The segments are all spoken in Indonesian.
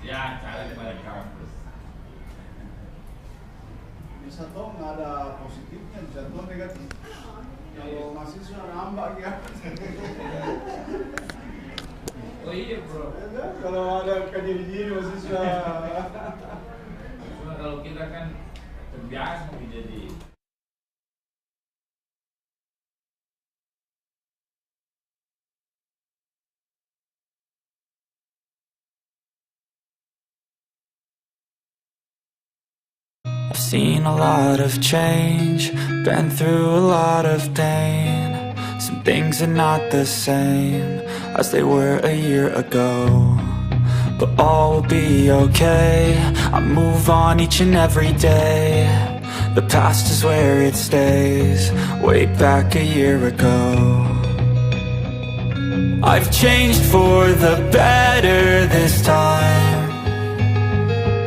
Ya, cari pada kampus. Bisa toh nggak ada positifnya, bisa toh negatif. Kalau mahasiswa nambah ya. Oh iya bro. Ya kan? Kalau ada kejadian mahasiswa. Cuma kalau kita kan terbiasa jadi. I've seen a lot of change, been through a lot of pain. Some things are not the same as they were a year ago, but all will be okay. I move on each and every day. The past is where it stays, way back a year ago. I've changed for the better this time.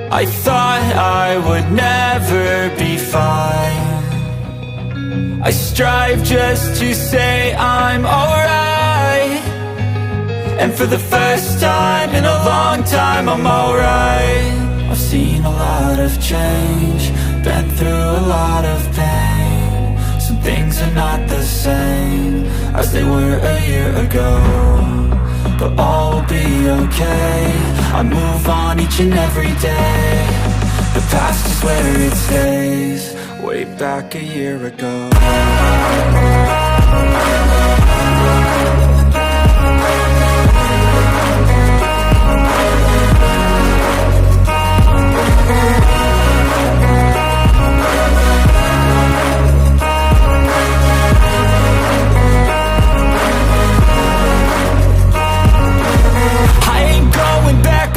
I thought I would never be fine. I strive just to say I'm alright, and for the first time in a long time I'm alright. I've seen a lot of change, been through a lot of pain. Some things are not the same as they were a year ago, but all will be okay. I move on each and every day. The past is where it stays, way back a year ago.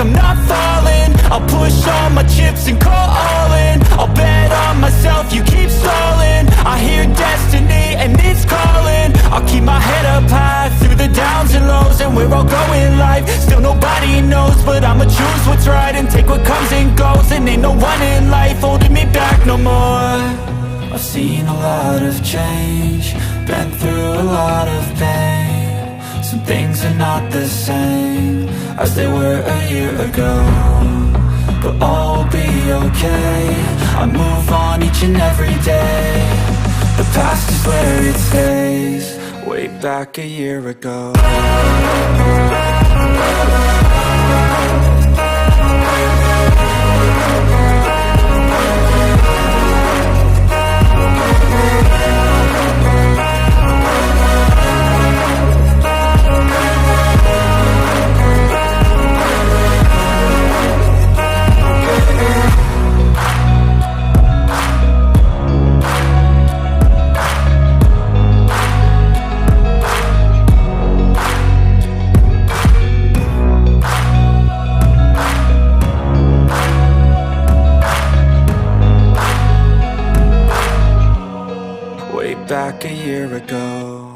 I'm not falling, I'll push all my chips and call all in. I'll bet on myself, you keep stalling. I hear destiny and it's calling. I'll keep my head up high through the downs and lows, and we're all going life. Still nobody knows, but I'ma choose what's right and take what comes and goes. And ain't no one in life holding me back no more. I've seen a lot of change, been through a lot of pain. Some things are not the same as they were a year ago, but all will be okay. I move on each and every day. The past is where it stays, way back a year ago. Back a year ago.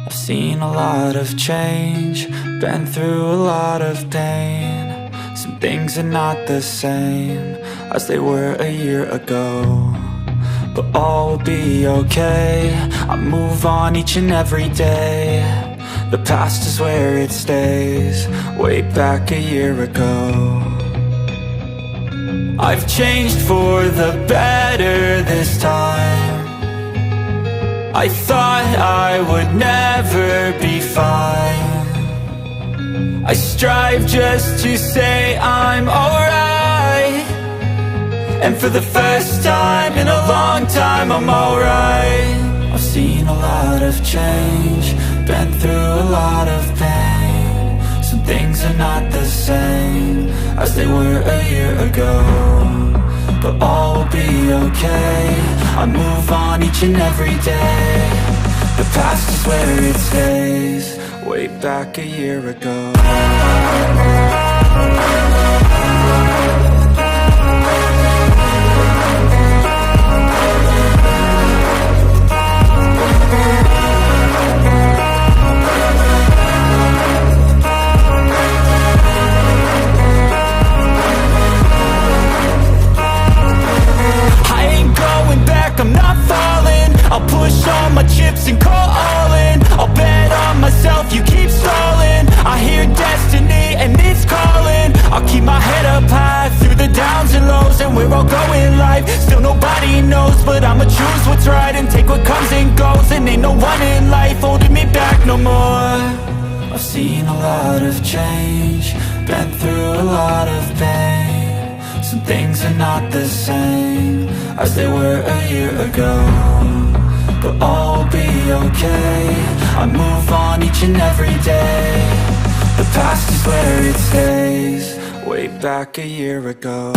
I've seen a lot of change, been through a lot of pain. Some things are not the same as they were a year ago, but all will be okay. I move on each and every day. The past is where it stays, way back a year ago. I've changed for the better this time. I thought I would never be fine. I strive just to say I'm alright, and for the first time in a long time I'm alright. I've seen a lot of change, been through a lot of pain. Some things are not the same as they were a year ago, but all will be okay. I move on each and every day. The past is where it stays, way back a year ago. my chips and call all in. I'll bet on myself, you keep stalling. I hear destiny and it's calling. I'll keep my head up high through the downs and lows, and we're all going life. Still nobody knows, but I'ma choose what's right and take what comes and goes. And ain't no one in life holding me back no more. I've seen a lot of change, been through a lot of pain. Some things are not the same as they were a year ago, but all will be okay. I move on each and every day. The past is where it stays. Way back a year ago.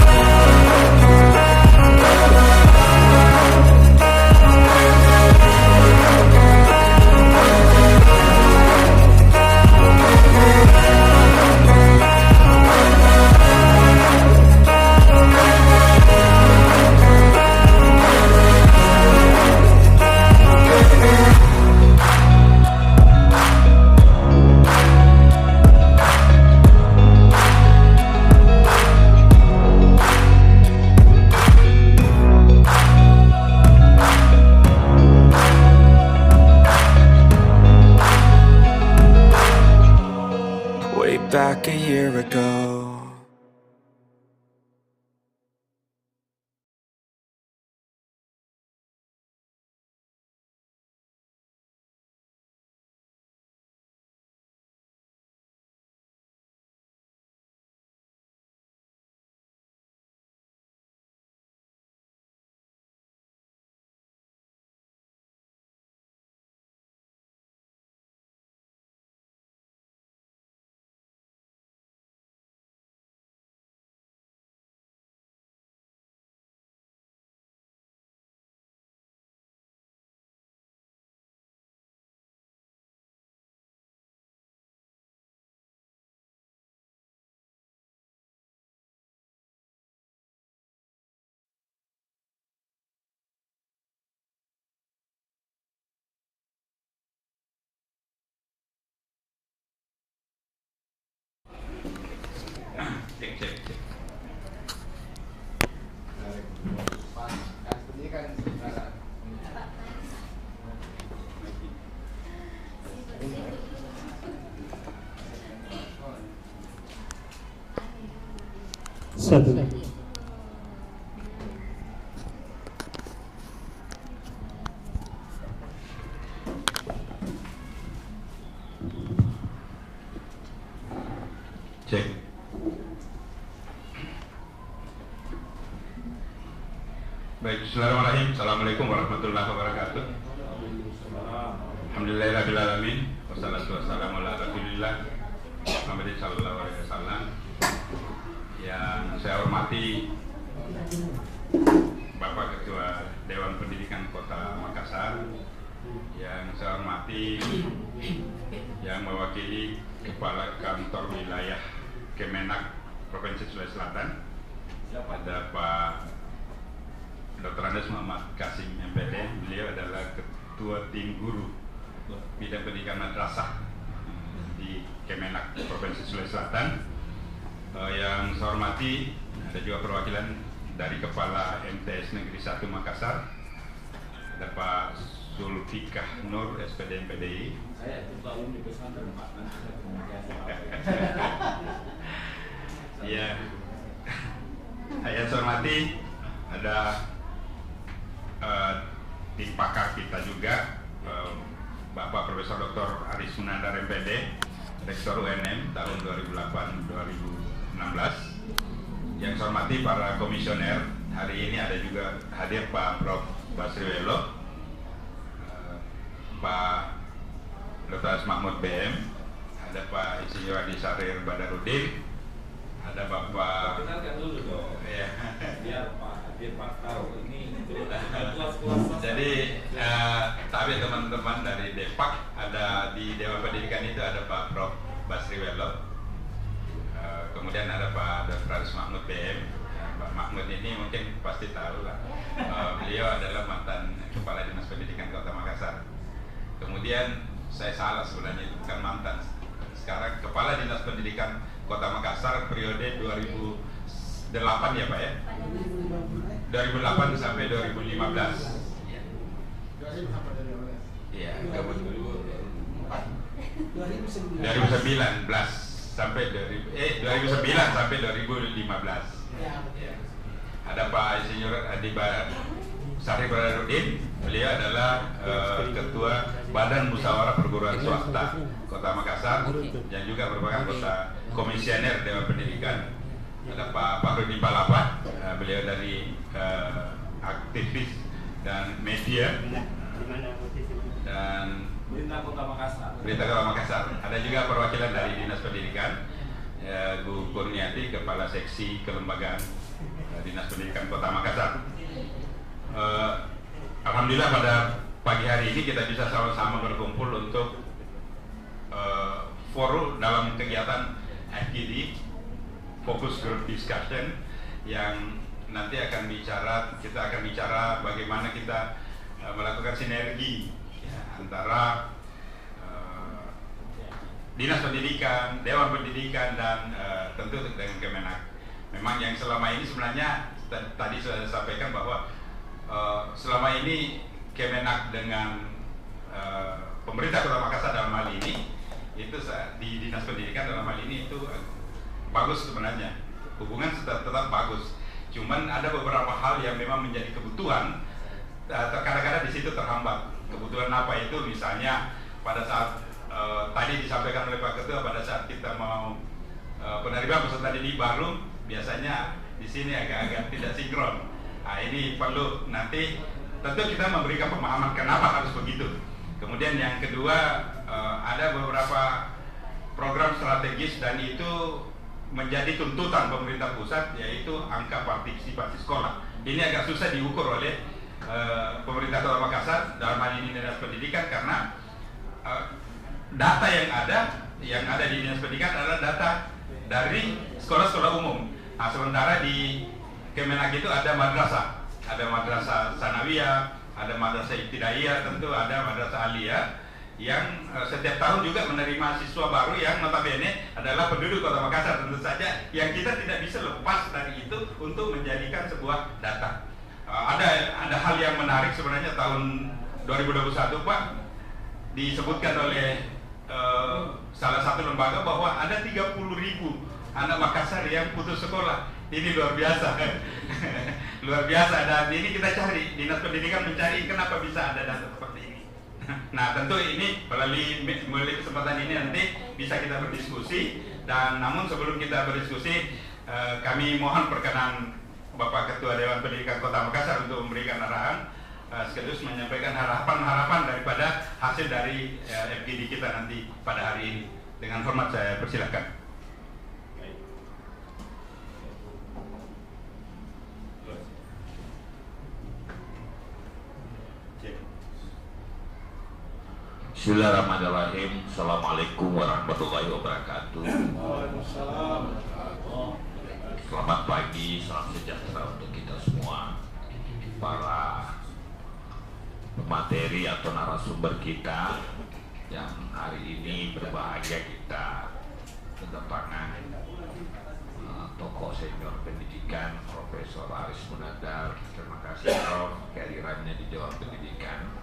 Back a year ago. Satu. Cek. Baik, bismillahirrahmanirrahim. Assalamualaikum warahmatullahi wabarakatuh. Alhamdulillahirrahmanirrahim. Wassalatu wassalamu ala rasulillah Muhammadin sallallahu alaihi wasallam. Yang saya hormati Bapak Ketua Dewan Pendidikan Kota Makassar, yang saya hormati yang mewakili Kepala Kantor Wilayah Kemenak Provinsi Sulawesi Selatan, ada Pak Dr. Andes Muhammad Kasim MPD. Beliau adalah Ketua Tim Guru Bidang Pendidikan Madrasah di Kemenak Provinsi Sulawesi Selatan. Yang saya hormati, ada juga perwakilan dari Kepala MTS Negeri 1 Makassar, ada Pak Zulfikah Nur SPD MPDI. Saya ketua umum di pesantren Pak. Iya. Yang saya hormati, ada tim pakar kita juga, Bapak Profesor Dr. Aris Munandar MPD, Rektor UNM tahun 2008-2016. Yang saya hormati para komisioner, hari ini ada juga hadir Pak Prof. Basriwelo, Pak Dr. Mahmud BM, ada Pak Insinyur Adi Sarir Badarudin, ada Bapak. Kenalkan dulu dong. Ya. Biar Pak tahu ini kelas-kelas. Jadi tapi teman-teman dari Depak ada di Dewan Pendidikan itu ada Pak Prof. Basriwelo, kemudian ada Pak Dr. Aris Mahmud BM. Pak Mahmud ini mungkin pasti tahu lah, beliau adalah mantan Kepala Dinas Pendidikan Kota Makassar. Kemudian saya salah sebenarnya, itu bukan mantan, sekarang Kepala Dinas Pendidikan Kota Makassar periode 2008 ya Pak ya, 2008 sampai 2015. Ya, 2009 sampai 2009 sampai 2015. ya. Ada Pak Insinyur Adi Sari Badarudin, beliau adalah Ketua Badan Musyawarah Perguruan Swasta Kota Makassar yang juga merupakan komisioner Dewan Pendidikan. Ada Pak Fahrudin Palapa, beliau dari aktivis dan media dan Pemerintah Kota Makassar. Ada juga perwakilan dari Dinas Pendidikan, Bu Kurniati, Kepala Seksi Kelembagaan Dinas Pendidikan Kota Makassar. Alhamdulillah pada pagi hari ini kita bisa sama-sama berkumpul untuk forum dalam kegiatan FGD, Focus Group Discussion, yang nanti kita akan bicara bagaimana kita melakukan sinergi antara Dinas Pendidikan, Dewan Pendidikan, dan tentu dengan Kemenak. Memang yang selama ini sebenarnya tadi sudah disampaikan bahwa selama ini Kemenak dengan pemerintah Kota Makassar dalam hal ini itu di Dinas Pendidikan dalam hal ini itu bagus sebenarnya, hubungan tetap bagus. Cuman ada beberapa hal yang memang menjadi kebutuhan, kadang-kadang di situ terhambat. Kebutuhan apa itu? Misalnya pada saat tadi disampaikan oleh Pak Ketua, pada saat kita mau penerimaan peserta didik baru, biasanya di sini agak-agak tidak sinkron. Nah, ini perlu nanti tentu kita memberikan pemahaman kenapa harus begitu. Kemudian yang kedua, ada beberapa program strategis dan itu menjadi tuntutan pemerintah pusat, yaitu angka partisipasi sekolah. Ini agak susah diukur oleh pemerintah Kota Makassar dalam hal ini Dinas Pendidikan, karena data yang ada di Dinas Pendidikan adalah data dari sekolah-sekolah umum. Nah, sementara di Kemenak itu ada madrasah sanawiyah, ada madrasah ibtidaiyah, tentu ada madrasah aliyah yang setiap tahun juga menerima siswa baru yang notabene adalah penduduk Kota Makassar. Tentu saja yang kita tidak bisa lepas dari itu untuk menjadikan sebuah data. Ada hal yang menarik sebenarnya tahun 2021, Pak, disebutkan oleh salah satu lembaga bahwa ada 30.000 anak Makassar yang putus sekolah. Ini luar biasa. Luar biasa, dan ini kita cari, Dinas Pendidikan mencari kenapa bisa ada data seperti ini. Nah, tentu ini melalui kesempatan ini nanti bisa kita berdiskusi, dan namun sebelum kita berdiskusi, kami mohon perkenan Bapak Ketua Dewan Pendidikan Kota Makassar untuk memberikan arahan, sekaligus menyampaikan harapan-harapan daripada hasil dari FGD kita nanti pada hari ini. Dengan hormat saya persilakan. Bismillahirrahmanirrahim. Assalamualaikum warahmatullahi wabarakatuh. Selamat pagi, salam sejahtera untuk kita semua, para pemateri atau narasumber kita yang hari ini berbahagia kita kedatangan tokoh senior pendidikan Profesor Aris Munandar. Terima kasih Prof kehadirannya di Dewan Pendidikan.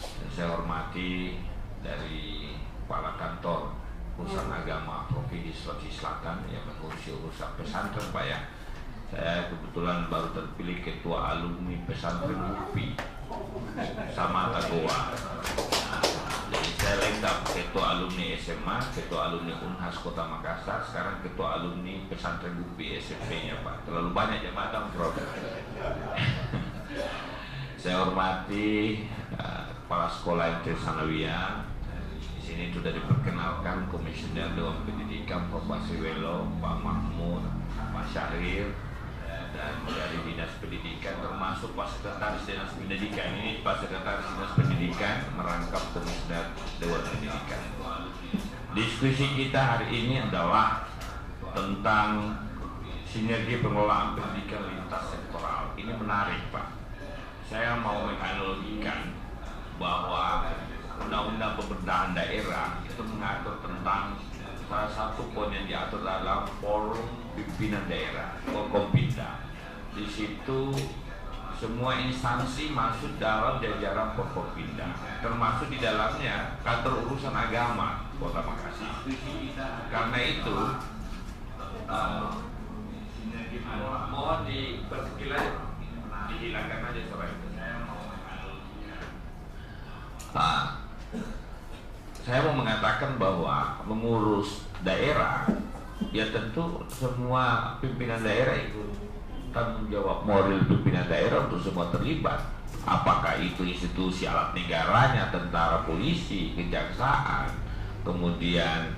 Dan saya hormati dari Kepala Kantor Urusan Agama Provinsi Sulawesi Selatan yang mengurusi urusan pesantren, Pak ya. Saya kebetulan baru terpilih ketua alumni pesantren UPI sama Tagoa. Jadi saya lengkap ketua alumni SMA, ketua alumni Unhas Kota Makassar, sekarang ketua alumni pesantren UPI SMP-nya, Pak. Terlalu banyak jabatan, Prof. Saya hormati Kepala Sekolah Inti Sanawiyah. Di sini sudah diperkenalkan Komisioner Dewan Pendidikan Prof. Basiwelo, Pak Mahmud, Pak Syahrir, dan dari Dinas Pendidikan, termasuk Pak Sekretaris Dinas Pendidikan. Ini Pak Sekretaris Dinas Pendidikan merangkap Komisioner Dewan Pendidikan. Diskusi kita hari ini adalah tentang sinergi pengelolaan pendidikan lintas sektoral. Ini menarik, Pak. Saya mau menganalogikan bahwa Undang-Undang Pemerintahan Daerah itu mengatur tentang salah satu poin yang diatur dalam forum pimpinan daerah, Forkompinda. Di situ semua instansi masuk dalam jajaran Forkopimda, termasuk di dalamnya kantor urusan agama Kota Makassar. Karena itu mohon dihilangkan aja surat itu. Saya mau mengatakan bahwa mengurus daerah, ya tentu semua pimpinan daerah itu tanggung jawab moral pimpinan daerah untuk semua terlibat. Apakah itu institusi alat negaranya, tentara, polisi, kejaksaan, kemudian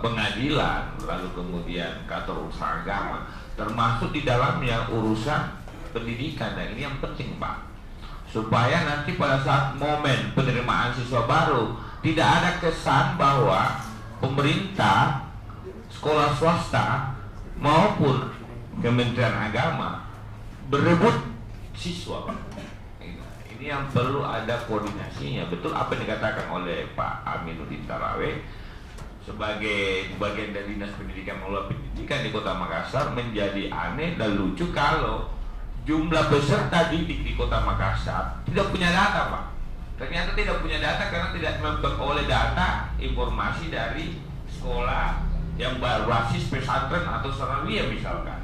pengadilan, lalu kemudian kantor urusan agama, termasuk di dalamnya urusan pendidikan. Dan ini yang penting, Pak, supaya nanti pada saat momen penerimaan siswa baru tidak ada kesan bahwa pemerintah, sekolah swasta maupun Kementerian Agama berebut siswa, Pak. Ini yang perlu ada koordinasinya. Betul apa yang dikatakan oleh Pak Aminuddin Tarawe, sebagai bagian dari Dinas Pendidikan Mengelola Pendidikan di Kota Makassar, menjadi aneh dan lucu kalau jumlah peserta didik di Kota Makassar tidak punya data, Pak. Ternyata tidak punya data karena tidak memperoleh data informasi dari sekolah yang berbasis pesantren atau sanawiyah misalkan.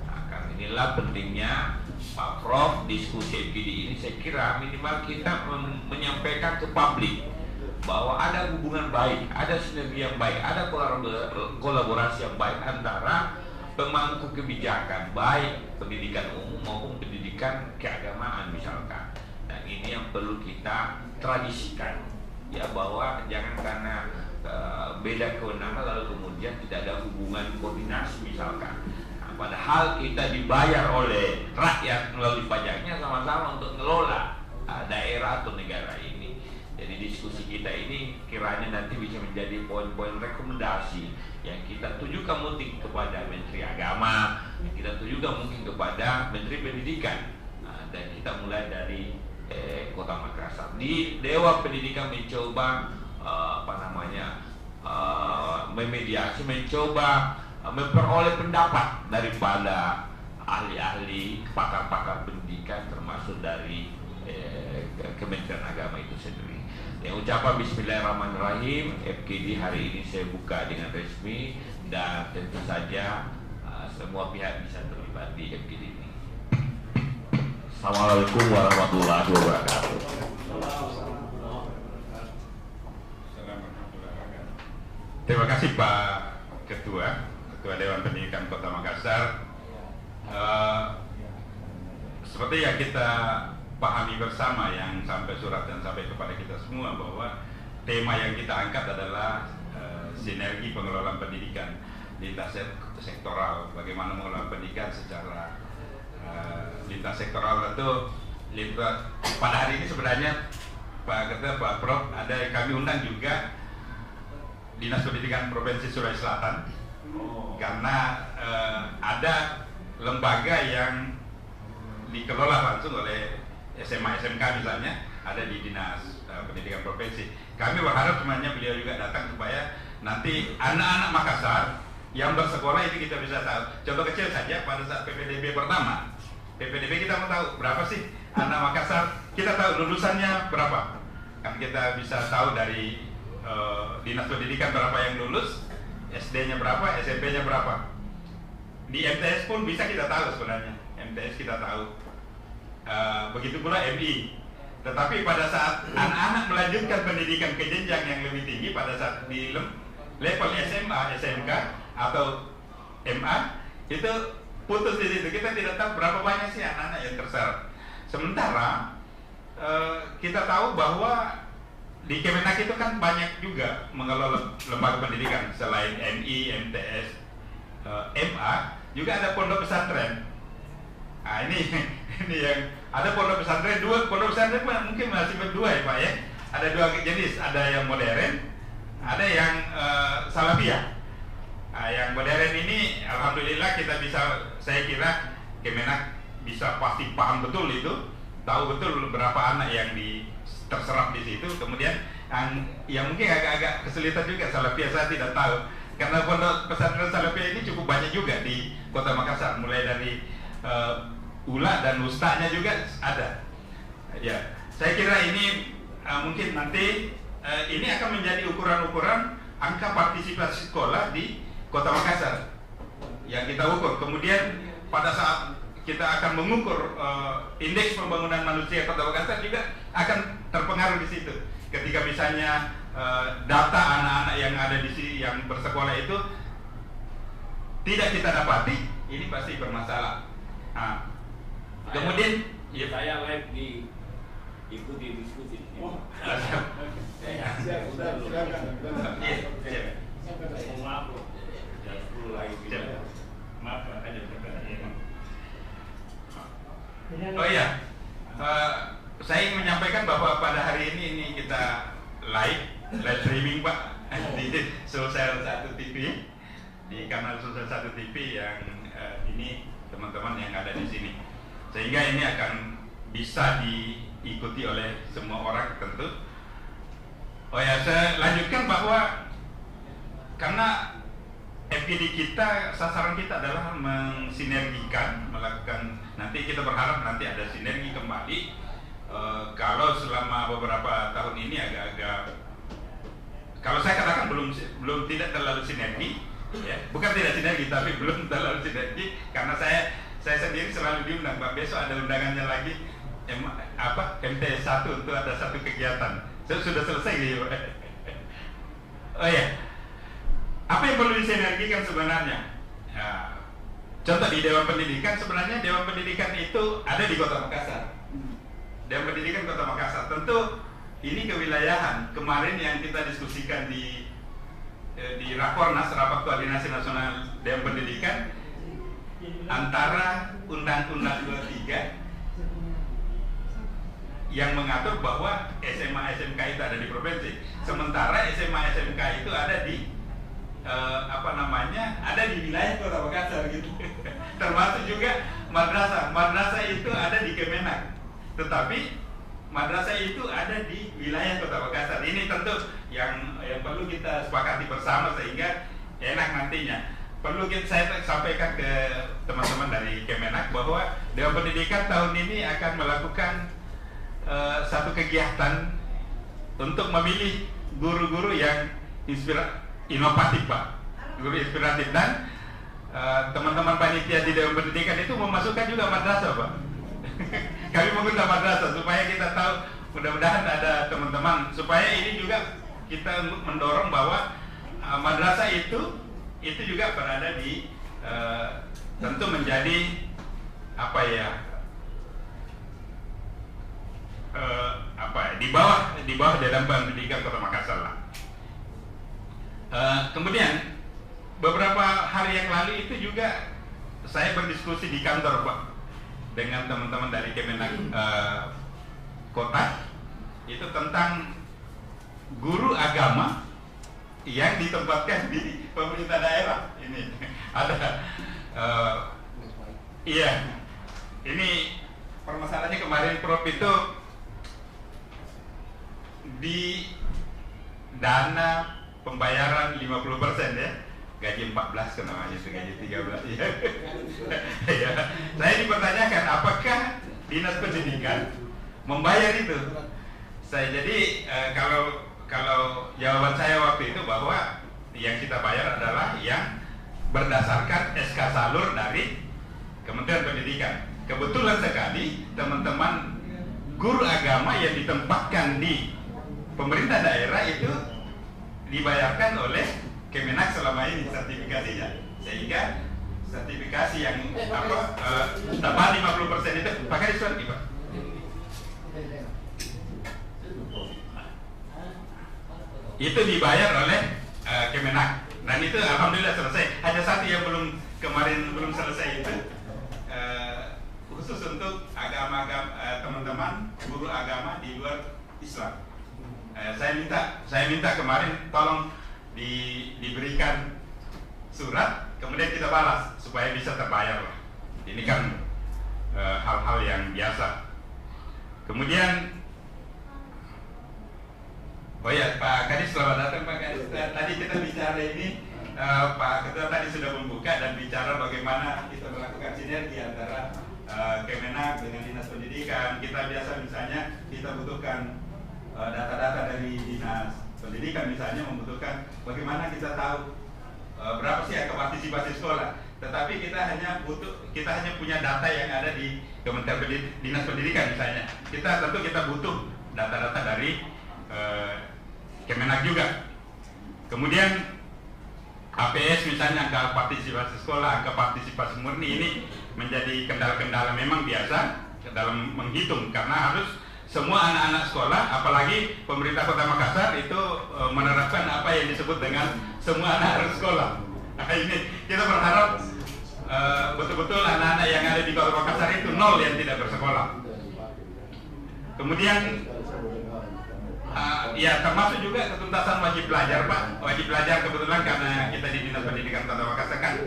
Nah, kan inilah pentingnya Pak Prof diskusi FGD ini. Saya kira minimal kita menyampaikan ke publik bahwa ada hubungan baik, ada sinergi yang baik, ada kolaborasi yang baik antara pemangku kebijakan, baik pendidikan umum maupun pendidikan keagamaan misalkan. Dan ini yang perlu kita tradisikan, ya, bahwa jangan karena beda kewenangan lalu kemudian tidak ada hubungan koordinasi misalkan. Nah, padahal kita dibayar oleh rakyat melalui pajaknya sama-sama untuk mengelola daerah atau negara ini. Jadi diskusi kita ini kiranya nanti bisa menjadi poin-poin rekomendasi yang kita tujukan mungkin kepada Menteri Agama, yang kita tujukan mungkin kepada Menteri Pendidikan. Nah, dan kita mulai dari Kota Makassar. Di Dewan Pendidikan mencoba memediasi, mencoba memperoleh pendapat daripada ahli-ahli, pakar-pakar pendidikan, termasuk dari Kementerian Agama itu sendiri. Yang ucapan Bismillahirrahmanirrahim, FGD hari ini saya buka dengan resmi dan tentu saja semua pihak bisa terlibat di FGD ini. Assalamualaikum warahmatullahi wabarakatuh. Terima kasih Pak Ketua Dewan Pendidikan Kota Makassar. Seperti yang kita pahami bersama, yang sampai surat dan sampai kepada kita semua, bahwa tema yang kita angkat adalah sinergi pengelolaan pendidikan lintas sektoral. Bagaimana mengelola pendidikan secara lintas sektoral itu pada hari ini sebenarnya Pak Ketua, Pak Prof, ada yang kami undang juga Dinas Pendidikan Provinsi Sulawesi Selatan, karena ada lembaga yang dikelola langsung oleh SMA SMK misalnya, ada di Dinas Pendidikan Provinsi. Kami berharap sebenarnya beliau juga datang supaya nanti anak-anak Makassar yang bersekolah itu kita bisa tahu. Contoh kecil saja, pada saat PPDB pertama, PPDB kita mau tahu berapa sih anak Makassar, kita tahu lulusannya berapa, kan kita bisa tahu dari Dinas Pendidikan berapa yang lulus, SD-nya berapa, SMP-nya berapa. Di MTS pun bisa kita tahu sebenarnya, MTS kita tahu. Begitu pula MI. Tetapi pada saat anak-anak melanjutkan pendidikan ke jenjang yang lebih tinggi, pada saat di level SMA, SMK atau MA, itu putus di situ. Kita tidak tahu berapa banyak sih anak-anak yang terseret. Sementara kita tahu bahwa di Kemenak itu kan banyak juga mengelola lembaga pendidikan selain MI, MTS, MA, juga ada pondok pesantren. Nah, ini yang ada pondok pesantren, dua pondok pesantren mungkin masih berdua ya Pak ya. Ada dua jenis, ada yang modern, ada yang salafiyah. Nah, yang modern ini alhamdulillah kita bisa, saya kira Kemenak bisa pasti paham betul itu, tahu betul berapa anak yang terserap di situ. Kemudian yang mungkin agak-agak kesulitan juga salafiyah, saya tidak tahu karena pondok pesantren salafiyah ini cukup banyak juga di Kota Makassar, mulai dari ula dan ustaznya juga ada. Ya, saya kira ini mungkin nanti ini akan menjadi ukuran-ukuran angka partisipasi sekolah di Kota Makassar yang kita ukur. Kemudian pada saat kita akan mengukur indeks pembangunan manusia Kota Makassar juga akan terpengaruh di situ. Ketika misalnya data anak-anak yang ada di sini yang bersekolah itu tidak kita dapati, ini pasti bermasalah. Nah, kemudian ya, saya live di ikuti diskusi. Silakan. Maaf, ya 10 lagi. Maaf, ada pertanyaan. Oh iya, saya ingin menyampaikan bahwa pada hari ini kita live streaming Pak di Sulsel 1 TV, di kanal Sulsel 1 TV yang ini teman-teman yang ada di sini, sehingga ini akan bisa diikuti oleh semua orang tentu. Oh ya, saya lanjutkan bahwa karena FGD kita, sasaran kita adalah mensinergikan, melakukan, nanti kita berharap nanti ada sinergi kembali. Kalau selama beberapa tahun ini agak-agak, kalau saya katakan belum tidak terlalu sinergi, ya, bukan tidak sinergi tapi belum terlalu sinergi, karena saya sendiri selalu diundang, Pak, besok ada undangannya lagi MT1 untuk ada satu kegiatan. Sudah selesai gitu. Oh ya, apa yang perlu disinergikan sebenarnya? Ya, contoh di Dewan Pendidikan, sebenarnya Dewan Pendidikan itu ada di Kota Makassar. Dewan Pendidikan Kota Makassar, tentu ini kewilayahan. Kemarin yang kita diskusikan di Rakornas, Rapat Koordinasi Nasional Dewan Pendidikan, antara Undang-Undang 23 yang mengatur bahwa SMA SMK itu ada di provinsi, sementara SMA SMK itu ada di ada di wilayah Kota Makassar gitu. Termasuk juga madrasah. Madrasah itu ada di Kemenak, tetapi madrasah itu ada di wilayah Kota Makassar. Ini tentu yang perlu kita sepakati bersama sehingga enak nantinya. Perlu saya sampaikan ke teman-teman dari Kemenak bahwa Dewan Pendidikan tahun ini akan melakukan satu kegiatan untuk memilih guru-guru yang inovatif, Pak, guru inspiratif, dan teman-teman panitia di Dewan Pendidikan itu memasukkan juga madrasah, Pak. Kami mengundang madrasah supaya kita tahu, mudah-mudahan ada teman-teman, supaya ini juga kita mendorong bahwa madrasah itu juga berada di tentu menjadi di bawah Dewan Pendidikan Kota Makassar lah. Kemudian beberapa hari yang lalu itu juga saya berdiskusi di kantor, Pak, dengan teman-teman dari Kemenak Kota, itu tentang guru agama yang ditempatkan di pemerintah daerah. Ini ada ini permasalahannya kemarin Prof itu di dana pembayaran 50% ya, gaji 14 kan namanya itu, gaji 13 ya. Ya. Saya dipertanyakan apakah Dinas Pendidikan membayar itu. Jadi kalau jawaban saya waktu itu bahwa yang kita bayar adalah yang berdasarkan SK Salur dari Kementerian Pendidikan. Kebetulan sekali teman-teman guru agama yang ditempatkan di pemerintah daerah itu dibayarkan oleh Kemenak selama ini sertifikasinya, sehingga sertifikasi yang tambah 50% itu pakai surat Pak. Itu dibayar oleh Kemenak, dan itu alhamdulillah selesai. Hanya satu yang belum selesai itu khusus untuk teman-teman guru agama di luar Islam. Saya minta kemarin tolong diberikan surat, kemudian kita balas supaya bisa terbayar lah. Ini kan hal-hal yang biasa. Kemudian oh ya, Pak Kadis, selamat datang Pak Kadis. Tadi kita bicara ini, Pak Ketua tadi sudah membuka dan bicara bagaimana kita melakukan sinergi antara Kemenak dengan Dinas Pendidikan. Kita biasa misalnya kita butuhkan data-data dari Dinas Pendidikan, misalnya membutuhkan bagaimana kita tahu berapa sih angka partisipasi sekolah. Tetapi kita hanya punya data yang ada di Kementerian Dinas Pendidikan misalnya. Kita butuh data-data dari Kemenak juga. Kemudian APS misalnya, angka partisipasi sekolah, angka partisipasi murni, ini menjadi kendala-kendala memang biasa dalam menghitung, karena harus semua anak-anak sekolah, apalagi pemerintah Kota Makassar itu menerapkan apa yang disebut dengan semua anak harus sekolah. Nah, ini kita berharap betul-betul anak-anak yang ada di Kota Makassar itu nol yang tidak bersekolah. Kemudian ya termasuk juga ketuntasan wajib belajar, Pak. Wajib belajar kebetulan karena kita di Dinas Pendidikan Kota Makassar kan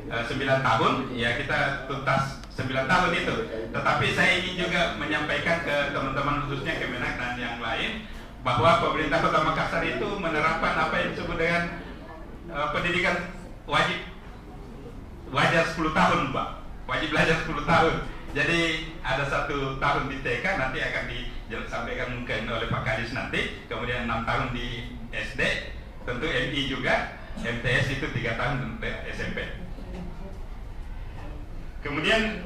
9 tahun, ya kita tuntas 9 tahun itu. Tetapi saya ingin juga menyampaikan ke teman-teman khususnya Kemenak dan yang lain bahwa pemerintah Kota Makassar itu menerapkan apa yang disebut dengan pendidikan wajar 10 tahun, Pak. Wajib belajar 10 tahun. Jadi ada 1 tahun di TK, nanti akan disampaikan mungkin oleh Pak Kadis nanti, kemudian 6 tahun di SD, tentu MI juga, MTS itu 3 tahun SMP. Kemudian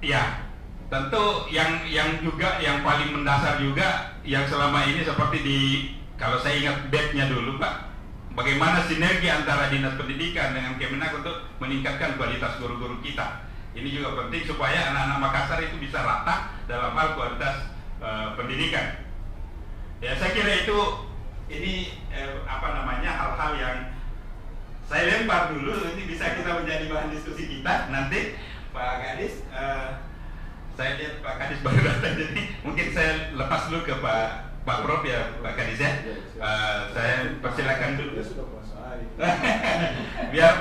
ya tentu yang juga yang paling mendasar juga yang selama ini seperti kalau saya ingat backnya dulu, Pak, bagaimana sinergi antara Dinas Pendidikan dengan Kemenak untuk meningkatkan kualitas guru-guru kita. Ini juga penting supaya anak-anak Makassar itu bisa rata dalam hal kualitas pendidikan. Ya, saya kira ini hal-hal yang saya lempar dulu, ini bisa kita menjadi bahan diskusi kita nanti. Pak Kadis, saya lihat Pak Kadis baru datang, jadi mungkin saya lepas dulu ke Pak Prof ya, Pak Kadis ya. Saya persilakan dulu. Biar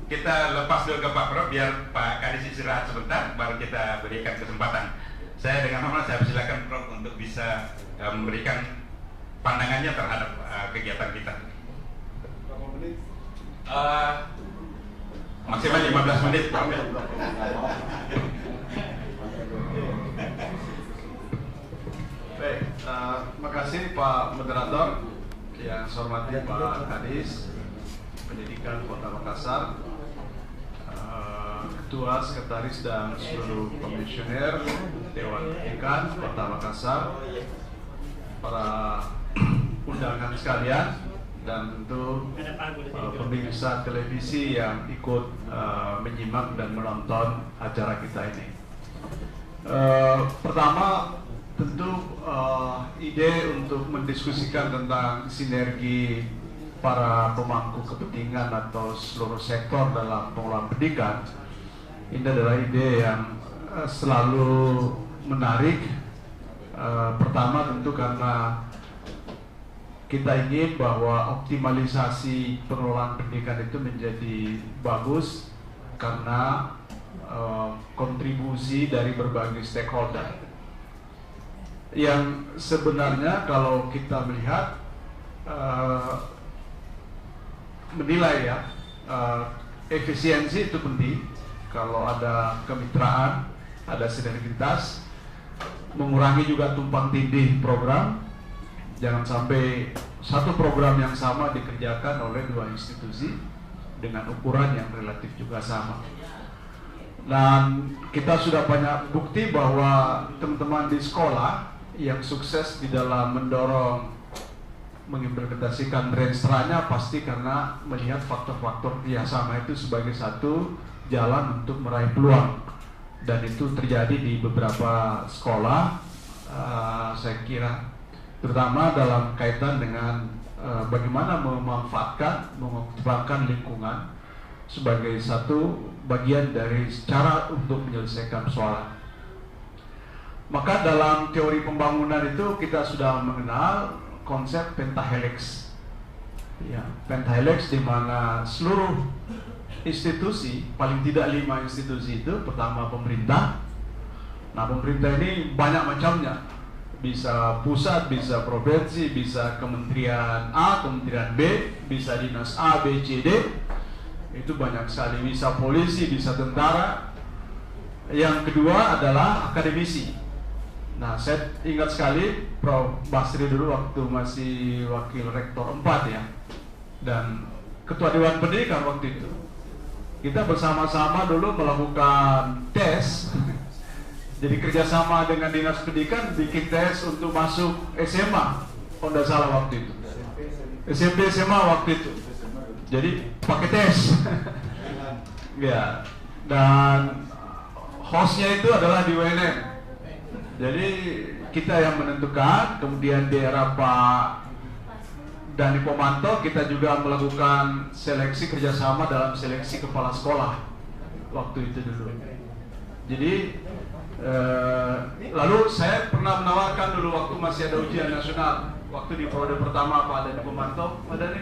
kita lepas dulu ke Pak Prof, biar Pak Kadis istirahat sebentar, baru kita berikan kesempatan. Saya dengan hormat saya persilakan Prof untuk bisa memberikan pandangannya terhadap kegiatan kita. Maksimal 15 menit, Prof. Baik, makasih Pak Moderator, yang saya hormati Pak Kadis Pendidikan Kota Makassar, Ketua, Sekretaris dan seluruh komisioner Dewan Pendidikan Kota Makassar, para undangan sekalian, dan tentu pemirsa televisi yang ikut menyimak dan menonton acara kita ini. Pertama, tentu ide untuk mendiskusikan tentang sinergi para pemangku kepentingan atau seluruh sektor dalam pengelolaan pendidikan, ini adalah ide yang selalu menarik. Pertama tentu karena kita ingin bahwa optimalisasi pengelolaan pendidikan itu menjadi bagus karena kontribusi dari berbagai stakeholder yang sebenarnya kalau kita melihat menilai ya, efisiensi itu penting. Kalau ada kemitraan, ada sinergitas, mengurangi juga tumpang tindih program. Jangan sampai satu program yang sama dikerjakan oleh 2 institusi dengan ukuran yang relatif juga sama. Dan kita sudah banyak bukti bahwa teman-teman di sekolah yang sukses di dalam mendorong mengimplementasikan Renstra-nya pasti karena melihat faktor-faktor kerjasama itu sebagai satu jalan untuk meraih peluang. Dan itu terjadi di beberapa sekolah, saya kira, terutama dalam kaitan dengan bagaimana mengoptimalkan lingkungan sebagai satu bagian dari cara untuk menyelesaikan persoalan. Maka dalam teori pembangunan itu kita sudah mengenal konsep pentahelix. Ya, pentahelix di mana seluruh institusi, paling tidak 5 institusi itu, pertama pemerintah. Nah, pemerintah ini banyak macamnya. Bisa pusat, bisa provinsi, bisa kementerian A, kementerian B, bisa dinas A, B, C, D. Itu banyak sekali, bisa polisi, bisa tentara. Yang kedua adalah akademisi. Nah, saya ingat sekali Prof. Basri dulu waktu masih wakil rektor 4 ya, dan ketua Dewan Pendidikan waktu itu. Kita bersama-sama dulu melakukan tes. Jadi kerjasama dengan Dinas Pendidikan bikin tes untuk masuk SMA, kalau tidak salah waktu itu. SMP SMA waktu itu. Jadi pakai tes. Ya. Dan hostnya itu adalah di UNM. Jadi kita yang menentukan. Kemudian di era Pak Dani Pomanto kita juga melakukan seleksi kerjasama dalam seleksi kepala sekolah waktu itu dulu. Jadi lalu saya pernah menawarkan dulu waktu masih ada ujian nasional, waktu di periode pertama Pak Dani Pomanto, Pak Dani,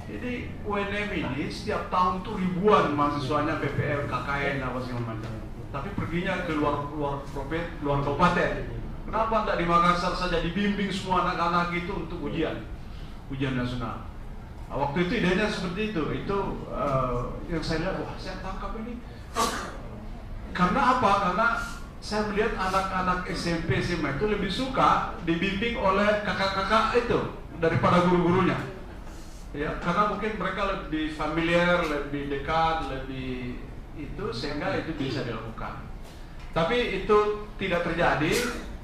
ini UNM ini setiap tahun tuh ribuan mahasiswanya PPL, KKN apa segala macam, tapi perginya ke luar kabupaten. Kenapa tidak di Makassar saja dibimbing semua anak-anak itu untuk ujian nasional? Nah, waktu itu idenya seperti itu. Itu yang saya lihat, wah saya tangkap ini. Karena apa? Karena saya melihat anak-anak SMP SMA itu lebih suka dibimbing oleh kakak-kakak itu daripada guru-gurunya. Ya, karena mungkin mereka lebih familiar, lebih dekat, lebih itu, sehingga itu bisa dilakukan. Tapi itu tidak terjadi,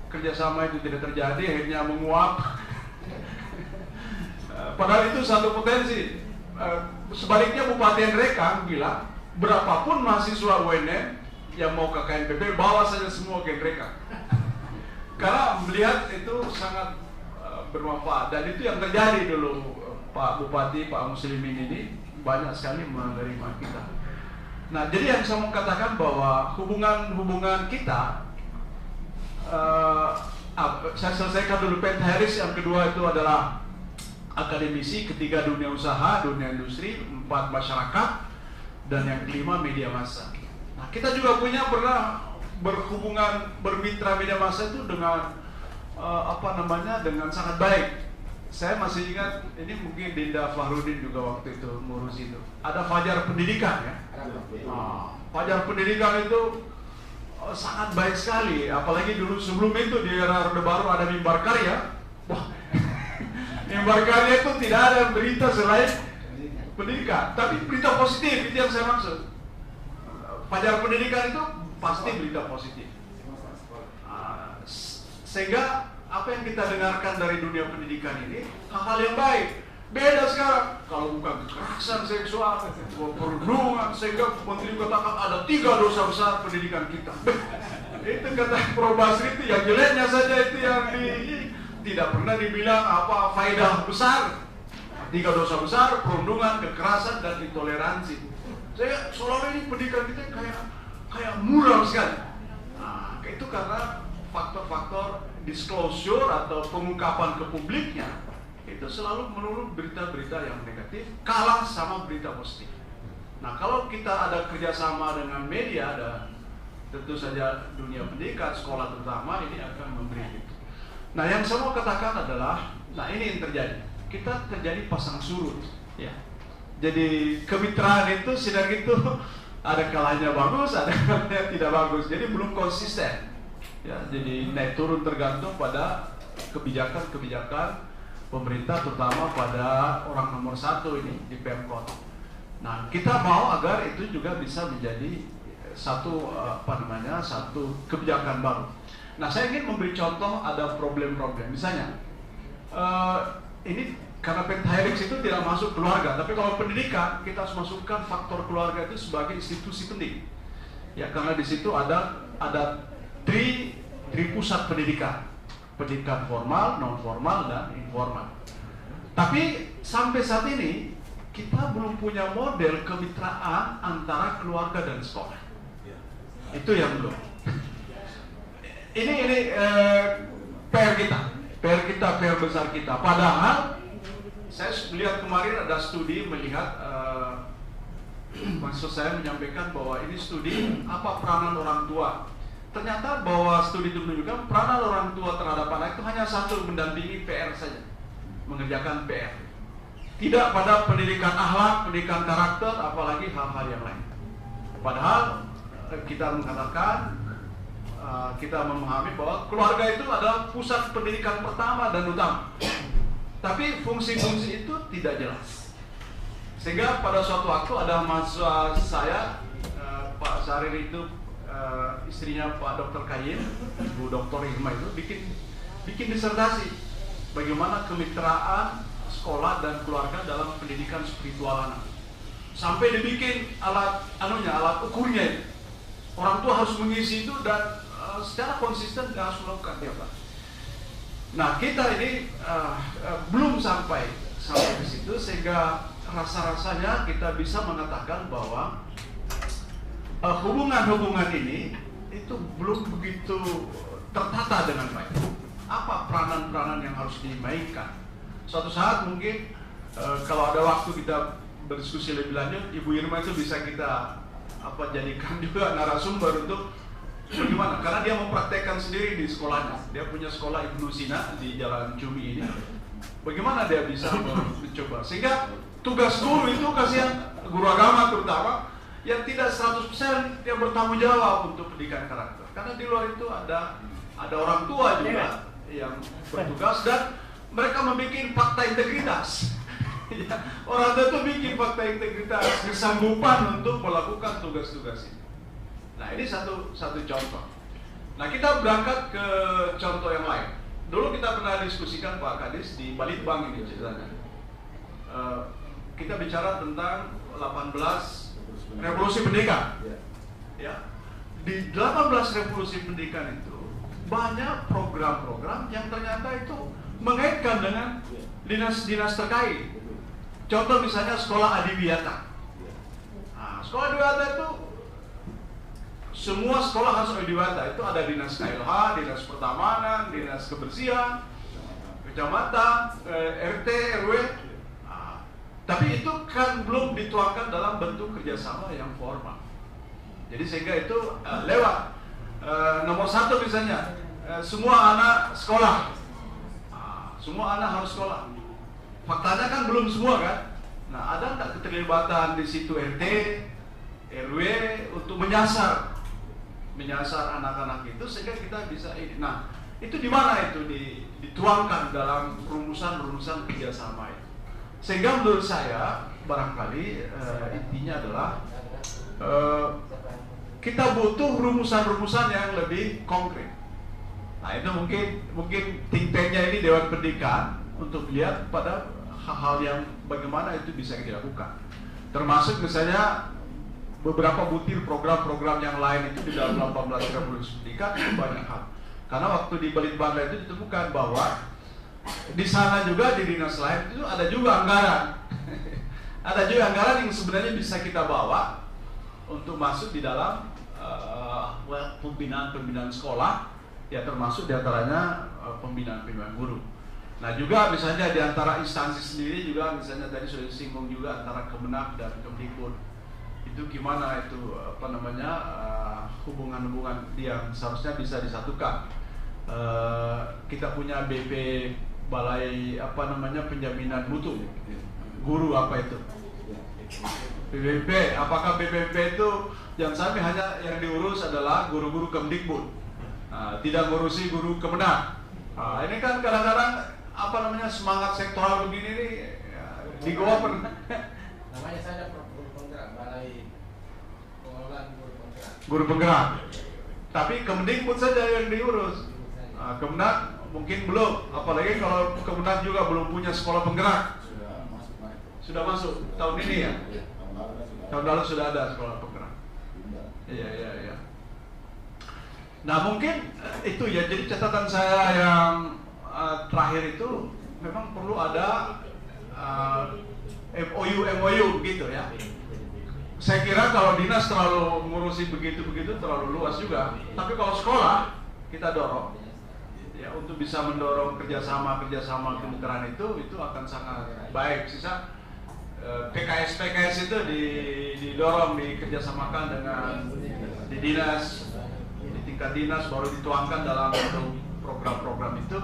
kerjasama itu tidak terjadi, akhirnya menguap. Padahal itu satu potensi. Sebaliknya Bupati Nrekang bilang, berapapun mahasiswa UNM yang mau ke KNPB, bawa saja semua ke Nrekang. Karena melihat itu sangat bermanfaat. Dan itu yang terjadi dulu. Pak Bupati, Pak Muslimin ini banyak sekali menerima kita. Nah, jadi yang saya mau katakan bahwa hubungan kita, saya selesaikan dulu Pentaheris. Yang kedua itu adalah akademisi, ketiga dunia usaha, dunia industri, 4 masyarakat, dan yang kelima media massa. Nah, kita juga pernah berhubungan, bermitra media massa itu dengan dengan sangat baik. Saya masih ingat, ini mungkin Dinda Fahrudin juga waktu itu ngurus itu. Ada Fajar Pendidikan ya. Fajar Pendidikan itu sangat baik sekali, apalagi dulu sebelum itu di era Orde Baru ada Mimbar Karya. Wah, Mimbar Karya itu tidak ada berita selain pendidikan, tapi berita positif, itu yang saya maksud. Fajar Pendidikan itu pasti berita positif. Sehingga apa yang kita dengarkan dari dunia pendidikan ini hal-hal yang baik. Beda sekarang, kalau bukan kekerasan seksual, perundungan, sehingga Menteri katakan ada 3 dosa besar pendidikan kita. Itu kata Prof. Basri itu yang jeleknya saja, itu yang tidak pernah dibilang apa faedah besar. 3 dosa besar, perundungan, kekerasan, dan intoleransi. Saya seolah ini pendidikan kita kayak mural sekali. Nah, itu karena faktor-faktor disclosure atau pengungkapan ke publiknya itu selalu menurut berita-berita yang negatif kalah sama berita positif. Nah, kalau kita ada kerjasama dengan media dan tentu saja dunia pendidikan, sekolah terutama, ini akan memberi itu. Nah, yang saya mau katakan adalah, nah ini yang terjadi. Kita terjadi pasang surut, ya. Jadi kemitraan itu, sinergi itu ada kalanya bagus, ada kalanya tidak bagus. Jadi belum konsisten. Ya, jadi naik turun tergantung pada kebijakan-kebijakan pemerintah, terutama pada orang nomor 1 ini di Pemkot. Nah, kita mau agar itu juga bisa menjadi satu kebijakan baru. Nah, saya ingin memberi contoh, ada problem-problem. Misalnya, ini karena Pentaheris itu tidak masuk keluarga, tapi kalau pendidikan kita harus masukkan faktor keluarga itu sebagai institusi penting. Ya, karena di situ ada tri pusat pendidikan formal, non formal, dan informal. Tapi sampai saat ini kita belum punya model kemitraan antara keluarga dan sekolah. Itu yang belum. Ini PR besar kita. Padahal saya melihat kemarin ada studi melihat, maksud saya menyampaikan bahwa ini studi apa peranan orang tua. Ternyata bahwa studi itu menunjukkan peranan orang tua terhadap anak itu hanya satu, mendampingi PR saja, mengerjakan PR. tidak pada pendidikan akhlak, pendidikan karakter, apalagi hal-hal yang lain. Padahal kita mengatakan, kita memahami bahwa keluarga itu adalah pusat pendidikan pertama dan utama. Tapi fungsi-fungsi itu tidak jelas. Sehingga pada suatu waktu ada mahasiswa saya, Pak Sarir itu, istrinya Pak Dr. Kayin, Ibu Dr. Irma itu bikin disertasi bagaimana kemitraan sekolah dan keluarga dalam pendidikan spiritual anak. Sampai dibikin alat ukurnya. Orang tua harus mengisi itu dan secara konsisten harus melakukan tiap hari. Nah, kita ini belum sampai ke situ, sehingga rasa-rasanya kita bisa mengatakan bahwa hubungan-hubungan ini itu belum begitu tertata dengan baik. Apa peranan-peranan yang harus dimainkan? Suatu saat mungkin kalau ada waktu kita berdiskusi lebih lanjut, Ibu Irma itu bisa kita jadikan juga narasumber untuk bagaimana, karena dia mempraktekkan sendiri di sekolahnya. Dia punya sekolah Ibnu Sina di Jalan Cumi ini. Bagaimana dia bisa mencoba, sehingga tugas guru itu, kasihan guru agama terutama, yang tidak 100% yang bertanggung jawab untuk pendidikan karakter. Karena di luar itu ada orang tua juga yang bertugas, dan mereka membuat fakta integritas. Orang tua itu bikin fakta integritas, kesanggupan untuk melakukan tugas-tugas ini. Nah, ini satu contoh. Nah, kita berangkat ke contoh yang lain. Dulu kita pernah diskusikan Pak Kadis di Balitbang ini ceritanya. Kita bicara tentang 18 revolusi pendidikan. Ya. Di 18 revolusi pendidikan itu banyak program-program yang ternyata itu mengaitkan dengan dinas-dinas terkait. Contoh misalnya sekolah adiwiyata. Nah, sekolah adiwiyata itu semua sekolah harus adiwiyata. Itu ada dinas KLH, dinas pertamanan, dinas kebersihan, kecamatan, RT, RW. Tapi itu kan belum dituangkan dalam bentuk kerjasama yang formal. Jadi sehingga itu lewat. Nomor 1 misalnya, semua anak sekolah. Semua anak harus sekolah. Faktanya kan belum semua kan. Nah, ada nggak keterlibatan di situ RT, RW untuk menyasar anak-anak itu sehingga kita bisa ini. Nah, itu di mana itu dituangkan dalam rumusan-rumusan kerjasama itu. Sehingga menurut saya barangkali intinya adalah kita butuh rumusan-rumusan yang lebih konkret. Nah, itu mungkin think tank-nya ini Dewan Pendidikan untuk lihat pada hal-hal yang bagaimana itu bisa dilakukan. Termasuk misalnya beberapa butir program-program yang lain itu di dalam 18 revolusi pendidikan itu banyak hal. Karena waktu di Balitbang itu ditemukan bahwa di sana juga di dinas lain itu ada juga anggaran. Ada juga anggaran yang sebenarnya bisa kita bawa untuk masuk di dalam pembinaan sekolah, ya termasuk diantaranya pembinaan guru. Nah, juga misalnya di antara instansi sendiri juga, misalnya tadi sudah disinggung juga antara Kemenak dan Kemdikbud. Itu gimana itu hubungan-hubungan yang seharusnya bisa disatukan. Kita punya BP Balai penjaminan mutu guru itu BPP. Apakah BPP itu yang sampai hanya yang diurus adalah guru-guru Kemdikbud, tidak ngurusi guru Kemenak. Ini kan kadang-kadang semangat sektoral begini nih di Goa pernah namanya saja guru penggerak, Balai Pengelolaan guru penggerak, tapi Kemdikbud saja yang diurus. Kemenak mungkin belum, apalagi kalau Kemenak juga belum punya sekolah penggerak. Sudah masuk tahun ini ya? Tahun lalu sudah ada sekolah penggerak. Iya. Nah, mungkin itu ya, jadi catatan saya yang terakhir itu memang perlu ada MOU gitu ya. Saya kira kalau dinas terlalu ngurusi begitu terlalu luas juga. Tapi kalau sekolah kita dorong ya untuk bisa mendorong kerjasama kemitraan itu akan sangat baik. Sisa PKS itu didorong, dikerjasamakan dengan di dinas, di tingkat dinas, baru dituangkan dalam program-program itu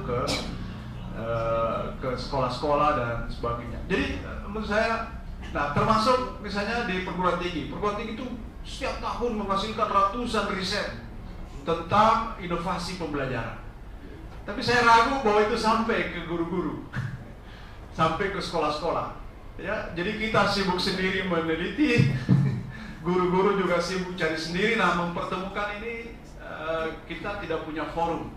ke sekolah-sekolah dan sebagainya. Jadi menurut saya, nah termasuk misalnya di perguruan tinggi itu setiap tahun menghasilkan ratusan riset tentang inovasi pembelajaran. Tapi saya ragu bahwa itu sampai ke guru-guru, sampai ke sekolah-sekolah. Ya, jadi kita sibuk sendiri meneliti, guru-guru juga sibuk cari sendiri. Nah, mempertemukan ini kita tidak punya forum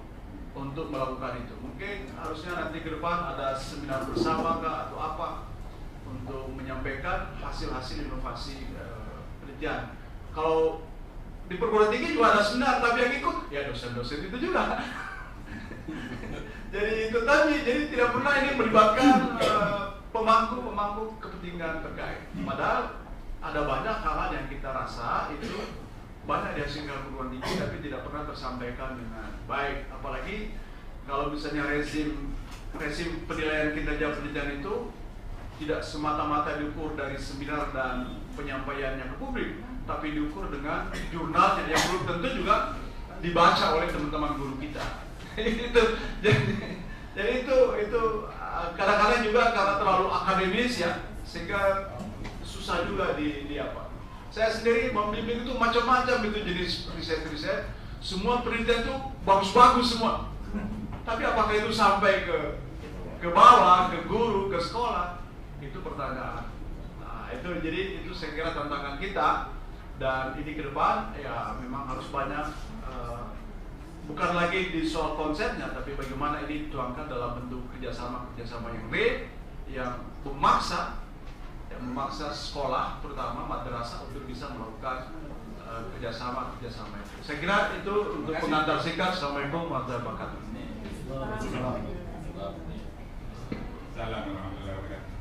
untuk melakukan itu. Mungkin harusnya nanti ke depan ada seminar bersama atau apa untuk menyampaikan hasil-hasil inovasi penelitian. Kalau di perguruan tinggi juga ada seminar, tapi yang ikut ya dosen-dosen itu juga. Jadi itu tadi, jadi tidak pernah ini melibatkan pemangku kepentingan terkait. Padahal ada banyak hal yang kita rasa itu banyak dihasilkan perguruan tinggi tapi tidak pernah tersampaikan dengan baik. Apalagi kalau misalnya rezim penilaian kinerja penelitian itu tidak semata-mata diukur dari seminar dan penyampaiannya ke publik, tapi diukur dengan jurnal yang belum tentu juga dibaca oleh teman-teman guru kita. Jadi itu kadang-kadang juga karena terlalu akademis ya, sehingga susah juga di apa. Saya sendiri membimbing itu macam-macam itu jenis riset-riset, semua penelitian itu bagus-bagus semua. Tapi apakah itu sampai ke bawah, ke guru, ke sekolah? Itu pertanyaan. Nah, itu jadi itu saya kira tantangan kita, dan ini ke depan ya memang harus banyak bukan lagi di soal konsepnya, tapi bagaimana ini dituangkan dalam bentuk kerjasama yang real, yang memaksa sekolah, terutama madrasah untuk bisa melakukan kerjasama itu. Saya kira itu untuk pengantar singkat. Assalamualaikum warahmatullahi wabarakatuh. Salam warahmatullahi wabarakatuh.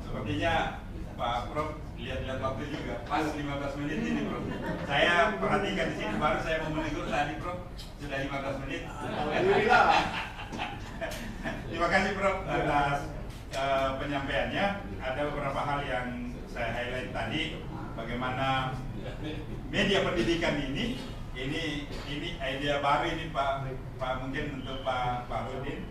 Sepertinya Pak Prof lihat waktu juga pas 15 menit ini, Prof. Saya perhatikan di sini, baru saya mau menegur tadi, Prof. Sudah 15 menit. Terima kasih, Prof, atas penyampaiannya. Ada beberapa hal yang saya highlight tadi, bagaimana media pendidikan ini ide baru ini Pak mungkin untuk Pak Rudin,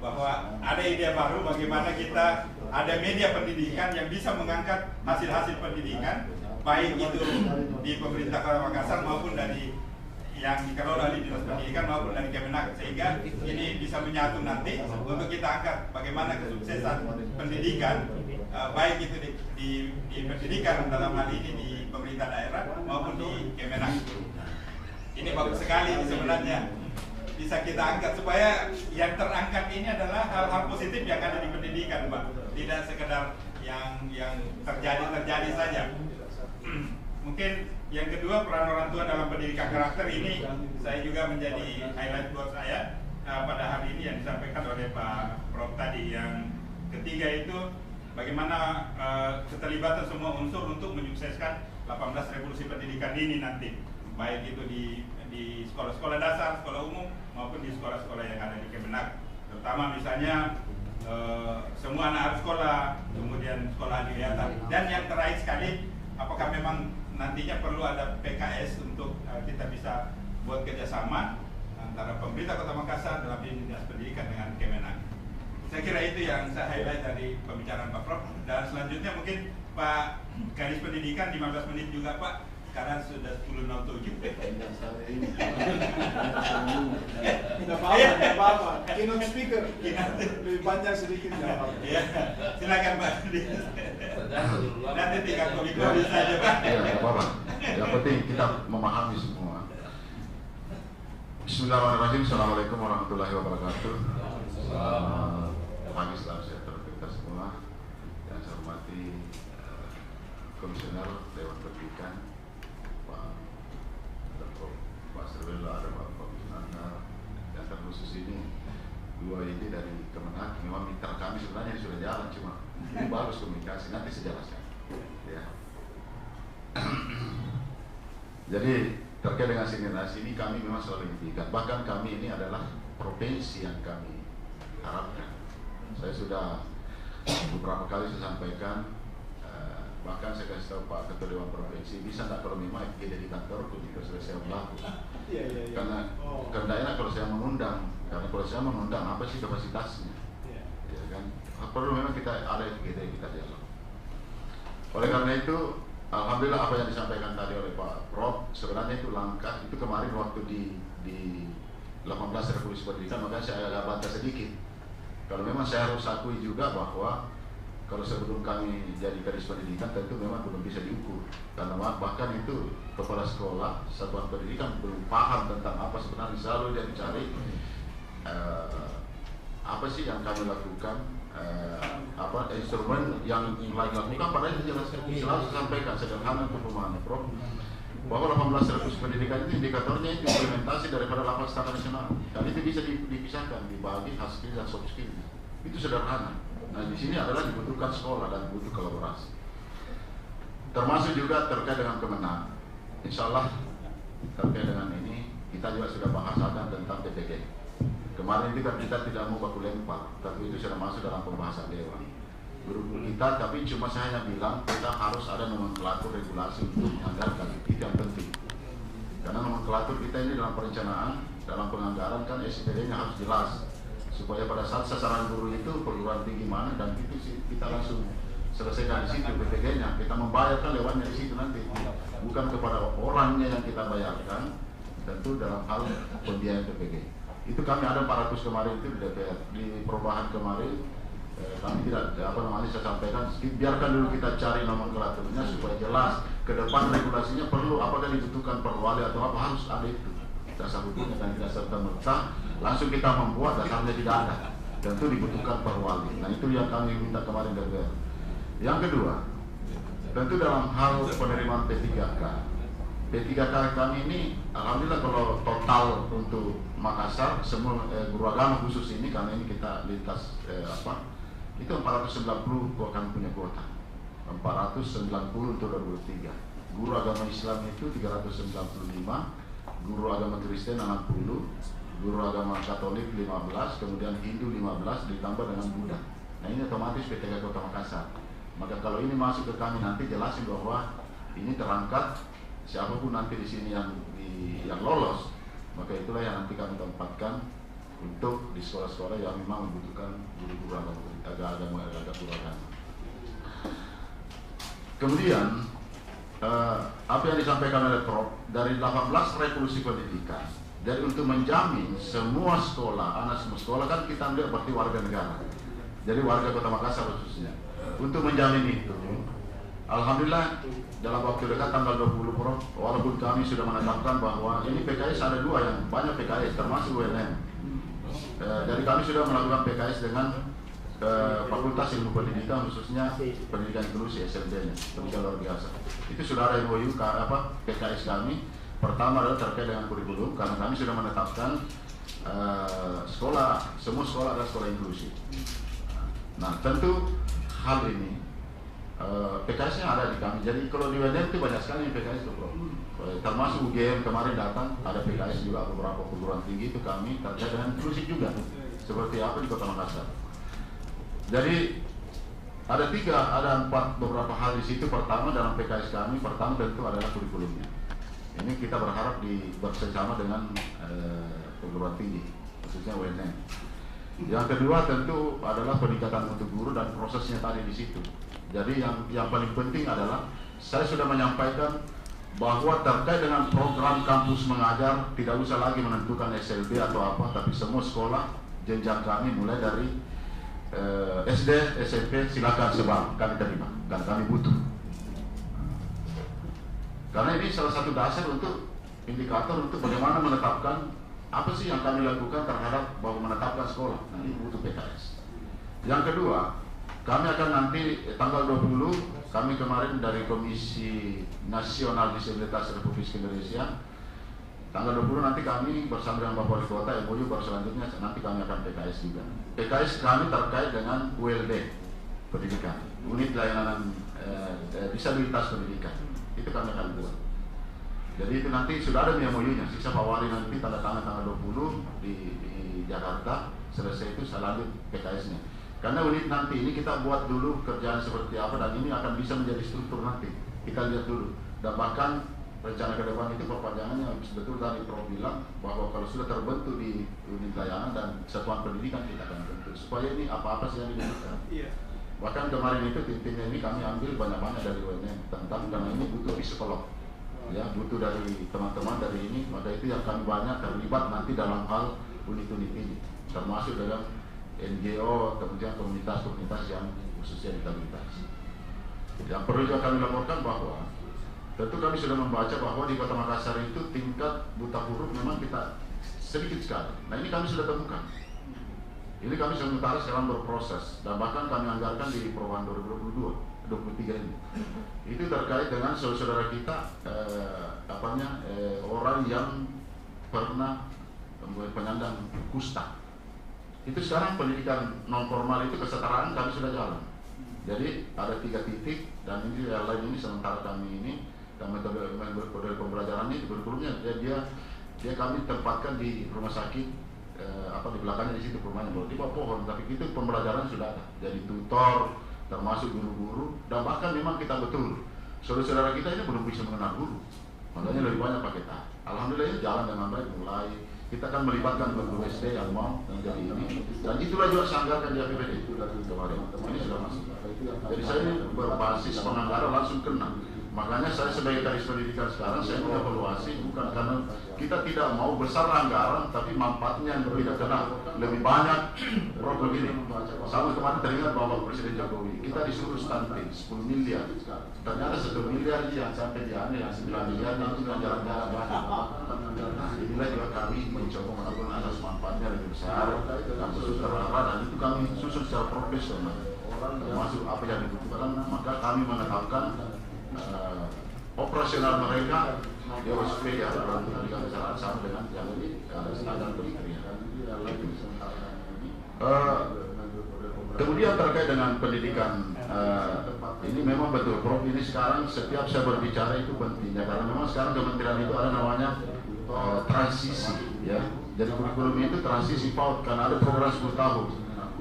bahwa ada ide baru bagaimana kita ada media pendidikan yang bisa mengangkat hasil-hasil pendidikan, baik itu di pemerintah Kota Makassar maupun dari yang dikelola di Dinas Pendidikan maupun dari Kemenak, sehingga ini bisa menyatu nanti untuk kita angkat bagaimana kesuksesan pendidikan, baik itu di pendidikan dalam hal ini di pemerintah daerah maupun di Kemenak. Ini bagus sekali sebenarnya, bisa kita angkat supaya yang terangkat ini adalah hal-hal positif yang ada di pendidikan, Pak. Tidak sekedar yang terjadi saja. Mungkin yang kedua, peran orang tua dalam pendidikan karakter ini saya juga menjadi highlight buat saya pada hari ini yang disampaikan oleh Pak Prof tadi. Yang ketiga itu bagaimana keterlibatan semua unsur untuk menyukseskan 18 revolusi pendidikan ini nanti, baik itu di sekolah-sekolah dasar, sekolah umum maupun di sekolah-sekolah yang ada di Kemenak. Terutama misalnya semua anak harus sekolah, kemudian sekolah adiwiyata. Dan yang terakhir sekali, apakah memang nantinya perlu ada PKS untuk kita bisa buat kerjasama antara pemerintah Kota Makassar dalam dinas pendidikan dengan Kemenak. Saya kira itu yang saya highlight dari pembicaraan Pak Prof. Dan selanjutnya mungkin Pak Kadis Pendidikan 15 menit juga, Pak, karena sudah 10.07. Tidak apa-apa. Keynote speaker. Lebih panjang sedikit. Ya, silakan Pak. Nanti tinggal kopi-kopi saja, Pak. Ya, tidak apa-apa. Yang penting kita memahami semua. Bismillahirrahmanirrahim. Assalamualaikum warahmatullahi wabarakatuh. Pagi, selamat sejahtera kita semua. Yang saya hormati Komisioner Dewan Pendidikan, Pak Serwela, ada Pak Komisioner, yang terkhusus ini dua ini dari Kemenak. Memang mitra kami sebenarnya sudah jalan, cuma ini bagus komunikasi, nanti saya jelaskan. Ya. Jadi terkait dengan sinergi ini kami memang selalu impikan. Bahkan kami ini adalah provinsi yang kami harapkan. Saya sudah beberapa kali saya sampaikan, bahkan saya kasih tahu Pak Ketua Dewan Provinsi, bisa nggak kalau memang FGD di kantorku jika sudah saya melakukan. Karena daerah kalau saya mengundang, apa sih kapasitasnya? Ya kan? perlu memang kita ada FGD kita dialog. Oleh karena itu, alhamdulillah apa yang disampaikan tadi oleh Pak Prof sebenarnya itu langkah. Itu kemarin waktu di 18 Revolusi Pendidikan, makanya saya agak bantah sedikit. Kalau memang saya harus akui juga bahwa kalau sebelum kami jadi Kadis Pendidikan tentu memang belum bisa diukur, karena bahkan itu kepala sekolah satuan pendidikan belum paham tentang apa sebenarnya. Selalu dia mencari apa sih yang kami lakukan, instrumen yang lagi lakukan, padahal itu jelas selalu sampaikan sederhana untuk pemahaman Prof bahwa 18 Revolusi Pendidikan itu indikatornya itu implementasi daripada 8 standar nasional, dan itu bisa dipisahkan dibagi hard skill dan soft skill. Itu sederhana. Nah di sini adalah dibutuhkan sekolah dan butuh kolaborasi, termasuk juga terkait dengan Kemenang. Insya Allah terkait dengan ini kita juga sudah bahasakan tentang PPG. Kemarin itu kan kita tidak mau baku lempar, tapi itu sudah masuk dalam pembahasan dewan guru kita. Tapi cuma saya hanya bilang kita harus ada nomenklatur regulasi untuk menganggarkan, itu yang penting. Karena nomenklatur kita ini dalam perencanaan, dalam penganggaran kan SPD-nya harus jelas, supaya pada saat sasaran guru itu perguruan tinggi mana, dan itu sih kita langsung selesaikan di situ PPG-nya. Kita membayarkan lewatnya di situ nanti, bukan kepada orangnya yang kita bayarkan. Tentu dalam hal pembiayaan PPG itu kami ada 400 kemarin itu di DPR, di perubahan kemarin kami tidak saya sampaikan, biarkan dulu kita cari nomenklaturnya supaya jelas ke depan regulasinya perlu apakah dibutuhkan perwali atau apa, harus ada itu dasar hukumnya, dan tidak serta-merta langsung kita membuat dasarnya tidak ada, tentu dibutuhkan perwali. Nah itu yang kami minta kemarin DPR. Yang kedua, tentu dalam hal penerimaan P3K kami ini alhamdulillah kalau total untuk Makassar semua guru agama khusus ini, karena ini kita lintas itu 490 kami punya kuota, 490 untuk 2023. Guru agama Islam itu 395, guru agama Kristen 60, guru agama Katolik 15, kemudian Hindu 15 ditambah dengan Buddha. Nah ini otomatis P3K Kota Makassar. Maka kalau ini masuk ke kami nanti jelasin bahwa ini terangkat siapapun nanti di sini yang lolos, maka itulah yang nanti kami tempatkan untuk di sekolah-sekolah yang memang membutuhkan guru-guru agama. Kemudian apa yang disampaikan oleh Prof dari 18 Revolusi Pendidikan, jadi untuk menjamin semua sekolah, anak semua sekolah kan kita ambil berarti warga negara, jadi warga Kota Makassar khususnya. Untuk menjamin itu, alhamdulillah dalam waktu dekat tanggal 20 Prof, walaupun kami sudah menetapkan bahwa ini PKS ada dua yang banyak PKS termasuk ULM. Jadi kami sudah melakukan PKS dengan Fakultas Ilmu Pendidikan khususnya Pendidikan Inklusi SLB-nya, pendidikan luar biasa. Itu sudah ada MOU PKS kami. Pertama adalah terkait dengan kurikulum, karena kami sudah menetapkan semua sekolah adalah sekolah inklusi. Nah tentu hal ini PKS-nya ada di kami. Jadi kalau di UNM itu banyak sekali PKS itu, Bro. Termasuk UGM kemarin datang, ada PKS juga beberapa perguruan tinggi itu kami terkait dengan inklusif juga. Seperti apa di Kota Makassar. Jadi ada 4 beberapa hal di situ. Pertama dalam PKS kami, pertama tentu adalah kurikulumnya. Ini kita berharap bersama dengan perguruan tinggi, khususnya UNM. Yang kedua tentu adalah peningkatan mutu guru dan prosesnya tadi di situ. Jadi yang paling penting adalah saya sudah menyampaikan bahwa terkait dengan program kampus mengajar tidak usah lagi menentukan SLB atau apa, tapi semua sekolah jenjang kami mulai dari SD, SMP silakan sebab kami terima dan kami butuh. Karena ini salah satu dasar untuk indikator untuk bagaimana menetapkan apa sih yang kami lakukan terhadap bahwa menetapkan sekolah. Nah ini butuh PKS. Yang kedua, kami akan nanti tanggal 20 kami kemarin dari Komisi Nasional Disabilitas Republik Indonesia, tanggal 20 nanti kami bersama dengan Bapak Wali Kota MOU baru selanjutnya nanti kami akan PKS juga. PKS kami terkait dengan ULD pendidikan, unit layanan disabilitas pendidikan, itu kami akan buat. Jadi itu nanti sudah ada MOU-nya, sisa Pak Wali nanti tanda tangan tanggal 20 di Jakarta, selesai itu saya lanjut PKS-nya. Karena unit nanti ini kita buat dulu kerjaan seperti apa, dan ini akan bisa menjadi struktur nanti. Kita lihat dulu. Dan bahkan rencana ke depan itu perpanjangannya yang betul tadi Prof bilang bahwa kalau sudah terbentuk di unit layanan dan satuan pendidikan kita akan bentuk supaya ini apa-apa sih yang dibutuhkan. Bahkan kemarin itu tim-timnya ini kami ambil banyak-banyak dari UNM tentang karena ini butuh psikolog, ya butuh dari teman-teman dari ini, maka itu yang kami banyak terlibat nanti dalam hal unit-unit ini, termasuk dalam NGO, kemudian komunitas-komunitas yang khususnya disabilitas. Yang perlu juga kami laporkan bahwa tentu kami sudah membaca bahwa di Kota Makassar itu tingkat buta huruf memang kita sedikit sekali. Nah ini kami sudah temukan. Ini kami sementara sekarang berproses dan bahkan kami anggarkan di Program 2022-23 ini. Itu terkait dengan saudara kita orang yang pernah penyandang kusta. Itu sekarang pendidikan non formal itu kesetaraan kami sudah jalan. Jadi ada 3 titik dan ini yang lain ini sementara kami ini dan metode pembelajaran ini kurikulumnya dia kami tempatkan di rumah sakit di belakangnya di situ rumahnya di bawah pohon, tapi itu pembelajaran sudah ada. Jadi tutor termasuk guru-guru dan bahkan memang kita betul saudara-saudara kita ini belum bisa mengenal guru, makanya lebih banyak pakai tas. Alhamdulillah ini jalan dengan baik, mulai kita akan melibatkan guru SD yang mau menjadi ini dan itulah juga dianggarkan di APBD itu dari kemarin ini sudah masuk. Jadi saya ini berbasis penganggaran langsung kena. Makanya saya sebagai kadis pendidikan sekarang saya mengevaluasi bukan karena kita tidak mau besar anggaran, tapi manfaatnya yang tidak kena lebih banyak. Program begini, sama kemarin teringat Bapak Presiden Jokowi, kita disuruh stunting 10 miliar, ternyata 1 miliar yang sampai di aneh yang 9 miliar itu kan jalan-jalan banyak. Inilah juga kami mencoba melakukan asas manfaatnya lebih besar dan khusus terarah, dan itu kami susun secara profesional termasuk apa yang dibutuhkan, maka kami menetapkan operasional mereka di OSP ya dalam pendidikan kesehatan sama dengan yang standar kementerian. Kemudian terkait dengan pendidikan ini memang betul Prof, ini sekarang setiap saya berbicara itu pentingnya karena memang sekarang kementerian itu ada namanya transisi ya. Jadi kurikulum itu transisi PAUD karena ada program 10 tahun.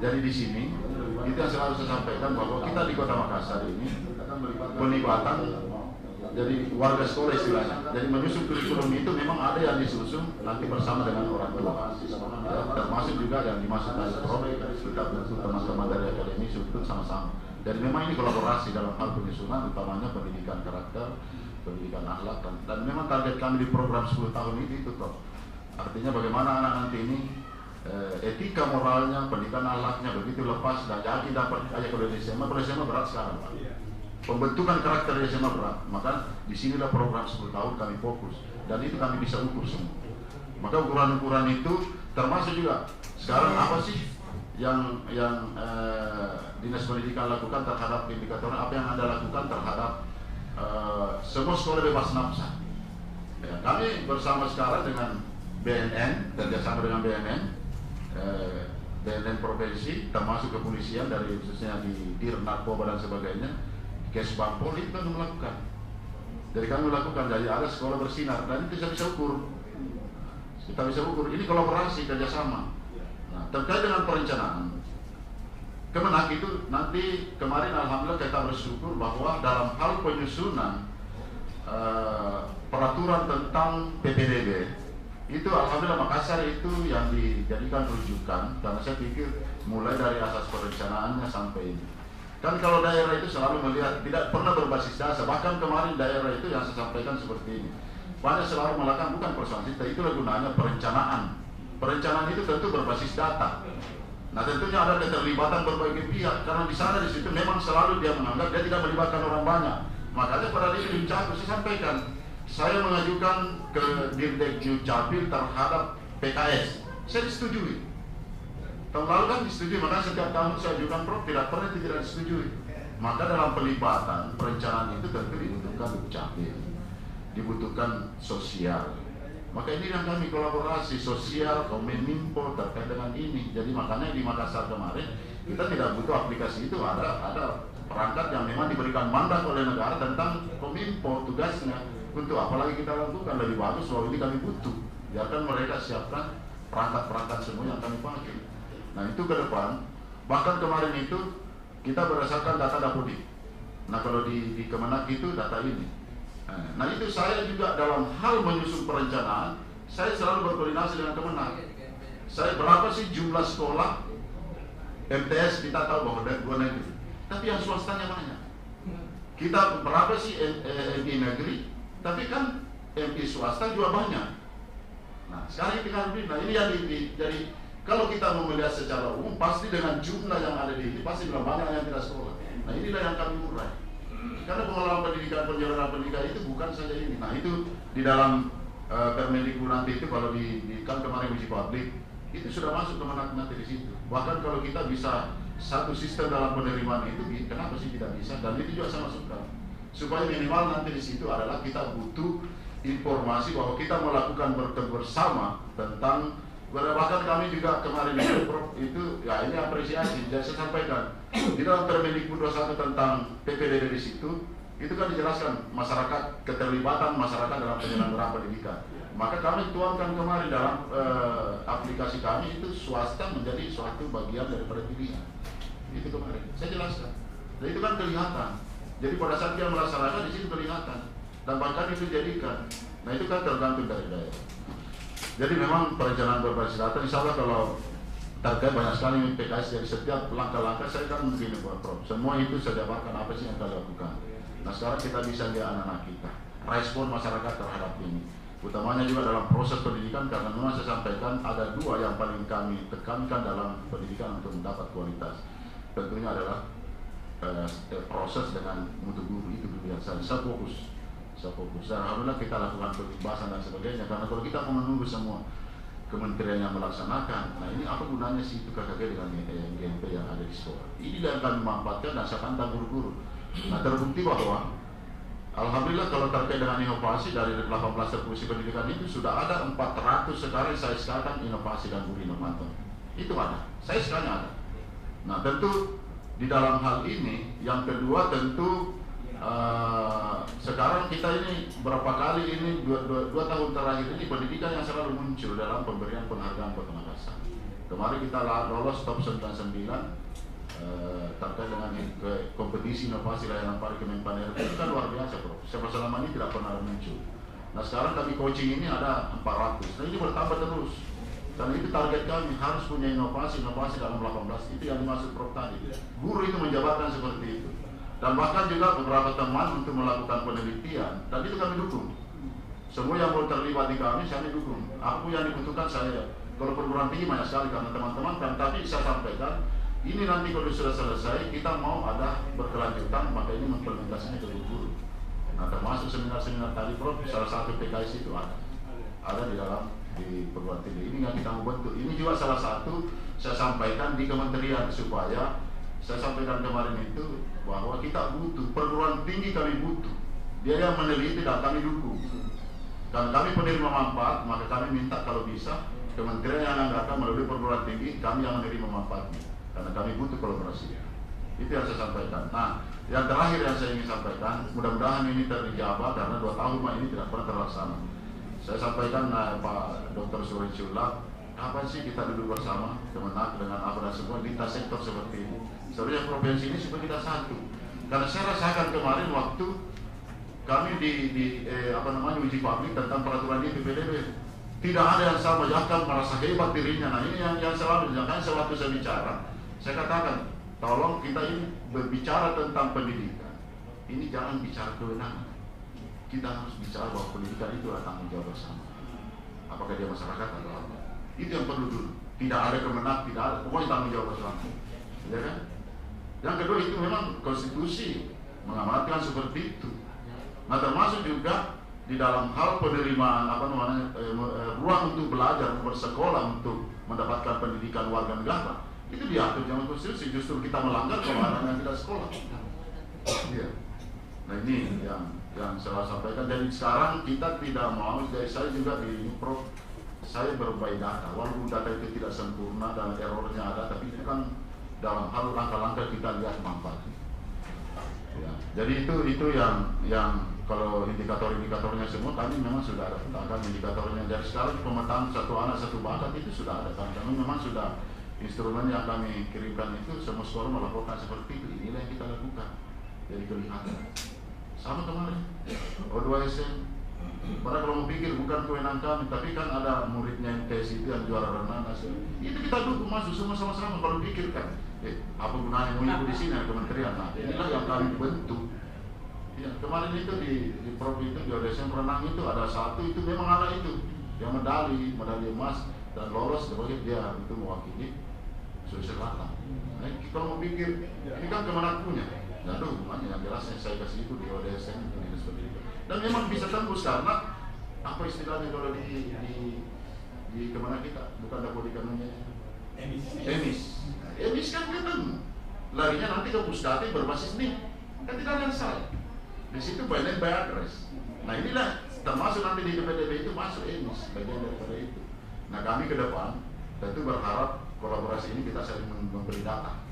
Jadi di sini itu yang selalu saya sampaikan bahwa kita di Kota Makassar ini pelibatan jadi warga sekolah istilahnya. Jadi menyusun kurikulum itu memang ada yang disusun nanti bersama dengan orang tua, ya, termasuk juga yang dimaksud dari Prof, kita bentuk teman-teman dari akademi susun sama-sama. Jadi memang ini kolaborasi dalam hal penyusunan, utamanya pendidikan karakter, pendidikan akhlak, dan memang target kami di program 10 tahun itu Prof. Artinya bagaimana anak nanti ini etika moralnya, pendidikan akhlaknya begitu lepas dan jadi dapat kayak kalau di SMA berat sekarang Pak. Pembentukan karakter di SMA berat, maka disinilah program 10 tahun kami fokus dan itu kami bisa ukur semua. Maka ukuran-ukuran itu termasuk juga sekarang apa sih yang dinas pendidikan lakukan terhadap indikator, apa yang Anda lakukan terhadap semua sekolah bebas nafsa. Ya, kami bersama sekarang dengan BNN, kerjasama dengan BNN provinsi, termasuk kepolisian dari khususnya di Dir Narkoba dan sebagainya, Kesbangpol itu kan melakukan. Jadi kami melakukan, jadi ada sekolah bersinar dan itu bisa ukur. Kita bisa ukur, ini kolaborasi, kerjasama. Nah, terkait dengan perencanaan, Kemenak itu nanti kemarin alhamdulillah kita bersyukur bahwa dalam hal penyusunan peraturan tentang PPDB itu alhamdulillah Makassar itu yang dijadikan rujukan karena saya pikir mulai dari asas perencanaannya sampai ini. Kan kalau daerah itu selalu melihat tidak pernah berbasis data, bahkan kemarin daerah itu yang saya sampaikan seperti ini. Banyak selalu melakukan bukan persoalan sistem, itulah gunanya perencanaan. Perencanaan itu tentu berbasis data. Nah tentunya ada keterlibatan berbagai pihak karena di sana di situ memang selalu dia menganggap dia tidak melibatkan orang banyak. Makanya pada diri Dukcapil saya sampaikan, saya mengajukan ke Dirjen Dukcapil terhadap PKS, saya disetujui. Tahun lalu kan disetujui, maka setiap tahun saya ajukan Prof, tidak pernah tidak disetujui. Maka dalam pelibatan perencanaan itu tentu dibutuhkan Dukcapil, dibutuhkan sosial. Maka ini yang kami kolaborasi sosial, Kominfo terkait dengan ini. Jadi makanya di Makassar kemarin kita tidak butuh aplikasi itu, ada perangkat yang memang diberikan mandat oleh negara tentang Kominfo tugasnya. Untuk apalagi kita lakukan lebih bagus, bahwa ini kami butuh. Biarkan mereka siapkan perangkat-perangkat semua yang kami pakai. Nah itu ke depan, bahkan kemarin itu kita berdasarkan data Dapodik. Nah kalau di Kemenak itu data ini Nah itu saya juga dalam hal menyusun perencanaan, saya selalu berkoordinasi dengan Kemenag. Saya berapa sih jumlah sekolah MTS kita tahu bahwa ada 2 negeri, tapi yang swastanya banyak. Kita berapa sih MI negeri, tapi kan MI swasta juga banyak. Nah sekarang kita harus nah ini yang jadi kalau kita mau melihat secara umum pasti dengan jumlah yang ada di ini pasti belum banyak yang tidak sekolah. Nah inilah yang kami urai. Karena pengelolaan pendidikan, penyelenggaraan pendidikan itu bukan saja ini. Nah itu di dalam Permendikbud nanti itu kalau kan kemarin uji publik itu sudah masuk ke nanti di situ. Bahkan kalau kita bisa satu sistem dalam penerimaan itu, kenapa sih tidak bisa? Dan itu juga saya masukkan supaya minimal nanti di situ adalah kita butuh informasi bahwa kita melakukan bersama tentang. Bahkan kami juga kemarin itu ya ini apresiasi. Jadi saya sampaikan di dalam Permendikbud 21 tentang PPDB di situ itu kan dijelaskan masyarakat, keterlibatan masyarakat dalam penyelenggaraan pendidikan. Maka kami tuangkan kemarin dalam aplikasi kami itu swasta menjadi suatu bagian daripada pilihan. Itu kemarin saya jelaskan. Dan itu kan kelihatan. Jadi pada saat dia melaksanakan di situ kelihatan dan bahkan itu jadikan. Nah itu kan tergantung dari daerah. Jadi memang perencanaan berbasis data, insya Allah kalau terkait banyak sekali PKS, jadi setiap langkah-langkah saya kan begini Prof. Semua itu saya jabarkan apa sih yang kita lakukan. Nah sekarang kita bisa lihat anak-anak kita, respon masyarakat terhadap ini. Utamanya juga dalam proses pendidikan, karena memang saya sampaikan ada 2 yang paling kami tekankan dalam pendidikan untuk mendapat kualitas. Tentunya adalah proses dengan mutu guru itu biasa. Saya fokus. Dan alhamdulillah kita lakukan pembahasan dan sebagainya. Karena kalau kita mau menunggu semua kementerian yang melaksanakan, nah ini apa gunanya sih itu KKG dengan GMP yang ada di sekolah? Ini yang kami manfaatkan dan saya tantang guru-guru. Nah terbukti bahwa alhamdulillah kalau terkait dengan inovasi dari 18 revolusi pendidikan itu sudah ada 400 sekarang saya sekarang inovasi dan guru inovator. Itu ada, saya sekarang ada. Nah tentu di dalam hal ini yang kedua tentu sekarang kita ini berapa kali ini 2 tahun terakhir ini pendidikan yang selalu muncul dalam pemberian penghargaan Kota-Makassar. Kemarin kita lolos top 99 terkait dengan kompetisi inovasi layanan pari Kemenpan RB itu kan luar biasa Prof. Siapa selama ini tidak pernah muncul. Nah sekarang kami coaching ini ada 400. Nah ini bertambah terus. Karena itu target kami harus punya inovasi dalam 18 itu yang dimaksud Prof tadi. Guru itu menjabarkan seperti itu. Dan bahkan juga beberapa teman untuk melakukan penelitian, dan itu kami dukung. Semua yang mau terlibat di kami dukung. Apa yang dibutuhkan saya. Kalau perguruan tinggi banyak sekali karena teman-teman kan, tapi saya sampaikan ini nanti kalau sudah selesai kita mau ada berkelanjutan, maka ini implementasinya ke guru. Nah termasuk seminar-seminar tadi Prof, salah satu PKS itu ada di dalam di perguruan tinggi ini yang kita mau bentuk. Ini juga salah satu saya sampaikan di kementerian supaya saya sampaikan kemarin itu bahwa kita butuh perguruan tinggi, kami butuh dia yang meneliti dan kami dukung. Dan kami penerima manfaat, maka kami minta kalau bisa kementerian yang anggarkan melalui perguruan tinggi kami yang menerima manfaatnya, karena kami butuh kolaborasi. Itu yang saya sampaikan. Nah yang terakhir yang saya ingin sampaikan, mudah-mudahan ini terjawab karena 2 tahun ini tidak pernah terlaksana. Saya sampaikan Pak Dr. Suricula, apa sih kita duduk bersama Kemenag dengan apa dan semua lintas sektor seperti ini. Sebenarnya provinsi ini supaya kita satu. Karena saya rasakan kemarin waktu kami di uji publik tentang peraturan di PPDB, tidak ada yang sama akan merasa hebat dirinya. Nah ini yang selalu jangan sewaktu saya bicara, saya katakan tolong kita ini berbicara tentang pendidikan. Ini jangan bicara kewenangan. Kita harus bicara bahwa pendidikan itu adalah tanggung jawab bersama. Apakah dia masyarakat atau apa? Itu yang perlu dulu. Tidak ada Kemenag, tidak ada, pokoknya tanggung jawab bersama. Ya kan? Yang kedua itu memang konstitusi mengamanatkan seperti itu. Nah termasuk juga di dalam hal penerimaan ruang untuk belajar, bersekolah untuk mendapatkan pendidikan warga negara itu diatur dalam konstitusi. Justru kita melanggar kalau anak yang tidak sekolah. Iya. Nah ini yang saya sampaikan. Jadi sekarang kita tidak mau. Jadi saya juga di Prof, saya berbagai data. Walaupun data itu tidak sempurna dan errornya ada, tapi itu kan dalam hal langkah-langkah kita lihat manfaat. Ya, jadi itu yang kalau indikator-indikatornya semua kami memang sudah ada petakan indikatornya. Dari sekarang pemetaan 1 anak 1 bakat itu sudah ada. Kami memang sudah instrumen yang kami kirimkan itu semua sekolah melakukan seperti itu. Inilah yang kita lakukan. Jadi kelihatan. sama kemarin O2SN. Padahal kalau mau pikir bukan kewenangan kami, tapi kan ada muridnya MTS itu yang juara renang nasional. Itu kita dukung masuk semua sama-sama. Kalau pikir kan, apa gunanya mau ikut di sini kementerian? Nah, inilah yang kami bentuk. Ya, kemarin itu di Prof itu di ODSN renang itu ada satu itu memang ada itu yang medali emas dan lolos sebagai dia itu mewakili Sulawesi Selatan. Nah, kalau mau pikir ini kan kemenangannya, nggak ada hubungannya. Yang jelas saya kasih itu di ODSN ini seperti itu. Dan memang bisa tembus karena apa istilahnya kalau di kemana kita bukan dapat ikannya emis kan kita larinya nanti ke Pusdati berbasis NIM kan tidak ada salah di situ by address. Nah inilah termasuk nanti di DPDB itu masuk emis bagian daripada itu. Nah kami ke depan tentu berharap kolaborasi ini kita saling memberi data.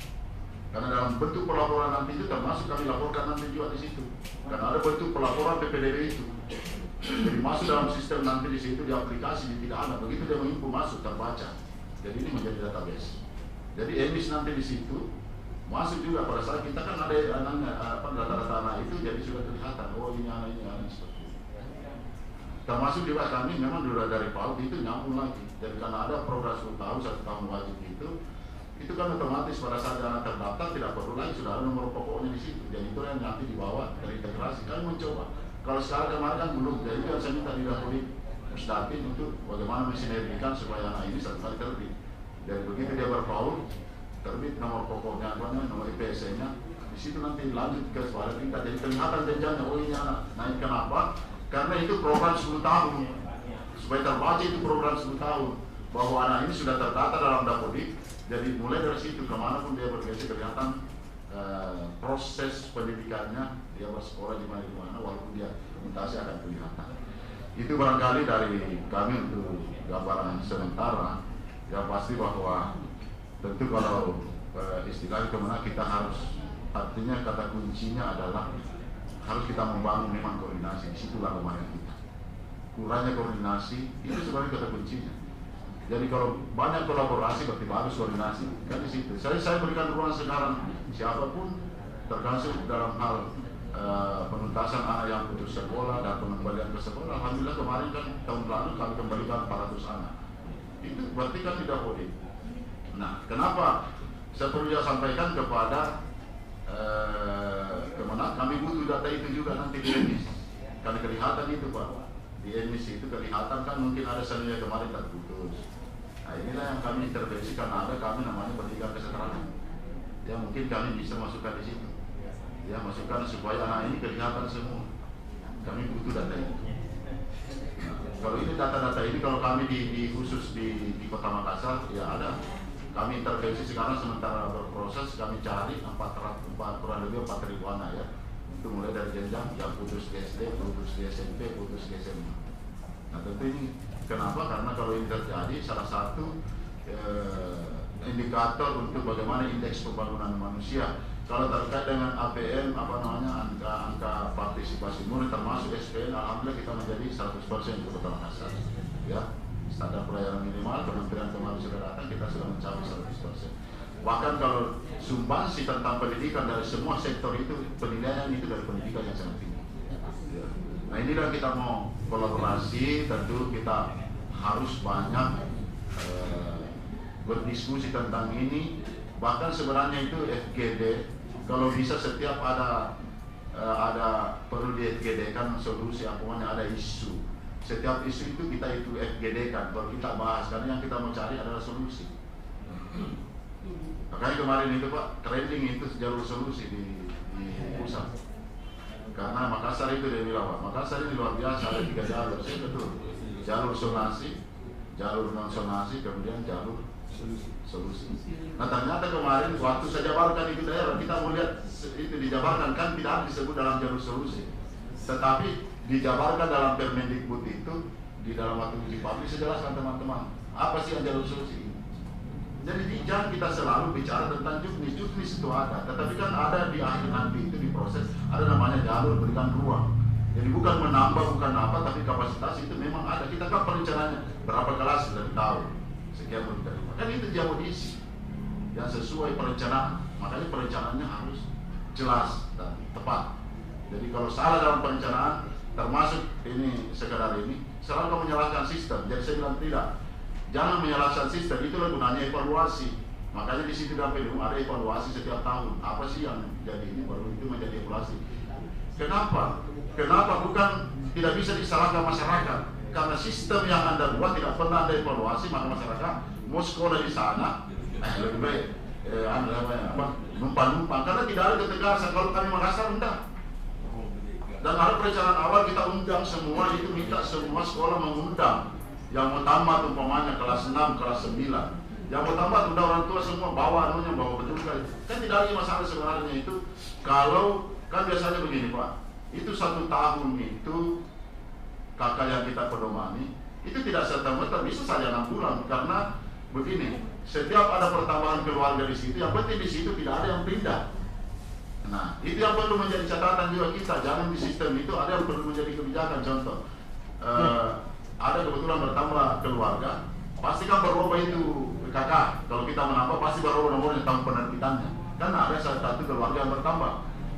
Karena dalam bentuk pelaporan nanti itu termasuk kami laporkan nanti juga di situ. Karena ada bentuk pelaporan PPDB itu. Jadi masuk dalam sistem nanti di situ di aplikasi tidak ada. Begitu dia menginfo masuk terbaca. Jadi ini menjadi database. Jadi emis nanti di situ masuk juga pada saat kita kan ada data-data anak itu jadi sudah kelihatan. Oh ini anak seperti itu. Termasuk juga kami memang sudah dari PAUD itu nyambung lagi. Jadi karena ada program 10 tahun 1 tahun wajib itu kan otomatis pada saat anak terdaftar tidak perlu lagi sudah ada nomor pokoknya di situ. Jadi itu yang nanti dibawa terintegrasi. Kami mencoba. Kalau sekarang kemarin kan belum. Jadi kan saya minta didahului Pusdatin untuk bagaimana mensinergikan supaya anak ini satu kali terbit. Dari begitu dia berpaut terbit nomor pokoknya, nomor IPSN-nya. Di situ nanti lanjut ke sekolah tingkat. Jadi kelihatan jenjangnya. Oh ini anak naik kenapa? Karena itu program 10 tahun. Supaya terbaca itu program 10 tahun bahwa anak ini sudah terdata dalam Dapodik. Jadi mulai dari situ kemanapun dia bergeser kelihatan proses pendidikannya, dia bersekolah di mana walaupun dia mutasi akan kelihatan. Itu barangkali dari kami untuk gambaran sementara. Ya pasti bahwa tentu kalau istilahnya kemana kita harus, artinya kata kuncinya adalah harus kita membangun memang koordinasi. Disitulah lemahnya kita. Kurangnya koordinasi itu sebenarnya kata kuncinya. Jadi kalau banyak kolaborasi berarti bagus koordinasi kan di situ. Saya berikan ruang sekarang siapapun termasuk dalam hal penuntasan anak yang putus sekolah dan pengembalian ke sekolah. Alhamdulillah kemarin kan tahun lalu kami kembalikan 400 anak. Itu berarti kan tidak boleh. Nah, kenapa saya perlu sampaikan kepada kemana kami butuh data itu juga nanti di emis. Karena kelihatan itu Pak. Di emis itu kelihatan kan mungkin ada sebenarnya kemarin terputus. Nah inilah yang kami intervensi karena ada kami namanya pendidikan kesetaraan. Ya mungkin kami bisa masukkan di situ. Ya masukkan supaya anak ini kelihatan semua. Kami butuh data itu. Nah, kalau ini data-data ini kalau kami di khusus di Kota Makassar ya ada. Kami intervensi sekarang sementara berproses kami cari 4 kurang lebih 4.000 anak ya. Itu mulai dari jenjang yang putus di SD, putus di SMP, putus di SMA. Nah tentu ini kenapa? Karena kalau ini terjadi salah satu indikator untuk bagaimana indeks pembangunan manusia. Kalau terkait dengan APM angka partisipasi murid termasuk SPN, alhamdulillah kita menjadi 100% di Kota Makassar. Ya, standar pelayanan minimal Kementerian kemarin sudah datang kita sudah mencapai 100%. Bahkan kalau sumbangsi tentang pendidikan dari semua sektor itu penilaian itu dari pendidikan yang sangat tinggi. Ya. Nah inilah kita mau kolaborasi, tentu kita harus banyak berdiskusi tentang ini. Bahkan sebenarnya itu FGD kalau bisa setiap ada perlu di FGD kan solusi apapun ada isu. Setiap isu itu kita itu FGD kan, baru kita bahas karena yang kita mau cari adalah solusi. Makanya kemarin itu Pak trending itu jalur solusi di pusat. Karena Makassar itu dia bilang Pak, Makassar ini luar biasa ada 3 jalur, saya betul. Jalur sonasi, jalur non sonasi, kemudian jalur solusi. Nah ternyata kemarin waktu saya jabarkan itu daerah kita melihat itu dijabarkan kan tidak disebut dalam jalur solusi, tetapi dijabarkan dalam Permendikbud itu di dalam waktu uji publik saya jelaskan teman-teman apa sih yang jalur solusi. Jadi jangan kita selalu bicara tentang juknis itu ada, tetapi kan ada di akhir nanti itu di proses ada namanya jalur berikan ruang. Jadi bukan menambah bukan apa, tapi kapasitas itu memang ada. Kita kan perencanaannya berapa kelas sudah tahu sekian mau diterima. Kan itu dia mau diisi yang sesuai perencanaan. Makanya perencanaannya harus jelas dan tepat. Jadi kalau salah dalam perencanaan, termasuk ini sekadar ini, selalu kamu menyalahkan sistem. Jadi saya bilang tidak, jangan menyalahkan sistem, itulah gunanya evaluasi. Makanya di situ dalam PDU ada evaluasi setiap tahun. Apa sih yang jadi ini, baru itu menjadi evaluasi. Kenapa? Kenapa bukan tidak bisa disalahkan masyarakat? Karena sistem yang Anda buat tidak pernah ada evaluasi, maka masyarakat mau sekolah di sana lebih baik numpang-numpang, karena tidak ada ketegasan. Kalau kami Makassar enggak. Dan ada perencanaan awal kita undang semua, itu minta semua sekolah mengundang yang mau tamat umpamanya kelas 6, kelas 9. Yang mau tamat undang orang tua semua bawa anunya, bawa betul kan tidak ada masalah sebenarnya itu. Kalau kan biasanya begini Pak, itu 1 tahun itu kakak yang kita pedomani itu tidak serta-merta bisa saja 6 bulan, karena begini, setiap ada pertambahan keluarga di situ, yang penting di situ tidak ada yang pindah. Nah, itu yang perlu menjadi catatan juga kita. Jangan di sistem itu ada yang perlu menjadi kebijakan. Contoh, ada kebetulan bertambah keluarga, pasti kan berubah itu kakak. Kalau kita menambah pasti berubah nomornya tahun penerbitannya. Kan ada satu keluarga yang bertambah.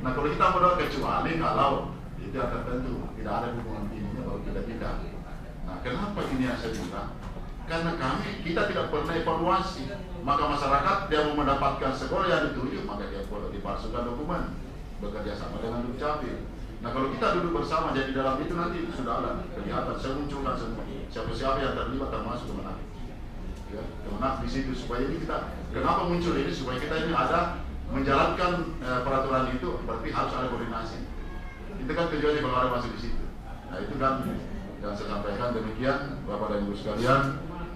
Nah, kalau kita berdoa kecuali kalau itu yang tertentu tidak ada hubungan ininya baru tidak. Nah, kenapa ini yang saya bilang? Karena kita tidak pernah evaluasi. Maka masyarakat dia mau mendapatkan sekolah yang dituju, maka dia perlu dipalsukan dokumen, bekerja sama dengan Dukcapil. Nah, kalau kita duduk bersama, jadi dalam itu nanti sudah ada kelihatan. Saya munculkan semua siapa-siapa yang terlibat, termasuk Kemenak. Ya, Kemenak di situ supaya ini kita, kenapa muncul ini, supaya kita ini ada menjalankan peraturan itu, berarti harus ada koordinasi. Itu kan tujuannya kalau ada masuk di situ. Nah, itu kan yang saya sampaikan. Demikian Bapak dan Ibu sekalian.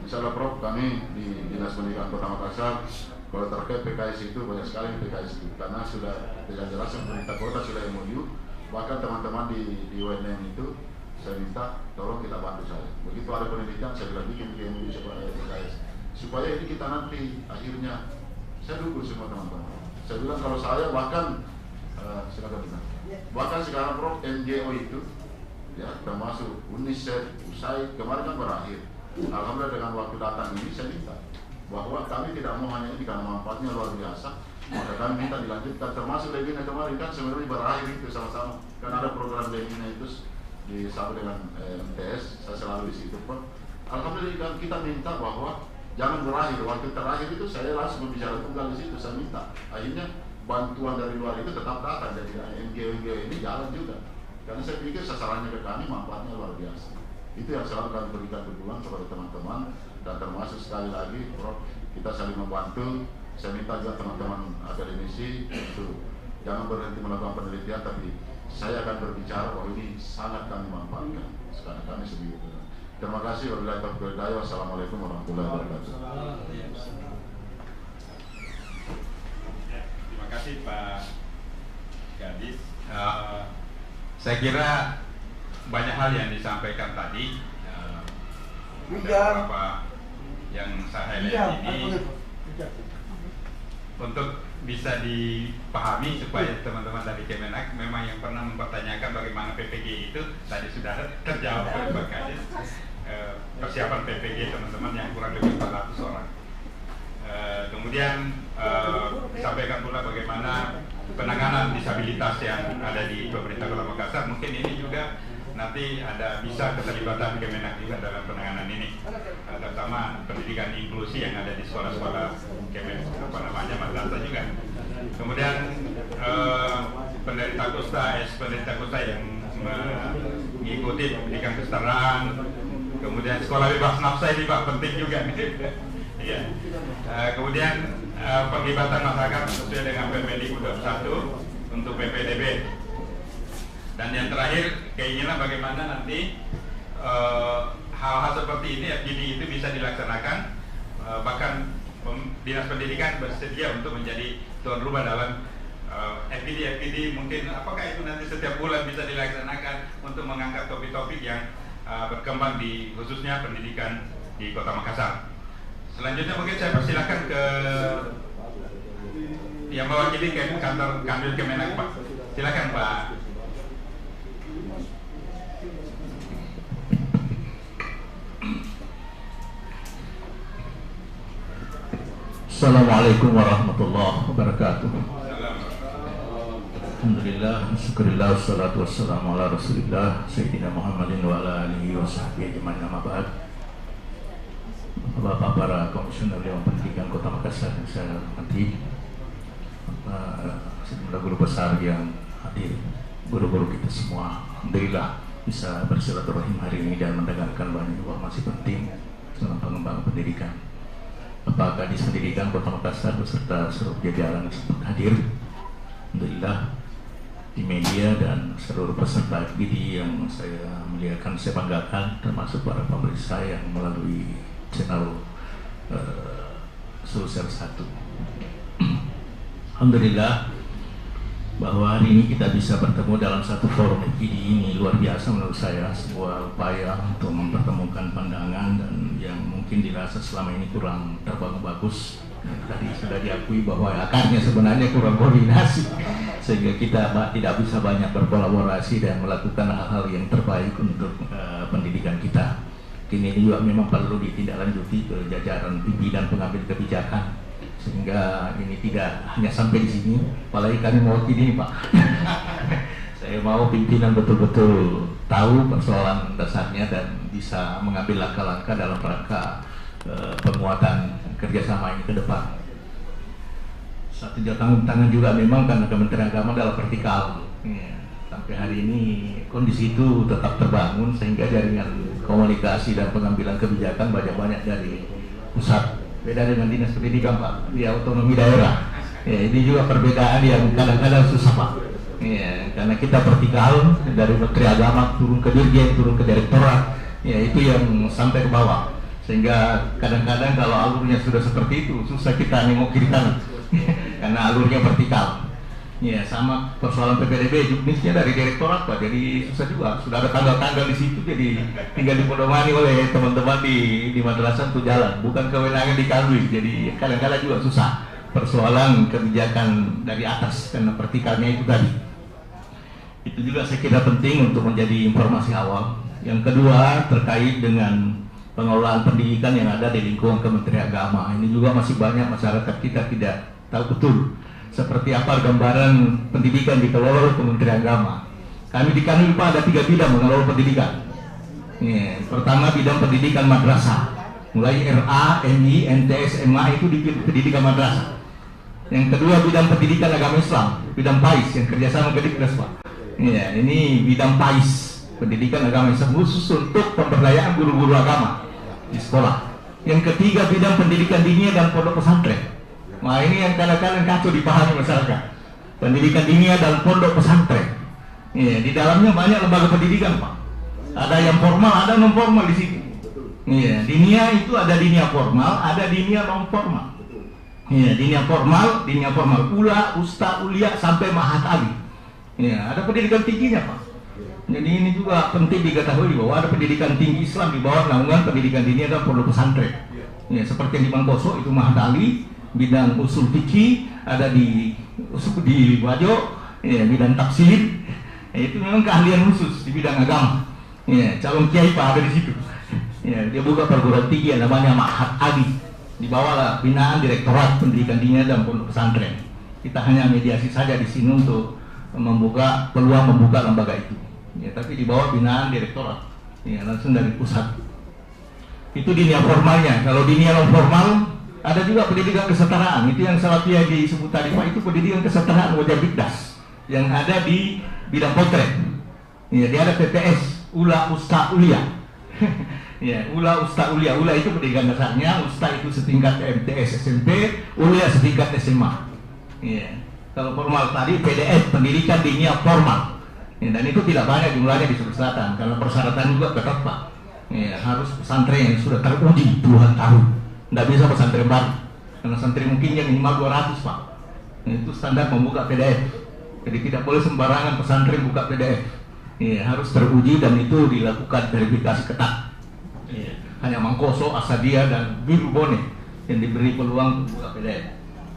Insyaallah Prof, kami di Dinas Pendidikan Kota Makassar kalau terkait PKS itu banyak sekali PKS itu, karena sudah dengan jelas pemerintah kota sudah MOU. Bahkan teman-teman di UNM itu saya minta tolong kita bantu saya. Begitu ada pendidikan saya bilang bikin MOU supaya PKS, supaya ini kita nanti akhirnya saya dukung semua teman-teman. Saya bilang kalau saya bahkan silakan bilang, bahkan sekarang Prof NGO itu ya termasuk UNICEF, USAID kemarin kan berakhir. Alhamdulillah dengan waktu datang ini saya minta bahwa kami tidak mau hanya ini karena manfaatnya luar biasa, maka kami minta dilanjutkan, termasuk Lebina kemarin kan sebenarnya berakhir itu sama-sama kan ada program Lebina itu disambung dengan MTS, saya selalu di situ Pak. Alhamdulillah kan kita minta bahwa jangan berakhir, waktu terakhir itu saya langsung berbicara tunggal di situ, saya minta akhirnya bantuan dari luar itu tetap datang, jadi NGO ini jalan juga, karena saya pikir sasarannya ke kami manfaatnya luar biasa. Itu yang selalu kami berikan dukungan kepada teman-teman, dan termasuk sekali lagi Prof, kita saling membantu. Saya minta juga teman-teman akademisi untuk jangan berhenti melakukan penelitian, tapi saya akan berbicara bahwa ini sangat kami manfaatkan sekarang kami sendiri. Terima kasih. Wabillahi taufiq wal hidayah. Wassalamualaikum warahmatullahi wabarakatuh. Terima kasih Pak Gadis. Saya kira banyak hal yang disampaikan tadi, beberapa yang saya lihat ini untuk bisa dipahami supaya teman-teman dari Kemenak memang yang pernah mempertanyakan bagaimana PPG itu tadi sudah terjawab oleh Pak Kadis. Persiapan PPG teman-teman yang kurang lebih 400 orang. Kemudian disampaikan pula bagaimana penanganan disabilitas yang ada di pemerintah Kota Makassar. Mungkin ini juga nanti ada bisa keterlibatan Kemenak juga dalam penanganan ini, terutama pendidikan inklusi yang ada di sekolah-sekolah Kemenak, madrasah juga. Kemudian penderita kusta yang mengikuti pendidikan kesetaraan, kemudian sekolah bebas nafsa ini Pak penting juga nih. Ya. Kemudian penglibatan masyarakat sesuai dengan Permendikbud 21 untuk PPDB. Dan yang terakhir, keinginan bagaimana nanti hal-hal seperti ini FGD itu bisa dilaksanakan, bahkan Dinas Pendidikan bersedia untuk menjadi tuan rumah dalam FGD mungkin apakah itu nanti setiap bulan bisa dilaksanakan untuk mengangkat topik-topik yang berkembang di khususnya pendidikan di Kota Makassar. Selanjutnya mungkin saya persilahkan ke yang mewakili kantor Kanwil Kemenak Pak. Silakan Pak. Assalamualaikum warahmatullahi wabarakatuh. Alhamdulillah, syukurillah, wassalatu wassalamu ala rasulillah Sayyidina Muhammadin wa ala alihi wa sahbihi ajma'in, amma ba'd. Bapak para komisioner Dewan Pendidikan Kota Makassar yang saya hormati, sejumlah guru besar yang hadir, guru-guru kita semua, alhamdulillah bisa bersilaturahim hari ini dan mendengarkan banyak informasi penting dalam pengembangan pendidikan. Bapak Kadis Pendidikan Kota Makassar beserta seluruh jajaran sempat hadir, alhamdulillah, di media dan seluruh peserta FGD yang saya muliakan, saya banggakan, termasuk para pemirsa yang melalui channel Sulsel 1. Alhamdulillah bahwa hari ini kita bisa bertemu dalam satu forum FGD ini luar biasa menurut saya, sebuah upaya untuk mempertemukan pandangan dan yang mungkin dirasa selama ini kurang terbangun bagus. Tadi sudah diakui bahwa akarnya sebenarnya kurang koordinasi, sehingga kita tidak bisa banyak berkolaborasi dan melakukan hal-hal yang terbaik untuk pendidikan kita. Ini juga memang perlu ditindaklanjuti ke jajaran pimpin dan pengambil kebijakan, sehingga ini tidak hanya sampai di sini. Apalagi kami mewakili ini, Pak. Saya mau pimpinan betul-betul tahu persoalan dasarnya dan bisa mengambil langkah-langkah dalam rangka penguatan kerjasama ini ke depan. Satu tangan juga memang karena Kementerian Agama adalah vertikal. Ya, sampai hari ini kondisi itu tetap terbangun sehingga jaringan komunikasi dan pengambilan kebijakan banyak dari pusat. Beda dengan dinas pendidikan, Pak, di otonomi daerah. Ya, ini juga perbedaan yang kadang-kadang susah, Pak. Ya, karena kita vertikal dari Menteri Agama turun ke Dirjen, turun ke Direktorat. Ya, itu yang sampai ke bawah. Sehingga kadang-kadang kalau alurnya sudah seperti itu susah kita nengok kiri kanan karena alurnya vertikal. Ya, sama persoalan PPDB juknisnya dari direktorat, Pak, jadi susah juga. Sudah ada tanggal-tanggal di situ, jadi tinggal dipedomani oleh teman-teman di madrasah untuk jalan, bukan kewenangan di Kanwil. Jadi kadang-kadang juga susah persoalan kebijakan dari atas karena vertikalnya itu tadi. Itu juga saya kira penting untuk menjadi informasi awal. Yang kedua terkait dengan pengelolaan pendidikan yang ada di lingkungan Kementerian Agama. Ini juga masih banyak masyarakat kita tidak tahu betul seperti apa gambaran pendidikan dikelola oleh Kementerian Agama. Kami di Kanwil, Pak, ada 3 bidang mengelola pendidikan. Ya, pertama bidang pendidikan madrasah, mulai RA, MI, NTS, MA itu di pendidikan madrasah. Yang kedua bidang pendidikan agama Islam, bidang PAIS yang kerjasama Kedikbud, Pak. Ya, ini bidang PAIS, pendidikan agama Islam khusus untuk pemberdayaan guru-guru agama di sekolah. Yang ketiga bidang pendidikan diniyah dan pondok pesantren. Nah, ini yang kadang-kadang kacau dipahami masyarakat. Pendidikan diniyah dan pondok pesantren. Ya, di dalamnya banyak lembaga pendidikan, Pak. Ada yang formal, ada non formal di sini. Ya, diniyah itu ada diniyah formal, ada diniyah non formal. Ya, diniyah formal, ula, usta, ulia sampai mahat ali. Ya, ada pendidikan tingginya, Pak. Jadi ini juga penting diketahui bahwa ada pendidikan tinggi Islam di bawah naungan pendidikan diniyah dan pondok pesantren. Ya, seperti yang di Mangkoso itu Mahat Ali, bidang usul fikih ada di Wajo, ya, bidang tafsir. Ya, itu memang keahlian khusus di bidang agama. Ya, calon kiai, Pak, ada di situ. Ya, dia buka perguruan tinggi yang namanya Mahat Ali. Di bawah binaan Direktorat Pendidikan Diniyah dan Pondok Pesantren. Kita hanya mediasi saja di sini untuk membuka peluang membuka lembaga itu. Ya, tapi di bawah binaan direktorat, ya, langsung dari pusat. Itu diniyah formalnya. Kalau diniyah non formal, ada juga pendidikan kesetaraan. Itu yang Salafiyah disebut tadi, Pak, itu pendidikan kesetaraan wajah bikdas yang ada di bidang potret. Ya, dia ada PTS, ula, usta, ulia. Ya, ula, usta, ulia. Ula itu pendidikan dasarnya, usta itu setingkat MTS SMP, ulia setingkat SMA. Ya, kalau formal tadi PDF, pendidikan diniyah formal. Ya, dan itu tidak banyak jumlahnya di Sulawesi Selatan karena persyaratan juga ketat, Pak. Ya, harus pesantren yang sudah teruji puluhan tahun. Tidak bisa pesantren baru karena santri mungkinnya minimal 200, Pak. Ya, itu standar membuka PDF. Jadi tidak boleh sembarangan pesantren buka PDF. Ya, harus teruji dan itu dilakukan verifikasi ketat. Ya, hanya Mangkoso, Asadia dan Biru Bone yang diberi peluang untuk buka PDF.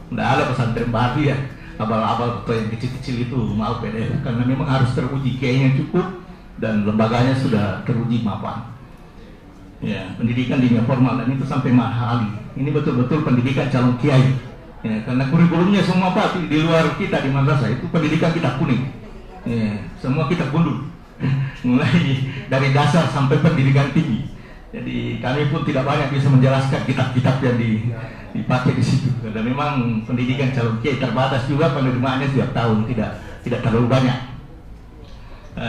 Tidak ada pesantren baru ya. Abal-abal atau yang kecil-kecil itu mau PDF karena memang harus teruji kiainya cukup dan lembaganya sudah teruji mapan. Ya, pendidikan diniyah formal dan itu sampai mahali. Ini betul-betul pendidikan calon kiai. Ya, karena kurikulumnya semua Pak di luar kita di madrasah itu pendidikan kitab kuning. Ya, semua kitab gundul. Mulai dari dasar sampai pendidikan tinggi. Jadi kami pun tidak banyak bisa menjelaskan kitab-kitab yang dipakai di situ. Dan memang pendidikan calon kiai terbatas juga penerimaannya setiap tahun, tidak terlalu banyak.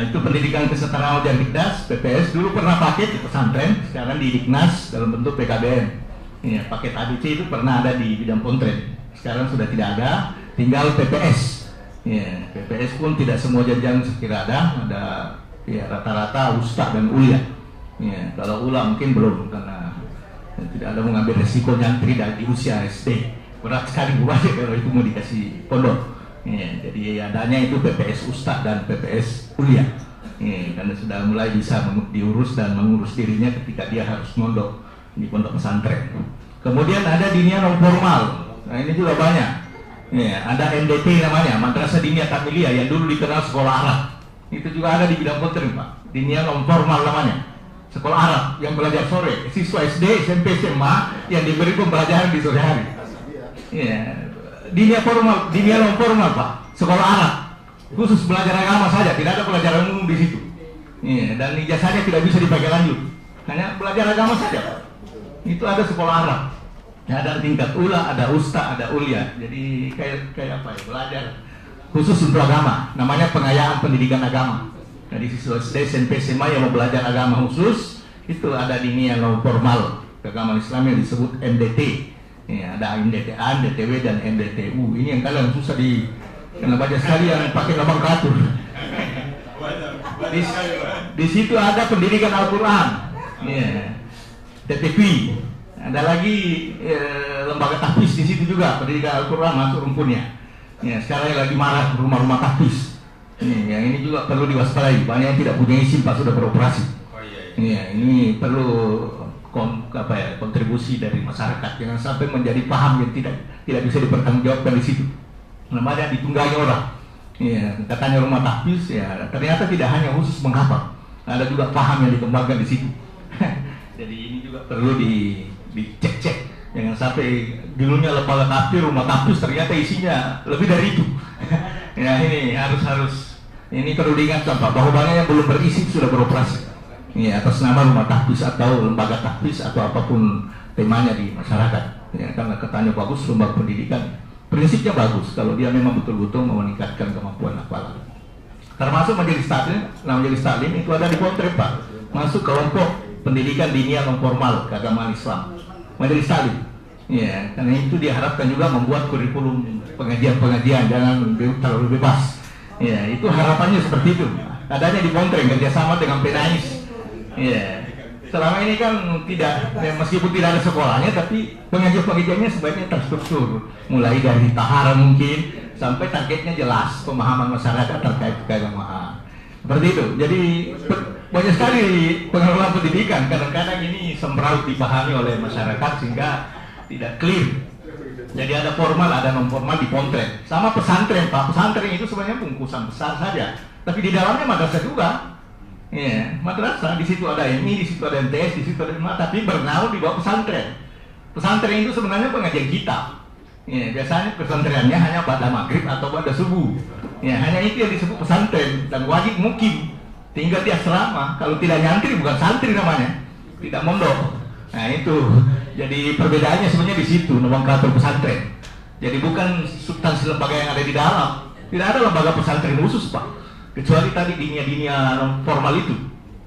Itu pendidikan kesetaraan dan Dikdas, PPS dulu pernah pakai di pesantren, sekarang di Diknas dalam bentuk PKBM. Ya, paket ABC itu pernah ada di bidang pontren, sekarang sudah tidak ada, tinggal PPS. Ya, PPS pun tidak semua jenjang sekira ada ya rata-rata ustaz dan ulia. Ya, kalau ula mungkin belum karena tidak ada mengambil resiko nyantri di usia SD. Berat sekali buahnya kalau itu mau dikasih pondok. Ya, jadi adanya itu PPS ustaz dan PPS ulia. Ya, karena sudah mulai bisa diurus dan mengurus dirinya ketika dia harus mondok di pondok pesantren. Kemudian ada dinia non formal. Nah ini juga banyak. Ya, ada MDT namanya, Madrasah Diniyah Kamiliyah yang dulu dikenal sekolah Arab. Itu juga ada di bidang pontren Pak. Dinia non formal namanya. Sekolah Arab yang belajar sore, siswa SD, SMP, SMA yang diberi pembelajaran di sore hari. Ya, dinia formal, dinia non formal Pak. Sekolah Arab khusus belajar agama saja, tidak ada pelajaran umum di situ. Ya, dan ijazahnya tidak bisa dipakai lanjut, hanya belajar agama saja Pak. Itu ada sekolah Arab. Ya, ada tingkat ula, ada usta, ada ulia. Jadi kayak apa ya, belajar khusus untuk agama. Namanya pengayaan pendidikan agama. Dari siswa SD, SMP, SMA yang mau belajar agama khusus, itu ada dinia non formal keagamaan Islam yang disebut MDT. Ya, ada MDTA, MDTW dan MDTU. Ini yang kalian susah karena banyak sekali yang pakai nomenklatur. Di situ ada pendidikan Al-Quran. Ya. TTP. Ada lagi lembaga tahfiz di situ juga, pendidikan Al-Quran masuk rumpunnya. Ya, sekarang lagi marak rumah-rumah tahfiz. Yang ini juga perlu diwaspadai. Banyak yang tidak punya izin pas sudah beroperasi. Ya, ini perlu kontribusi dari masyarakat. Jangan sampai menjadi paham yang tidak bisa dipertanggungjawabkan di situ. Namanya ditunggangi orang. Ya, katanya rumah tahfiz, ya ternyata tidak hanya khusus menghafal. Ada juga paham yang dikembangkan di situ. Jadi ini juga perlu dicek-cek. Jangan sampai dulunya lembaga tahfiz, rumah tahfiz ternyata isinya lebih dari itu. Ya ini harus ini perlu diingatkan Pak, bahwa banyak yang belum berisi sudah beroperasi. Ya, atas nama rumah tahfiz atau lembaga tahfiz atau apapun temanya di masyarakat. Ya, karena katanya bagus lembaga pendidikan, prinsipnya bagus kalau dia memang betul-betul mau meningkatkan kemampuan hafalan. Termasuk majelis taklim, majelis taklim itu ada di pontren Pak, masuk kelompok pendidikan diniyah non formal keagamaan Islam, majelis taklim. Ya, karena itu diharapkan juga membuat kurikulum pengajian-pengajian, jangan terlalu bebas. Ya, itu harapannya seperti itu. Adanya di pontren kerjasama dengan PNAIS. Ya, selama ini kan tidak, ya, meskipun tidak ada sekolahnya, tapi pengajian-pengajiannya sebaiknya terstruktur, mulai dari tahara mungkin sampai targetnya jelas, pemahaman masyarakat terkait keagamaan. Seperti itu. Jadi banyak sekali pengelola pendidikan kadang-kadang ini sembraut dipahami oleh masyarakat sehingga tidak clear. Jadi ada formal, ada non formal di pontren. Sama pesantren Pak, pesantren itu sebenarnya bungkusan besar saja, tapi di dalamnya madrasah juga. Ya, madrasah, di situ ada MI, di situ ada MTS, di situ ada MA, tapi bernaung di bawah pesantren. Pesantren itu sebenarnya pengajian kitab. Ya, biasanya pesantrennya hanya pada maghrib atau pada subuh. Ya, hanya itu yang disebut pesantren dan wajib mukim. Tinggal di asrama. Kalau tidak nyantri bukan santri namanya, tidak mondok. Nah itu, jadi perbedaannya sebenarnya di situ nomenklatur pesantren. Jadi bukan substansi lembaga yang ada di dalam. Tidak ada lembaga pesantren khusus Pak, kecuali tadi dinia formal itu.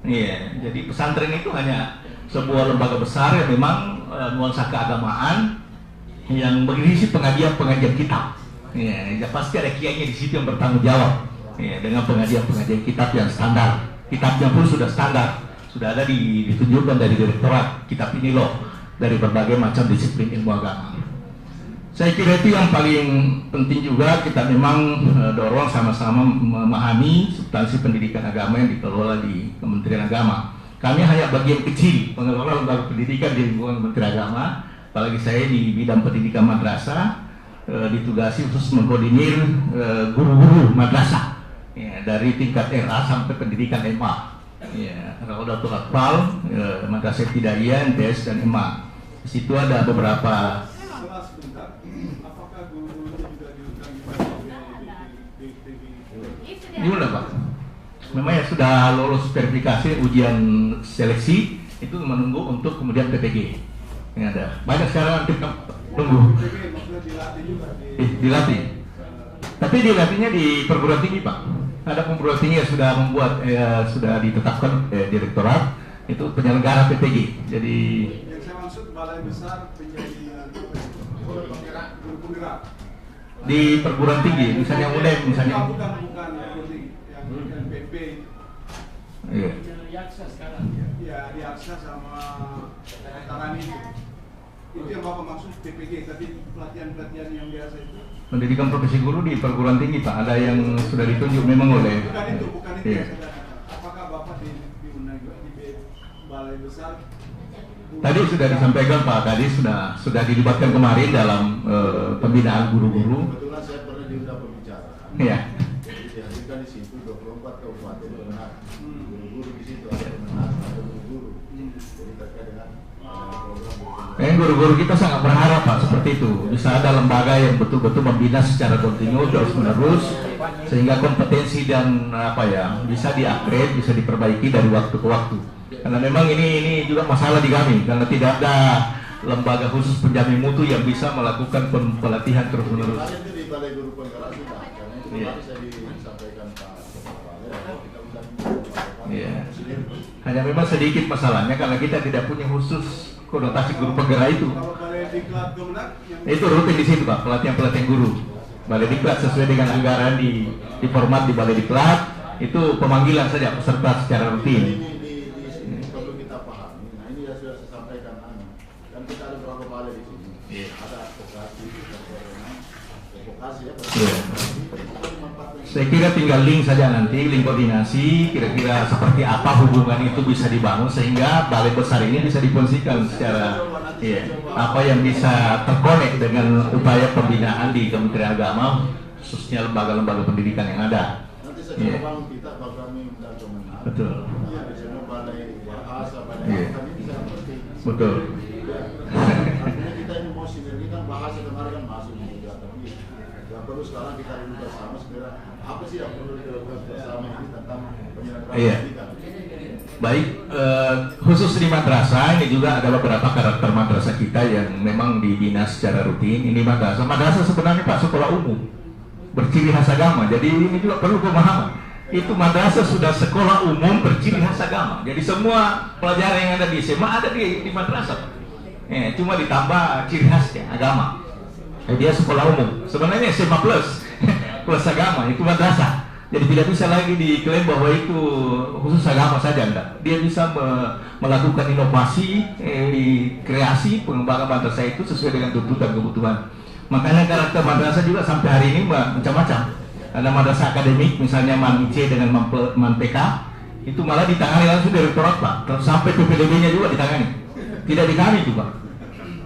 Iya, jadi pesantren itu hanya sebuah lembaga besar yang memang nuansa keagamaan yang berisi pengajian-pengajian kitab. Iya, ya pasti ada kiainya di situ yang bertanggung jawab. Iya, dengan pengajian-pengajian kitab yang standar. Kitabnya pun sudah standar. Sudah ada ditunjukkan dari direktorat kitab ini loh, dari berbagai macam disiplin ilmu agama. Saya kira itu yang paling penting juga, kita memang dorong sama-sama memahami substansi pendidikan agama yang dikelola di Kementerian Agama. Kami hanya bagian kecil pengelola lembaga pendidikan di lingkungan Kementerian Agama, apalagi saya di bidang pendidikan madrasah, ditugasi khusus mengkoordinir guru-guru madrasah ya, dari tingkat RA sampai pendidikan MA. Ya, Raudatul Atfal, Madrasah Ibtidaiyah, MTS dan MA. Di situ ada beberapa. Sebentar, apakah apakah guru-gurunya juga diundang di Gimana Pak? Memang ya sudah lolos verifikasi ujian seleksi, itu menunggu untuk kemudian PPG. Ini ada banyak sekarang nanti tunggu. PPG maksudnya dilatih juga Dilatih. Tapi dilatihnya di perguruan tinggi Pak. Ada perguruan tinggi yang sudah membuat sudah ditetapkan direktorat itu penyelenggara PPG. Jadi yang saya maksud balai besar menjadi guru penggerak di perguruan tinggi, misalnya UNEM, misalnya. bukan yang PP Iya. ya di Aksa sama Tarani itu yang Bapak maksud PPG, tapi pelatihan-pelatihan yang biasa itu Pendidikan profesi guru di perguruan tinggi Pak, ada yang sudah ditunjuk memang oleh. bukan itu Iya. yang saya katakan. Apakah Bapak diundang juga di balai besar? Tadi sudah disampaikan Pak, tadi sudah dilibatkan kemarin dalam pembinaan guru-guru. Kebetulan saya pernah diundang pembicara. Iya. Jadi dihadirkan di situ 24 kabupaten benar. Guru-guru di situ ada benar, ada guru-guru. Jadi terkait dengan program Guru-guru kita sangat berharap Pak seperti itu, bisa ada lembaga yang betul-betul membina secara kontinu terus-menerus sehingga kompetensi dan bisa di-upgrade, bisa diperbaiki dari waktu ke waktu. Karena memang ini juga masalah di kami karena tidak ada lembaga khusus penjamin mutu yang bisa melakukan pelatihan terus-menerus. Kemarin itu di Balai Guru Penggerak sudah, karena itu kemarin saya disampaikan Pak Kepala kita undang. Iya. Hanya memang sedikit masalahnya karena kita tidak punya khusus konotasi guru penggerak itu. Kalau balai diklat Kemenak yang Itu rutin di situ Pak, pelatihan guru. Balai diklat sesuai dengan anggaran di format di balai diklat itu pemanggilan saja peserta secara rutin. Ini perlu kita pahami. Nah ini sudah saya sampaikan kan kita ada beberapa balai di sini. Ada advokasi, ya. Iya. Saya kira tinggal link saja nanti, link koordinasi, kira-kira seperti apa hubungan itu bisa dibangun sehingga balai besar ini bisa difungsikan secara apa yang bisa terkonek dengan upaya pembinaan di Kementerian Agama, khususnya lembaga-lembaga pendidikan yang ada. Nanti saya bangun kita bakal minta Kemenang. Betul. Iya, di sana balai bahasa, balai Iya. ini bisa penting. Betul. Artinya kita ini mau sinergi kan bahasa kemarin kan masuk juga, tapi yang perlu sekarang kita duduk bersama sebenarnya apa sih yang perlu dilakukan bersama ini tentang penyelenggaraan Iya. pendidikan. Baik, khusus di madrasah ini juga ada beberapa karakter madrasah kita yang memang dibina secara rutin. Ini madrasah sebenarnya Pak sekolah umum berciri khas agama. Jadi ini juga perlu pemahaman. Itu madrasah sudah sekolah umum berciri khas agama. Jadi semua pelajaran yang ada di SMA ada di madrasah. Cuma ditambah ciri khasnya agama. Dia sekolah umum. Sebenarnya SMA plus agama itu madrasah. Jadi tidak bisa lagi diklaim bahwa itu khusus agama saja, enggak. Dia bisa melakukan inovasi, kreasi pengembangan madrasah itu sesuai dengan tuntutan kebutuhan. Makanya karakter madrasah juga sampai hari ini macam-macam. Ada madrasah akademik, misalnya Man-IC dengan Man-PK, itu malah ditangani langsung direktorat Pak. Terus sampai PPDB-nya juga ditangani. Tidak di kami itu Pak.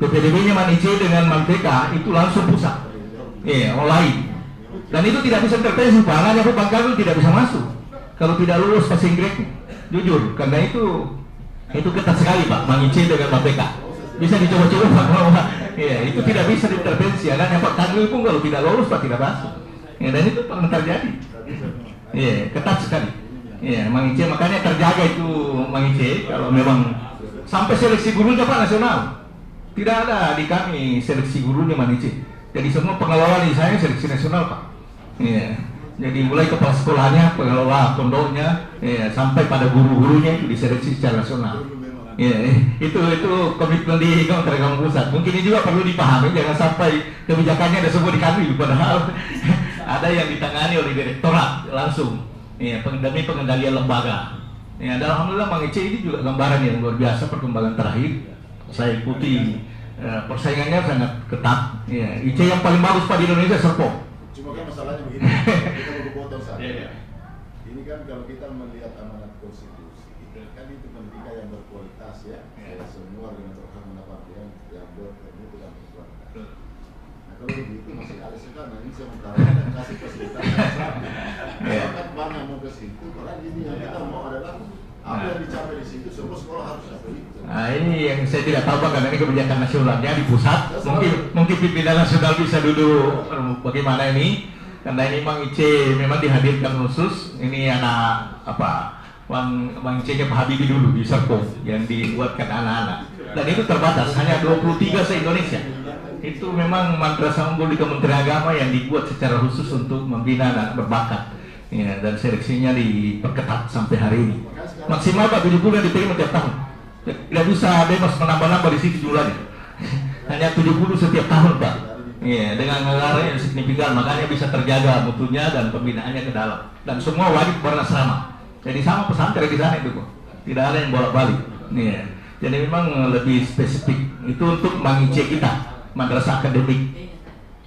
PPDB-nya Man-IC dengan Man-PK itu langsung pusat. Lain. Dan itu tidak bisa intervensi Pak, hanya Pak Bangkalu tidak bisa masuk kalau tidak lulus passing grade-nya. Jujur, karena itu ketat sekali Pak, Man-IC dengan Man-PK. Bisa dicoba-coba Pak, itu tidak bisa diintervensi. Hanya Pak Bangkalu pun kalau tidak lulus Pak tidak masuk. Dan itu pernah terjadi. Ketat sekali. Man-IC makanya terjaga itu Man-IC kalau memang sampai seleksi gurunya Pak nasional. Tidak ada di kami seleksi gurunya Man-IC. Jadi semua pengelola di saya seleksi nasional Pak. Jadi mulai kepala sekolahnya, pengelola pondoknya, sampai pada guru-gurunya itu diseleksi secara nasional. Itu komitmen di Kementerian Pusat. Mungkin ini juga perlu dipahami, jangan sampai kebijakannya ada semua di kami, padahal ada yang ditangani oleh direktorat langsung. Demi pengendalian lembaga. Alhamdulillah Mang IC ini juga gambaran yang luar biasa perkembangan terakhir. Saya ikuti persaingannya sangat ketat. IC yang paling bagus Pak di Indonesia Serpong. Cuma kan masalahnya begini, kita mau potong saja. Ini kan kalau kita melihat amanat konstitusi, kan itu pendidikan yang berkualitas ya. Semua organisator hak mendapatkan yang bermutu dan berkualitas. Nah kalau begitu masih ada sekarang. Ini saya mengatakan kasih fasilitas yang sama. Masyarakat banyak mau ke situ, karena ini yang kita mau adalah Apa yang dicapai di situ, semua sekolah harus capai itu. Nah ini yang saya tidak tahu Pak, karena ini kebijakan nasionalnya di pusat. Mungkin pimpinan nasional bisa duduk bagaimana ini, karena ini Bang Ice memang dihadirkan khusus. Ini anak apa? Bang Ice-nya Pak Habibie dulu di Serpong yang dibuatkan anak-anak. Dan itu terbatas, hanya 23 se-Indonesia. Itu memang madrasah unggul di Kementerian Agama yang dibuat secara khusus untuk membina anak berbakat. Ya, dan seleksinya diperketat sampai hari ini. Maksimal Pak 70 yang diterima tiap tahun. Tidak bisa bebas menambah-nambah di situ jumlahnya. Hanya 70 setiap tahun Pak. Iya, dengan anggaran yang signifikan, makanya bisa terjaga mutunya dan pembinaannya ke dalam. Dan semua wajib berasrama. Jadi sama pesantren di sana itu Pak. Tidak ada yang bolak-balik. Iya. Jadi memang lebih spesifik. Itu untuk mengincik kita, madrasah akademik.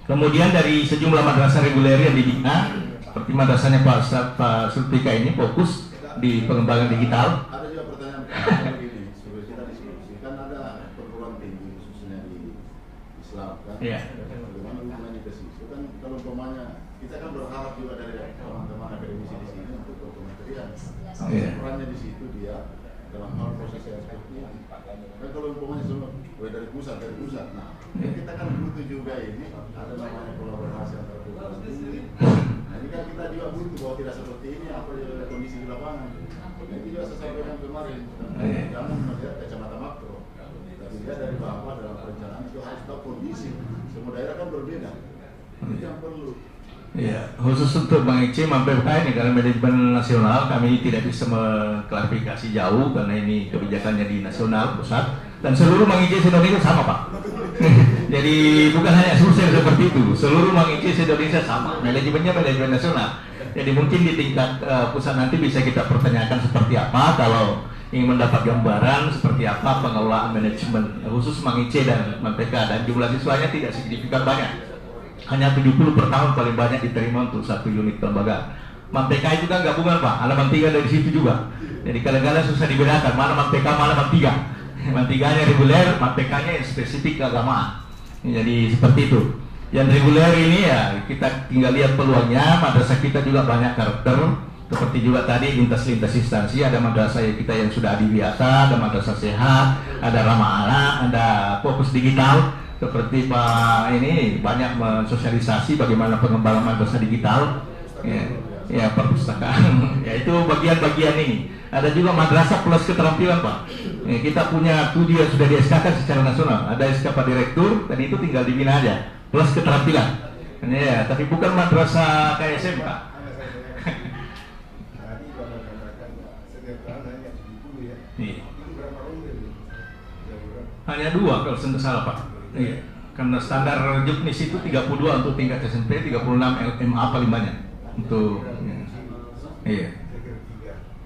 Kemudian dari sejumlah madrasah reguler yang dibina, seperti madrasahnya Pak Sulpika ini fokus di pengembangan digital. Ada juga pertanyaan begini, sebelum kita diskusi, kan ada perguruan tinggi khususnya di Islam kan? Iya. Bagaimana hubungannya ke situ? Kan kalau umpamanya kita kan berharap juga dari teman-teman akademisi di sini untuk kementerian. Iya. Perannya di situ dia dalam hal proses yang seperti ini. Kan kalau umpamanya semua dari pusat. Nah, kita kan butuh juga ini ada namanya kolaborasi antar perguruan tinggi. Nah, ini kan kita juga butuh bahwa tidak seperti ini apa kondisi di lapangan. Ini juga saya sampaikan kemarin, jangan melihat kacamata makro. Tapi dia dari bawah dalam perencanaan itu harus tahu kondisi. Semua daerah kan berbeda. Itu yang perlu. Ya, khusus untuk Bang Ice mampir ini karena manajemen nasional kami tidak bisa mengklarifikasi jauh karena ini kebijakannya di nasional pusat dan seluruh Bang Ice Indonesia sama Pak. Jadi bukan hanya Sulsel seperti itu, seluruh Bang Ice Indonesia sama, manajemennya manajemen nasional. Jadi mungkin di tingkat pusat nanti bisa kita pertanyakan seperti apa kalau ingin mendapat gambaran seperti apa pengelolaan manajemen khusus Bang Ice dan Manteka, dan jumlah siswanya tidak signifikan banyak. Hanya 70 per tahun paling banyak diterima untuk satu unit kelembagaan. Manteka itu kan gabungan Pak, ada Mantiga dari situ juga. Jadi kadang-kadang susah dibedakan mana Manteka mana Mantiga. Mantiganya reguler, Mantekanya yang spesifik keagamaan. Jadi seperti itu. Yang reguler ini ya kita tinggal lihat peluangnya. Madrasah kita juga banyak karakter. Seperti juga tadi lintas-lintas instansi, ada madrasah kita yang sudah adiwiata, ada madrasah sehat, ada ramah anak, ada fokus digital. Seperti Pak ini banyak mensosialisasi bagaimana pengembangan madrasah digital, ya perpustakaan, ya itu bagian-bagian ini. Ada juga madrasah plus keterampilan Pak. Kita punya 7 yang sudah di-SK-kan secara nasional. Ada SK Pak Direktur, dan itu tinggal dibina aja plus keterampilan. Ya, tapi bukan madrasah kayak SMK. Hanya 2 kalau saya salah Pak. Iya, karena standar Juknis itu 32 untuk tingkat SMP, 36 LMA paling banyak untuk iya.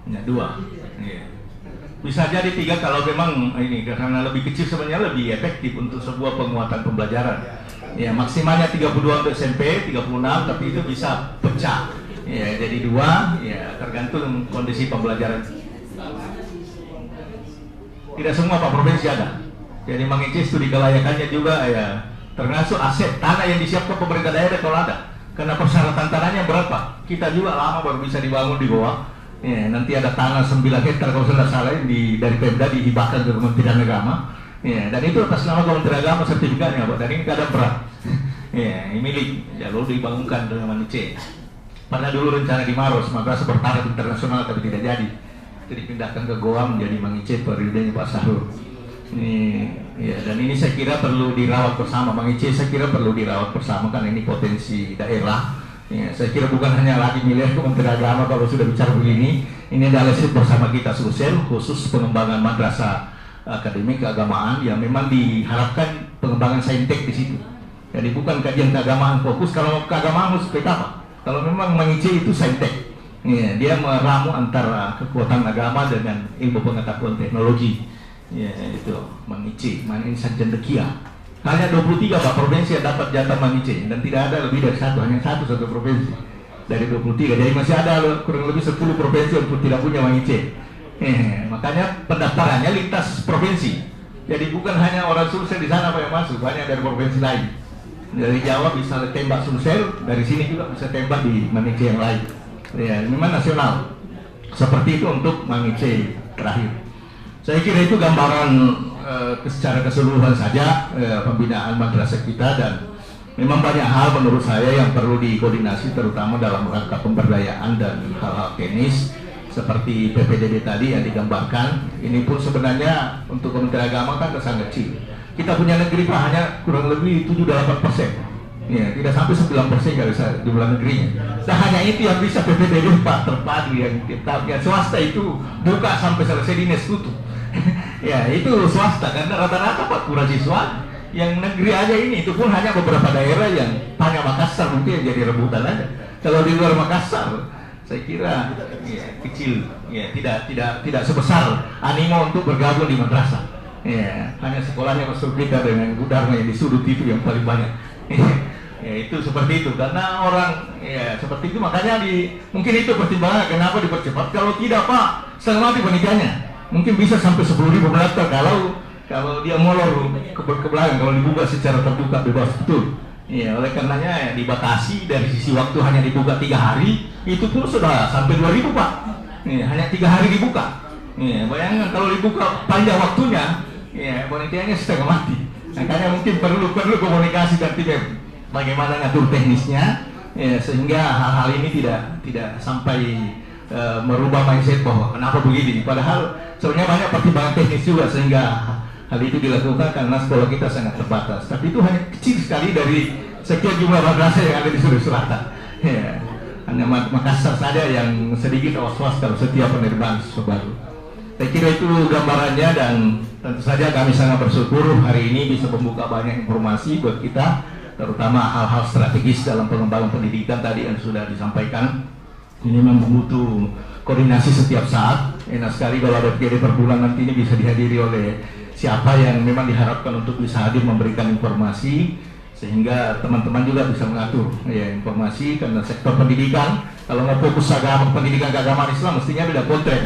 Ya 2. Iya. Bisa jadi 3 kalau memang ini karena lebih kecil sebenarnya lebih efektif untuk sebuah penguatan pembelajaran. Ya, maksimalnya 32 untuk SMP, 36 tapi itu bisa pecah. Ya, jadi 2 ya tergantung kondisi pembelajaran. Tidak semua Pak provinsi ada. Jadi Bang Ice studi kelayakannya juga ya termasuk aset tanah yang disiapkan pemerintah daerah kalau ada. Karena persyaratan tanahnya berapa? Kita juga lama baru bisa dibangun di Goa. Ya, nanti ada tanah 9 hektar kalau saya salah dari Pemda dihibahkan ke Kementerian Agama. Ya, dan itu atas nama Kementerian Agama sertifikatnya Pak. Dan ini keadaan berat. Ya, ini milik. Ya, lalu dibangunkan dengan Bang Ice. Pada dulu rencana di Maros, madrasah bertaraf internasional tapi tidak jadi. Jadi dipindahkan ke Goa menjadi Bang Ice periodenya Pak Sahrul. Ini ya, dan ini saya kira perlu dirawat bersama Bang Ice, saya kira perlu dirawat bersama kan ini potensi daerah. Ya, saya kira bukan hanya lagi milih Kementerian Agama kalau sudah bicara begini, ini adalah bersama kita Sulsel khusus pengembangan madrasah akademik keagamaan yang memang diharapkan pengembangan saintek di situ. Jadi bukan kajian keagamaan fokus, kalau keagamaan harus apa? Kalau memang Bang Ice itu saintek. Ya, dia meramu antara kekuatan agama dengan ilmu pengetahuan teknologi. Ya itu Bang Ice, main sarjana cendekia. Hanya 23 Pak provinsi yang dapat jatah Bang Ice dan tidak ada lebih dari hanya satu provinsi dari 23. Jadi masih ada kurang lebih 10 provinsi yang tidak punya Bang Ice. Makanya pendaftarannya lintas provinsi. Jadi bukan hanya orang Sulsel di sana Pak yang masuk, banyak dari provinsi lain. Dari Jawa bisa tembak Sulsel, dari sini juga bisa tembak di Bang Ice yang lain. Ya, memang nasional. Seperti itu untuk Mangice terakhir. Saya kira itu gambaran secara keseluruhan saja pembinaan madrasah kita, dan memang banyak hal menurut saya yang perlu dikoordinasi, terutama dalam rangka pemberdayaan dan hal-hal teknis seperti PPDB tadi yang digambarkan. Ini pun sebenarnya untuk Kementerian Agama kan sangat kecil. Kita punya negeri Pak hanya kurang lebih 7-8%. Ya, tidak sampai 9% nggak bisa jumlah negerinya. Nah, hanya itu yang bisa PPDB Pak terpadu yang swasta itu buka sampai selesai dinas tutup. Ya, itu swasta karena rata-rata Pak kurang siswa. Yang negeri aja ini itu pun hanya beberapa daerah yang hanya Makassar mungkin yang jadi rebutan aja. Kalau di luar Makassar saya kira ya, kecil, ya, tidak sebesar animo untuk bergabung di madrasah. Ya, hanya sekolahnya Mas kita dengan Gudarma yang di sudut itu yang paling banyak. Ya, itu seperti itu karena orang ya seperti itu, makanya mungkin itu pertimbangan kenapa dipercepat. Kalau tidak Pak, setengah mati panitia-nya. Mungkin bisa sampai 10.000 pendaftar kalau dia molor ke belakang, kalau dibuka secara terbuka bebas betul. Ya, oleh karenanya ya, dibatasi dari sisi waktu hanya dibuka 3 hari, itu pun sudah sampai 2.000 Pak. Ya, hanya 3 hari dibuka. Ya, bayangkan kalau dibuka panjang waktunya, ya panitianya setengah mati. Makanya mungkin perlu komunikasi dan bagaimana ngatur teknisnya, ya, sehingga hal-hal ini tidak sampai merubah mindset bahwa kenapa begini. Padahal sebenarnya banyak pertimbangan teknis juga sehingga hal itu dilakukan karena sekolah kita sangat terbatas. Tapi itu hanya kecil sekali dari sekian jumlah madrasah yang ada di Sulawesi Selatan. Ya, hanya Makassar saja yang sedikit was-was kalau setiap penerimaan siswa baru. Saya kira itu gambarannya, dan tentu saja kami sangat bersyukur hari ini bisa membuka banyak informasi buat kita, terutama hal-hal strategis dalam pengembangan pendidikan tadi yang sudah disampaikan. Ini memang butuh koordinasi setiap saat. Enak sekali kalau ada PPD per bulan nanti ini bisa dihadiri oleh siapa yang memang diharapkan untuk bisa hadir memberikan informasi, sehingga teman-teman juga bisa mengatur ya informasi, karena sektor pendidikan kalau mau fokus agama pendidikan keagamaan Islam mestinya beda konten.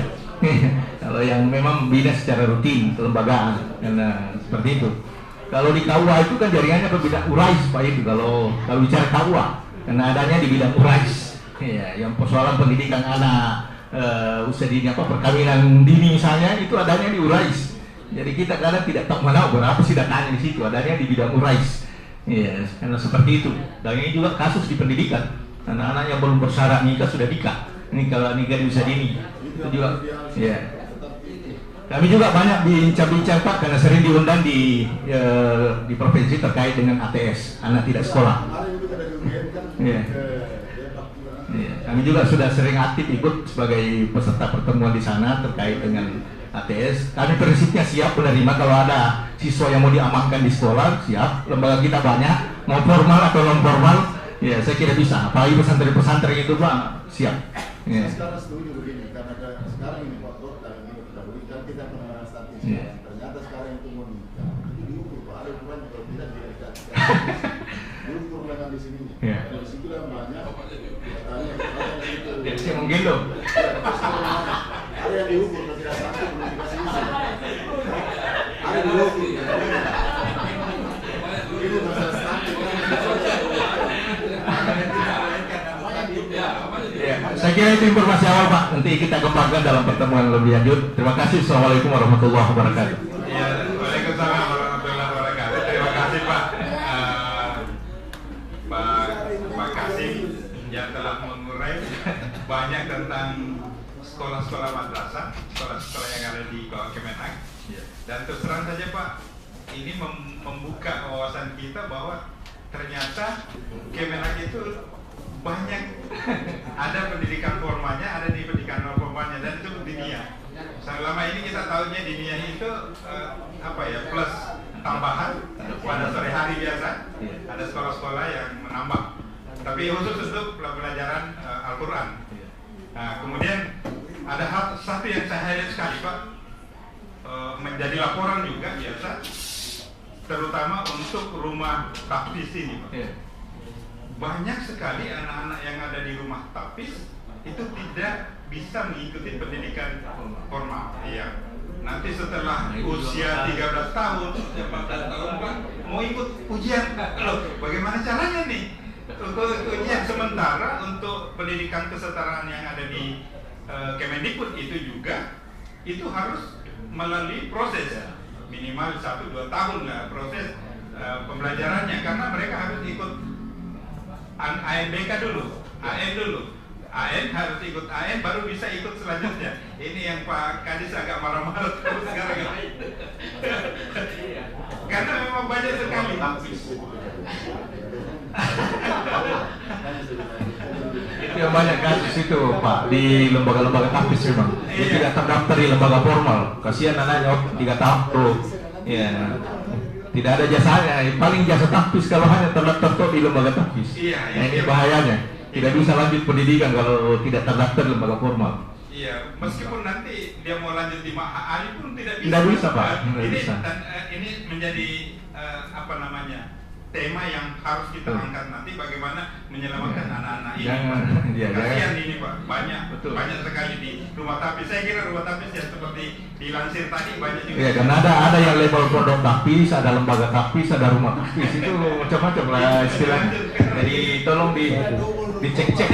Kalau yang memang bina secara rutin kelembagaan, karena seperti itu. Kalau di KUA itu kan jaringannya ke bidang URAIS Pak, itu kalau bicara KUA karena adanya di bidang URAIS ya, yang persoalan pendidikan anak usia dini perkawinan dini misalnya itu adanya di URAIS. Jadi kita kadang tidak tahu mana berapa sih datanya di situ, adanya di bidang URAIS. Iya, karena seperti itu. Dan ini juga kasus di pendidikan, anak-anak yang belum bersyarat nikah sudah nikah. Ini kalau nikah di usia dini itu juga. Ya. Kami juga banyak bincang-bincang Pak, karena sering diundang di provinsi terkait dengan ATS, anak tidak sekolah. Ya. Ya. Kami juga sudah sering aktif ikut sebagai peserta pertemuan di sana terkait dengan ATS. Kami prinsipnya siap menerima kalau ada siswa yang mau diamankan di sekolah, siap. Lembaga kita banyak, mau formal atau non formal, ya saya kira bisa. Apalagi pesantren-pesantren itu Pak, siap. Ya. Sekarang setuju begini, karena sekarang ini Pak Kota yang kita berikan, kita pernah statistik. Ya. Ternyata sekarang itu mau nikah, itu diukur Pak. Ada ukuran kalau tidak direkat. Diukur dengan di sini. Ya. Dari situ yang banyak. Ya, sih mungkin loh. Ada yang diukur, tapi tidak sampai belum dikasih izin. Ada yang diukur. Ini masalah stunting. Ya, saya kira itu informasi awal Pak. Nanti kita kembangkan dalam pertemuan lebih lanjut. Terima kasih. Assalamualaikum warahmatullahi wabarakatuh. Ya, waalaikumsalam warahmatullahi wabarakatuh. Terima kasih Pak. Pak Kasim yang telah mengurai banyak tentang sekolah-sekolah madrasah, sekolah-sekolah yang ada di Kemenag. Dan terus terang saja Pak, ini membuka wawasan kita bahwa ternyata Kemenag itu banyak ada pendidikan formalnya, ada di pendidikan non formalnya, dan itu dunia. Selama ini kita tahunya dunia itu plus tambahan pada sore hari biasa. Ada sekolah-sekolah yang menambah, tapi khusus untuk pelajaran Al-Quran. Nah, kemudian ada hal satu yang saya highlight sekali Pak, menjadi laporan juga biasa, terutama untuk rumah tahfiz ini Pak. Banyak sekali anak-anak yang ada di rumah tahfiz itu tidak bisa mengikuti pendidikan formal. Iya. Nanti setelah usia 13 tahun, 14 tahun Pak, mau ikut ujian. Loh, bagaimana caranya nih? Untuk ujian sementara untuk pendidikan kesetaraan yang ada di Kemendikbud itu juga itu harus melalui proses minimal 1-2 tahun lah proses pembelajarannya, karena mereka harus ikut ANBK dulu, AN dulu. AN harus ikut AN baru bisa ikut selanjutnya. Ini yang Pak Kadis agak marah-marah terus sekarang. Karena memang banyak sekali. Itu yang banyak kasus itu Pak di lembaga-lembaga tapis memang. Dia tidak terdaftar di lembaga formal. Kasihan anaknya 3 tahun tuh. Ya. Tidak ada jasanya. Paling jasa tapis kalau hanya terdaftar di lembaga tapis. Nah, ini bahayanya. Tidak bisa lanjut pendidikan kalau tidak terdaftar di lembaga formal. Iya, meskipun nanti dia mau lanjut di Ma'ali pun tidak bisa. Tidak bisa Pak. Ini menjadi tema yang harus kita angkat nanti, bagaimana menyelamatkan anak-anak ini. Kasihan ini Pak, banyak sekali di rumah tapis. Saya kira rumah tapis ya seperti dilansir tadi banyak juga. Iya, karena ada yang level pondok tapis, ada lembaga tapis, ada rumah tapis, itu macam-macam lah istilahnya. Jadi tolong dicek-cek.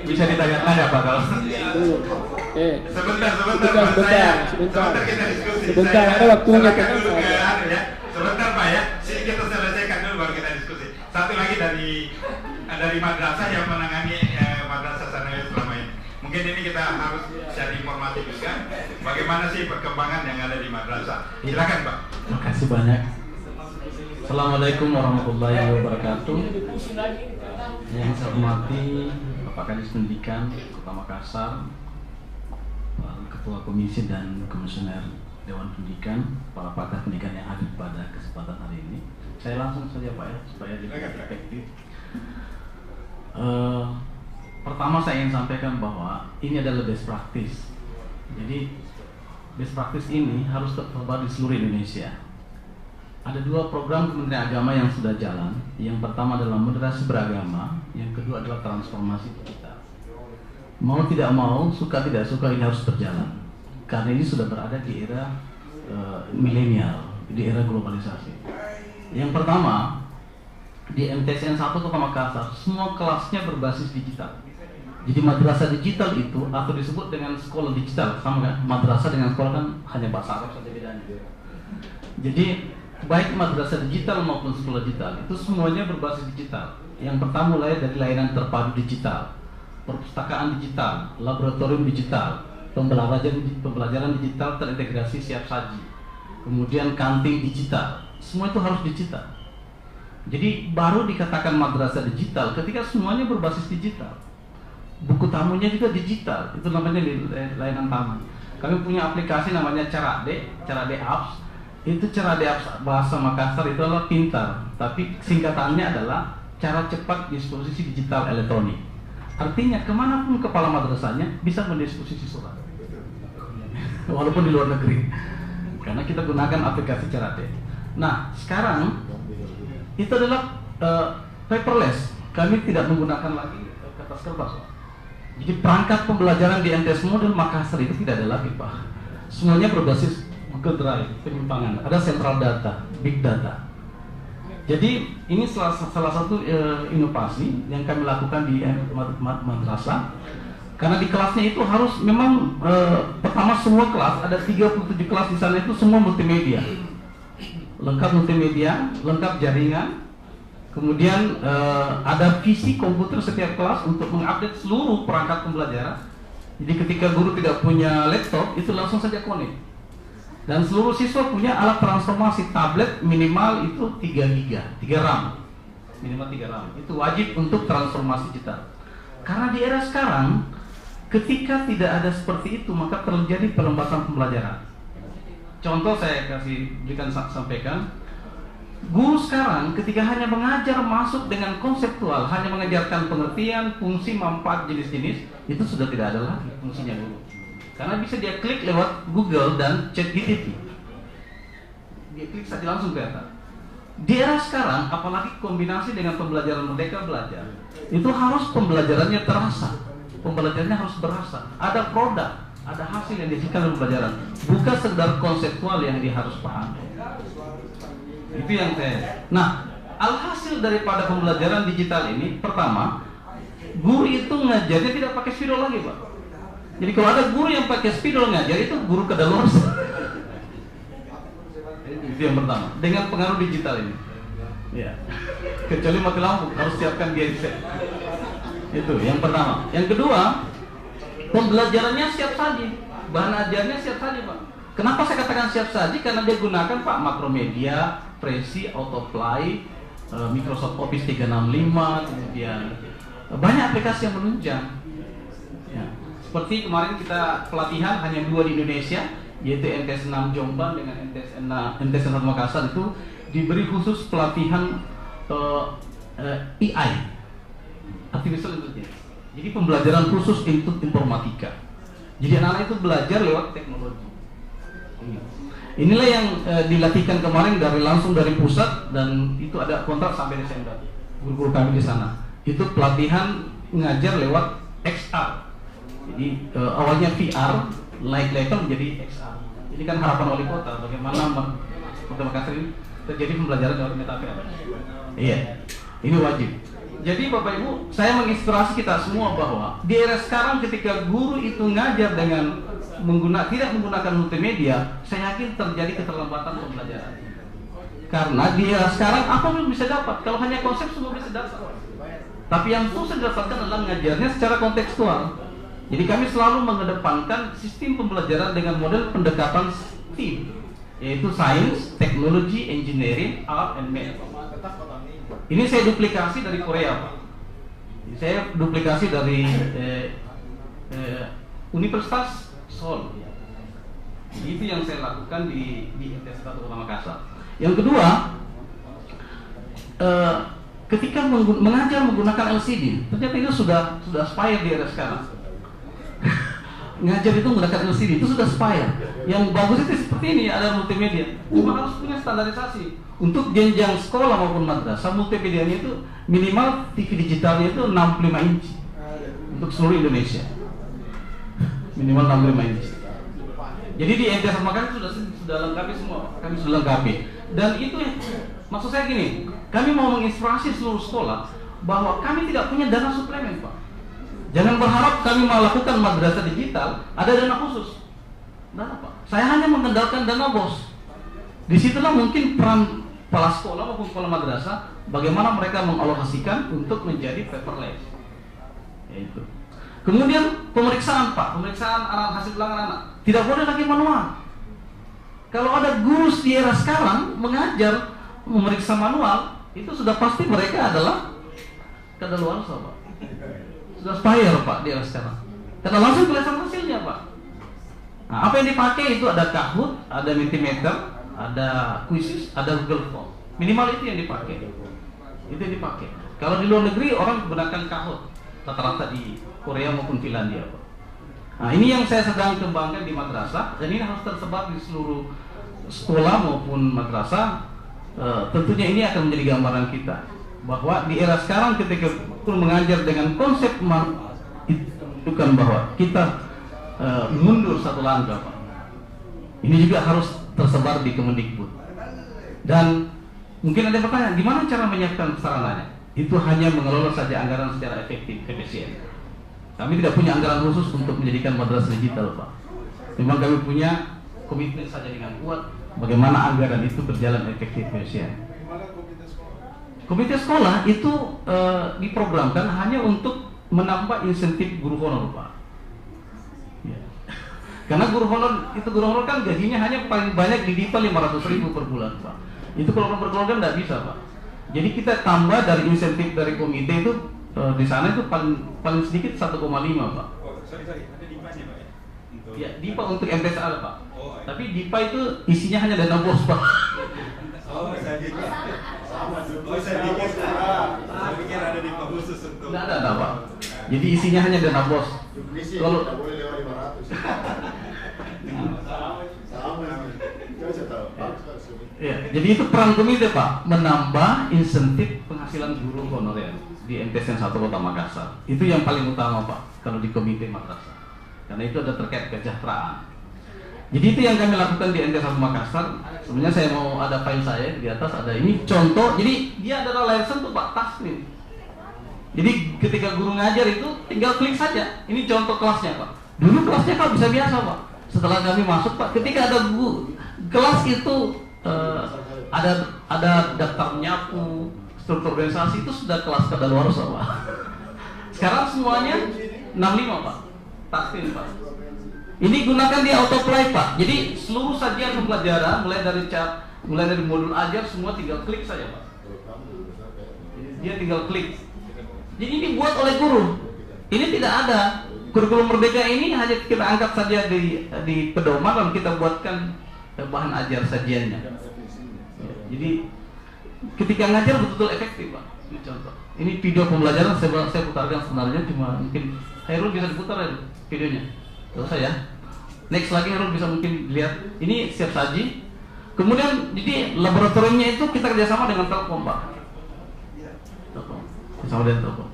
Bisa ditanya-tanya Pak kalau. Sebentar kita diskusi. Sebentar, ada waktunya kan. Sebentar Pak ya, sini kita selesaikan dulu baru kita diskusi. Satu lagi dari madrasah yang menangani madrasah Sanawiyah selama ini. Mungkin ini kita harus cari informasi juga bagaimana sih perkembangan yang ada di madrasah. Silakan Pak. Terima kasih banyak. Assalamualaikum warahmatullahi wabarakatuh. Yang saya hormati Bapak Kadis Pendidikan Kota Makassar, Ketua Komisi dan Komisioner Dewan Pendidikan, para pakar pendidikan yang hadir pada kesempatan hari ini. Saya langsung saja Pak ya, supaya lebih efektif. Pertama saya ingin sampaikan bahwa ini adalah best practice. Jadi best practice ini harus tersebar di seluruh Indonesia. Ada 2 program Kementerian Agama yang sudah jalan. Yang pertama adalah moderasi beragama, yang kedua adalah transformasi digital. Mau tidak mau, suka tidak suka ini harus berjalan. Karena ini sudah berada di era milenial, di era globalisasi. Yang pertama, di MTSN 1 Kota Makassar, semua kelasnya berbasis digital. Jadi madrasah digital itu, atau disebut dengan sekolah digital, sama kan? Madrasah dengan sekolah kan hanya bahasa Arab saja bedanya. Jadi baik madrasah digital maupun sekolah digital itu semuanya berbasis digital. Yang pertama mulai dari layanan terpadu digital, perpustakaan digital, laboratorium digital, pembelajaran digital terintegrasi siap saji, kemudian kantin digital, semua itu harus digital. Jadi baru dikatakan madrasah digital ketika semuanya berbasis digital. Buku tamunya juga digital, itu namanya layanan tamu. Kami punya aplikasi namanya Cerade Apps. Itu Cerade Apps bahasa Makassar itu adalah pintar, tapi singkatannya adalah cara cepat disposisi digital elektronik. Artinya kemanapun kepala madrasahnya bisa mendisposisi surat, walaupun di luar negeri, karena kita gunakan aplikasi Cerade. Nah sekarang itu adalah paperless, kami tidak menggunakan lagi kertas kertas. Jadi perangkat pembelajaran di MTS model Makassar itu tidak ada lagi Pak, semuanya berbasis Google Drive, penyimpangan, ada central data, big data. Jadi ini salah satu inovasi yang kami lakukan di madrasah. Karena di kelasnya itu harus memang pertama semua kelas, ada 37 kelas di sana itu semua multimedia. Lengkap multimedia, lengkap jaringan. Kemudian ada visi komputer setiap kelas untuk mengupdate seluruh perangkat pembelajaran. Jadi ketika guru tidak punya laptop, itu langsung saja connect. Dan seluruh siswa punya alat transformasi tablet minimal itu 3 RAM. Minimal 3 RAM. Itu wajib untuk transformasi digital. Karena di era sekarang, ketika tidak ada seperti itu, maka terjadi pelembatan pembelajaran. Contoh saya sampaikan. Guru sekarang ketika hanya mengajar masuk dengan konseptual, hanya mengajarkan pengertian, fungsi, manfaat, jenis-jenis, itu sudah tidak ada lagi fungsinya guru. Karena bisa dia klik lewat Google dan ChatGPT. Dia klik saja langsung kelihatan. Di era sekarang, apalagi kombinasi dengan pembelajaran Merdeka Belajar, itu harus pembelajarannya terasa. Pembelajarannya harus berasa. Ada produk, ada hasil yang dihasilkan dalam pembelajaran, bukan sekedar konseptual yang dia harus pahami. Itu yang saya. Nah, alhasil daripada pembelajaran digital ini, pertama, Guru itu ngajarnya tidak pakai spidol lagi, Pak. Jadi kalau ada guru yang pakai spidol ngajar itu guru kadaluarsa. Itu yang pertama. Dengan pengaruh digital ini. Ya. Kecuali mati lampu harus siapkan gadget. Itu yang pertama. Yang kedua, pembelajarannya siap saji, bahan ajarnya siap saji, Pak. Kenapa saya katakan siap saji? Karena dia gunakan Pak Makromedia, Prezi, Autofly, Microsoft Office 365, kemudian banyak aplikasi yang menunjang. Ya. Seperti kemarin kita pelatihan hanya 2 di Indonesia, yaitu MTS 6 Jombang dengan MTS 1 Makassar itu diberi khusus pelatihan AI, Artificial Intelligence. Jadi pembelajaran khusus untuk informatika. Jadi anak-anak itu belajar lewat teknologi. Inilah yang dilatihkan kemarin langsung dari pusat, dan itu ada kontrak sampai Desember. Guru-guru kami di sana. Itu pelatihan ngajar lewat XR. Jadi awalnya VR, naik level menjadi XR. Ini kan harapan wali kota, bagaimana Kota Makassar ini terjadi pembelajaran lewat metaverse. Iya, ini wajib. Jadi Bapak Ibu, saya menginspirasi kita semua bahwa di era sekarang ketika guru itu ngajar dengan tidak menggunakan multimedia, saya yakin terjadi keterlambatan pembelajaran. Karena di era sekarang apa belum bisa dapat? Kalau hanya konsep semua bisa dapat. Tapi yang susah didapatkan adalah ngajarnya secara kontekstual. Jadi kami selalu mengedepankan sistem pembelajaran dengan model pendekatan STEAM, yaitu Science, Technology, Engineering, Art, and Math. Ini saya duplikasi dari Korea, Pak. Saya duplikasi dari Universitas Seoul. Itu yang saya lakukan di MTS 1 Kota Makassar. Yang kedua, ketika mengajar menggunakan LCD, ternyata itu sudah expire di era sekarang. Ngajar itu menggunakan LCD itu sudah expire. Yang bagus itu seperti ini, ada multimedia. Cuma harus punya standarisasi. Untuk jenjang sekolah maupun madrasah, multimedianya itu minimal TV digitalnya itu 65 inci untuk seluruh Indonesia. Minimal 65 inci. Jadi di MTS Makassar sudah lengkapi semua. Kami sudah lengkapi. Dan itu maksud saya gini, kami mau menginspirasi seluruh sekolah bahwa kami tidak punya dana suplemen, Pak. Jangan berharap kami melakukan madrasah digital ada dana khusus. Dana, Pak. Saya hanya mengandalkan dana BOS. Disitulah mungkin peran kepala sekolah maupun kepala madrasah bagaimana mereka mengalokasikan untuk menjadi paperless. Yaitu. Kemudian pemeriksaan, Pak, pemeriksaan hasil ulangan anak tidak boleh lagi manual. Kalau ada guru di era sekarang mengajar memeriksa manual, itu sudah pasti mereka adalah kadaluarsa, Pak. Sudah expire, Pak, di era sekarang. Karena langsung kelihatan hasilnya, Pak. Nah, apa yang dipakai itu ada Kahoot, ada Mentimeter, ada Quizzes, ada Google Form. Minimal itu yang dipakai. Itu yang dipakai. Kalau di luar negeri orang menggunakan Kahoot, rata-rata di Korea maupun Finlandia, Pak. Nah, ini yang saya sedang kembangkan di madrasah, dan ini harus tersebar di seluruh sekolah maupun madrasah. Tentunya ini akan menjadi gambaran kita bahwa di era sekarang ketika mengajar dengan konsep itu menunjukkan bahwa kita mundur satu langkah, Pak. Ini juga harus tersebar di Kemendikbud. Dan mungkin ada yang bertanya, gimana cara menyiapkan sarananya? Itu hanya mengelola saja anggaran secara efektif, efisien. Kami tidak punya anggaran khusus untuk menjadikan madrasah digital, Pak. Memang kami punya komitmen saja dengan kuat bagaimana anggaran itu berjalan efektif, efisien. Komite sekolah itu diprogramkan hanya untuk menambah insentif guru honor, Pak. Ya. Karena guru honor kan gajinya hanya paling banyak di DIPA 500.000 per bulan, Pak. Itu kalau berkeluarga nggak bisa, Pak. Jadi kita tambah dari insentif dari komite itu di sana itu paling sedikit 1,5, Pak. Oh, sorry, ada DIPA-nya, Pak, ya? Ya, DIPA untuk MTS ada, Pak. Tapi DIPA itu isinya hanya dana BOS, Pak. Oh, saya pikir ada DIPA khusus untuk. Tidak ada, Pak. Jadi isinya hanya dana BOS. Kalau boleh lewat 500. Ya, jadi itu peran komite, Pak, menambah insentif penghasilan guru honorer di MTS 1 Kota Makassar. Itu yang paling utama, Pak, kalau di komite madrasah. Karena itu ada terkait kesejahteraan. Jadi itu yang kami lakukan di MTS 1 Makassar. Sebenarnya saya mau ada file saya di atas ada ini contoh. Jadi dia adalah license tuh, Pak, taslim. Jadi ketika guru ngajar itu tinggal klik saja. Ini contoh kelasnya Pak. Dulu kelasnya Pak bisa biasa Pak. Setelah kami masuk Pak, ketika ada kelas itu ada daftar nyapu, struktur organisasi itu sudah kelas kadaluarsa Pak. Sekarang semuanya 65 Pak. Takdir Pak. Ini gunakan di autoplay Pak. Jadi seluruh sajian pembelajaran mulai dari modul ajar semua tinggal klik saja Pak. Dia tinggal klik. Jadi ini buat oleh guru. Ini tidak ada. Kurikulum Merdeka ini hanya kita angkat saja di pedoman lalu kita buatkan bahan ajar sajiannya. Jadi ketika ngajar betul-betul efektif Pak. Ini contoh. Ini video pembelajaran saya putarkan sebenarnya, cuma mungkin Hairul bisa diputar ya videonya. Terus saya. Next lagi Hairul bisa mungkin lihat. Ini siap saji. Kemudian jadi laboratoriumnya itu kita kerjasama dengan Telkom Pak. Sama dengan Telkom.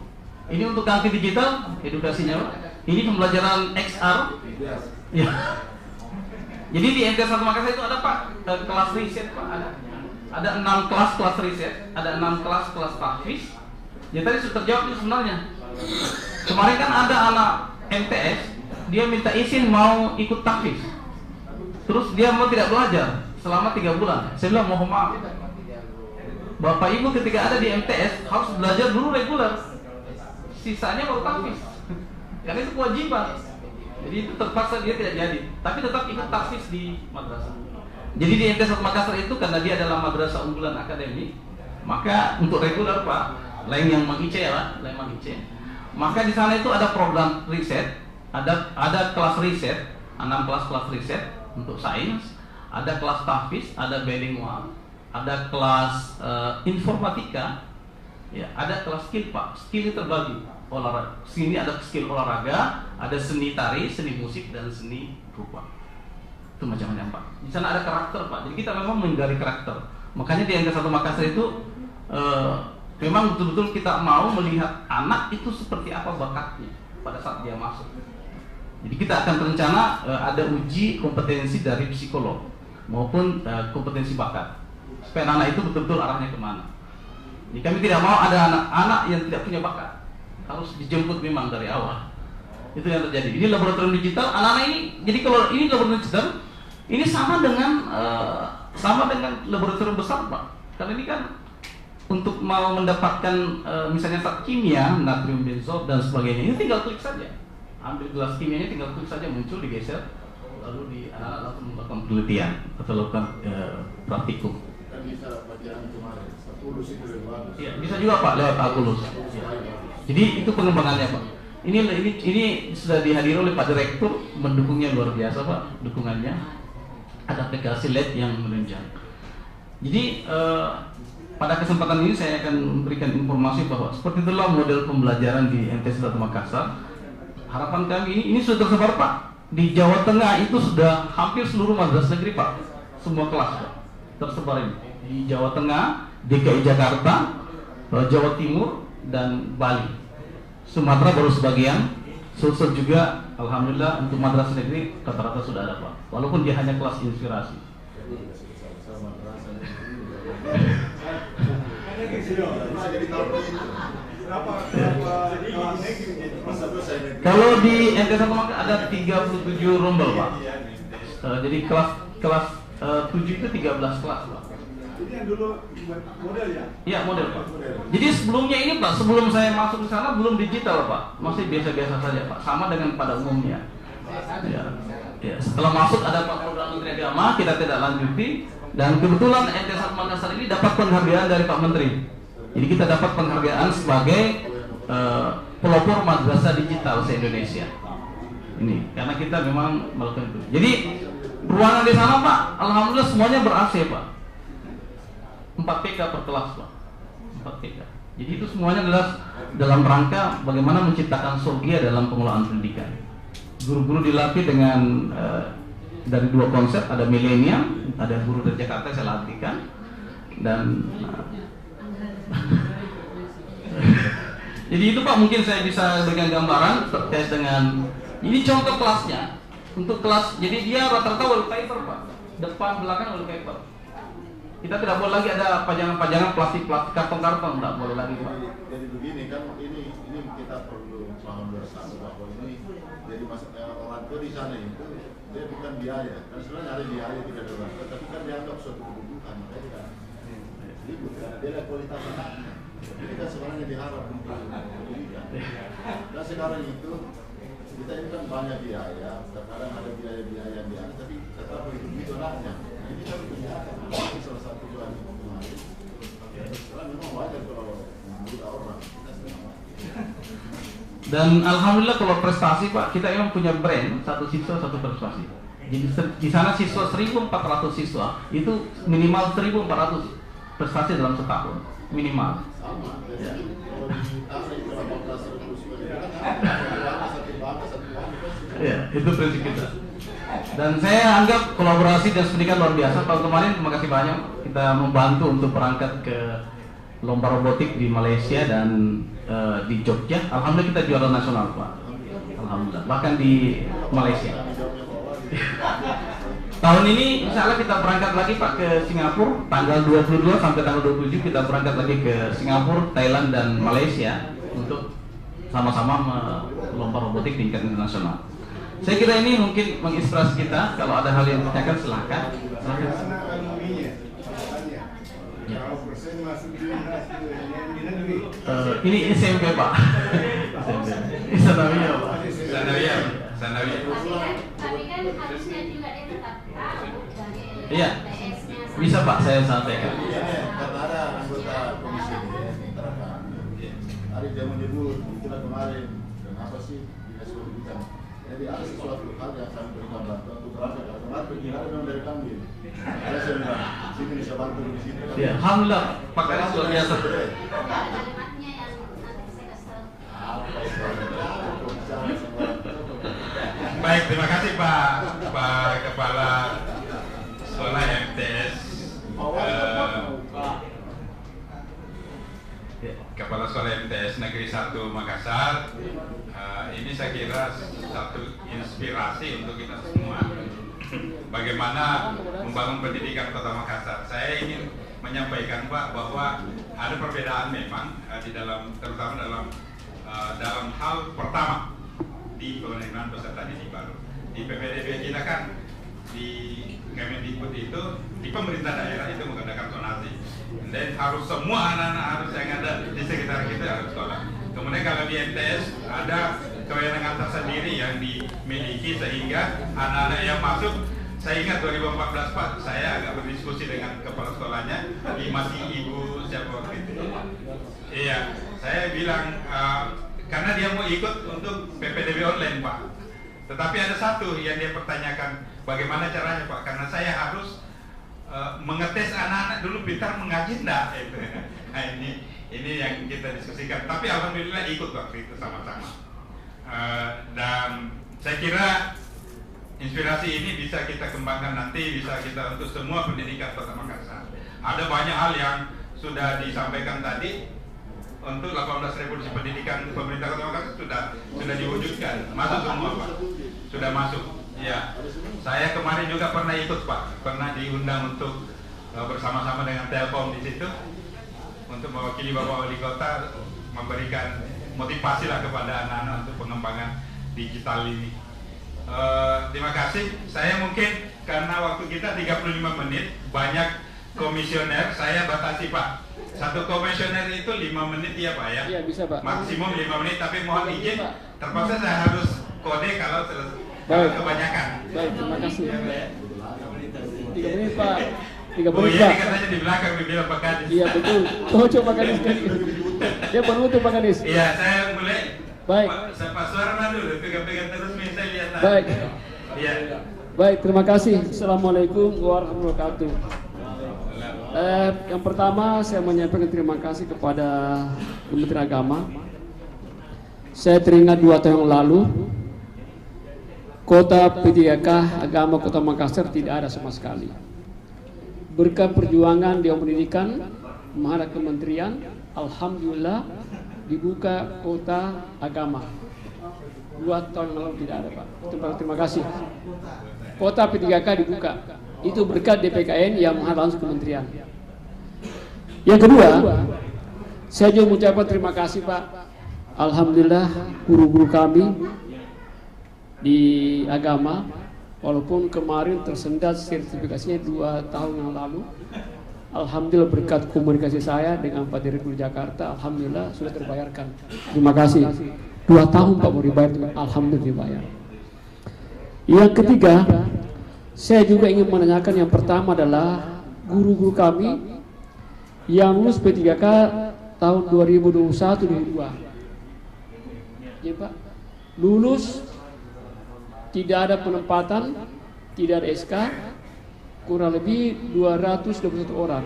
Ini untuk kantin digital edukasinya Pak. Ini pembelajaran XR. Ya. Jadi di MT1 Makassar itu ada Pak kelas riset Pak, ada 6 kelas riset, ada 6 kelas tahfiz. Ya tadi sudah terjawab itu sebenarnya. Kemarin kan ada anak MTS, dia minta izin mau ikut tahfiz. Terus dia mau tidak belajar selama 3 bulan. Saya bilang mohon maaf, Bapak Ibu ketika ada di MTS harus belajar dulu reguler, sisanya baru tahfiz. Karena itu kewajiban. Jadi itu terpaksa dia tidak jadi, tapi tetap ikut tahfiz di madrasah. Jadi di MT1 Makassar itu karena dia adalah madrasah unggulan akademik, maka untuk reguler Pak, lain yang meng-IC ya Pak, lain meng-IC. Maka di sana itu ada program riset, ada kelas riset, 6 kelas riset untuk sains, ada kelas tahfiz, ada bilingual, ada kelas informatika, ya, ada kelas skill Pak. Skill itu terbagi olahraga. Sini ada skill olahraga, ada seni tari, seni musik dan seni rupa. Itu macam-macam Pak. Di sana ada karakter Pak. Jadi kita memang menggali karakter. Makanya di MT1 Makassar itu memang betul-betul kita mau melihat anak itu seperti apa bakatnya pada saat dia masuk. Jadi kita akan berencana ada uji kompetensi dari psikolog maupun kompetensi bakat. Supaya anak itu betul-betul arahnya kemana. Jadi kami tidak mau ada anak-anak yang tidak punya bakat. Harus dijemput memang dari awal. Itu yang terjadi. Ini laboratorium digital. Anak-anak ini, jadi kalau ini laboratorium digital, ini sama dengan laboratorium besar Pak. Karena ini kan untuk mau mendapatkan misalnya zat kimia, natrium benzol dan sebagainya, ini tinggal klik saja. Ambil gelas kimianya, tinggal klik saja muncul, digeser, lalu di anak-anak langsung melakukan penelitian atau lakukan praktikum. Bisa bacaan kemarin, Akulus itu lebih bagus. Ya, bisa juga Pak lewat Akulus. Jadi itu pengembangannya Pak. Ini sudah dihadiri oleh Pak Direktur, mendukungnya luar biasa Pak, dukungannya. Ada aplikasi LED yang menunjang. Jadi pada kesempatan ini saya akan memberikan informasi bahwa seperti itulah model pembelajaran di MT1 Makassar. Harapan kami ini sudah tersebar Pak. Di Jawa Tengah itu sudah hampir seluruh madrasah negeri Pak. Semua kelas Pak tersebar ini. Di Jawa Tengah, DKI Jakarta, Jawa Timur dan Bali. Sumatera baru sebagian, Sulsel juga alhamdulillah untuk madrasah negeri rata-rata sudah ada Pak. Walaupun dia hanya kelas inspirasi. Kalau di MT1 Makassar ada 37 rombel Pak. Jadi kelas 7 itu 13 kelas Pak. Ini yang dulu model ya? Iya model Pak. Jadi sebelumnya ini Pak, sebelum saya masuk ke sana belum digital Pak, masih biasa-biasa saja Pak, sama dengan pada umumnya. Ya. Setelah masuk ada Pak program Menteri Agama, kita tidak lanjuti, dan kebetulan MT1 Makassar ini dapat penghargaan dari Pak Menteri. Jadi kita dapat penghargaan sebagai pelopor madrasah digital se-Indonesia. Ini karena kita memang melakukan itu. Jadi ruangan di sana Pak, alhamdulillah semuanya ber-AC Pak. 4 PK per kelas Pak. 4 PK. Jadi itu semuanya adalah dalam rangka bagaimana menciptakan sorgia dalam pengelolaan pendidikan. Guru-guru dilatih dengan dari 2 konsep, ada milenial, ada guru dari Jakarta saya latihkan, dan jadi itu Pak mungkin saya bisa berikan gambaran terkait dengan ini contoh kelasnya. Untuk kelas, jadi dia rata-rata wallpaper Pak, depan belakang wallpaper. Kita tidak boleh lagi ada pajangan-pajangan plastik karton-karton, tidak boleh lagi Pak. Jadi begini kan, ini kita perlu paham bersama bahwa ini jadi masalah orang tua di sana itu dia bukan biaya, kan sebenarnya ada biaya tidak ada orang tua, tapi kan dianggap suatu kebutuhan, makanya kita libur karena dia ada kualitas anaknya. Ini kan sebenarnya diharap untuk pendidikan. Dan sekarang itu kita ini kan banyak biaya, terkadang ada biaya-biaya yang biaya, tapi tetap begitu anaknya. Nah, ini kan penyiaran, ini salah satu bulan kemarin. Karena memang wajar kalau menurut orang kita sedang mati. Dan alhamdulillah kalau prestasi Pak, kita memang punya brand satu siswa satu prestasi. Jadi di sana siswa 1.400 siswa itu minimal 1.400 prestasi dalam setahun minimal. Sama, jadi kalau di Tasik itu 18.000 siswa, Ya, itu prinsip kita. Dan saya anggap kolaborasi dan pendidikan luar biasa. Tahun kemarin terima kasih banyak kita membantu untuk berangkat ke lomba robotik di Malaysia dan di Jogja. Alhamdulillah kita juara nasional Pak. Alhamdulillah. Bahkan di Malaysia. Tahun ini insya Allah kita berangkat lagi Pak ke Singapura. Tanggal 22 sampai tanggal 27 kita berangkat lagi ke Singapura, Thailand dan Malaysia untuk sama-sama lomba robotik di tingkat internasional. Saya kira ini mungkin menginspirasi kita. Kalau ada hal yang ditanyakan silahkan. Ini SMP Pak. Ini Sanawiyah Pak. Sanawiyah. Tapi kan harusnya juga dia tetap tahu dari Iya. Bisa Pak saya sampaikan. Karena ada anggota komisi hari dia menyebut itulah kemarin kenapa sih tidak sebutkan. Jadi ada sesuatu hal yang kami berikan bantuan untuk berangkat. Kemarin penjelasan memang dari kami. Saya bilang sini bisa bantu di sini. Ya, alhamdulillah Pak Kadis luar biasa. kalimatnya yang nanti saya kasih Baik, terima kasih Pak Kepala Sekolah MTS Kepala Sekolah MTS Negeri 1 Makassar. Ini saya kira satu inspirasi untuk kita semua. Bagaimana membangun pendidikan Kota Makassar. Saya ingin menyampaikan Pak bahwa ada perbedaan memang di dalam, terutama dalam hal pertama di penerimaan peserta didik baru. Di PPDB kita kan di Kemendikbud itu di pemerintah daerah itu menggunakan zonasi. Dan harus semua anak-anak harus yang ada di sekitar kita harus sekolah. Kemudian kalau di MTS ada kewenangan tersendiri yang dimiliki sehingga anak-anak yang masuk. Saya ingat 2014 Pak, saya agak berdiskusi dengan kepala sekolahnya, masih ibu siapa waktu itu. Iya, saya bilang karena dia mau ikut untuk PPDB online Pak. Tetapi ada satu yang dia pertanyakan, bagaimana caranya Pak? Karena saya harus mengetes anak-anak dulu pintar mengaji enggak? Nah ini yang kita diskusikan. Tapi alhamdulillah ikut waktu itu sama-sama. Dan saya kira inspirasi ini bisa kita kembangkan nanti, bisa kita untuk semua pendidikan Kota Makassar. Ada banyak hal yang sudah disampaikan tadi. Untuk 18 revolusi pendidikan pemerintah Kota Makassar sudah diwujudkan, masuk semua Pak, sudah masuk. Ya, saya kemarin juga pernah ikut Pak, pernah diundang untuk bersama-sama dengan Telkom di situ untuk mewakili Bapak Wali Kota memberikan motivasi lah kepada anak-anak untuk pengembangan digital ini. Terima kasih. Saya mungkin karena waktu kita 35 menit, banyak komisioner, saya batasi Pak. Satu komisioner itu 5 menit ya Pak ya? Iya bisa Pak. Maksimum 5 menit, tapi mohon izin, terpaksa saya harus kode kalau kebanyakan. Baik, terima kasih. 3 menit Pak. 3 menit Pak. Oh iya, ini katanya di belakang dibilang Pak Kadis. Iya betul. Oh coba Pak Kadis. Dia penutup Pak Kadis. Iya, saya mulai. Baik. Pak Suarman dulu, pegang-pegang terus nih, saya lihat. Baik. Iya. Baik, terima kasih. Assalamualaikum warahmatullahi wabarakatuh. Yang pertama saya menyampaikan terima kasih kepada Kementerian Agama. Saya teringat 2 tahun yang lalu Kota P3K Agama Kota Makassar tidak ada sama sekali. Berkat perjuangan Dewan Pendidikan menghadap Kementerian, alhamdulillah dibuka Kota Agama. 2 tahun yang lalu tidak ada Pak. Terima kasih. Kota P3K dibuka. Itu berkat DPKN yang menghadap langsung Kementerian. Yang kedua, saya juga mengucapkan terima kasih Pak. Alhamdulillah guru-guru kami di agama, walaupun kemarin tersendat sertifikasinya 2 tahun yang lalu, alhamdulillah berkat komunikasi saya dengan Pak Direktur Jakarta, alhamdulillah sudah terbayarkan. Terima kasih. 2 tahun Pak mau dibayar, alhamdulillah dibayar. Yang ketiga, saya juga ingin menanyakan, yang pertama adalah guru-guru kami yang lulus P3K tahun 2021-2022. Ya Pak, lulus tidak ada penempatan, tidak ada SK, kurang lebih 221 orang.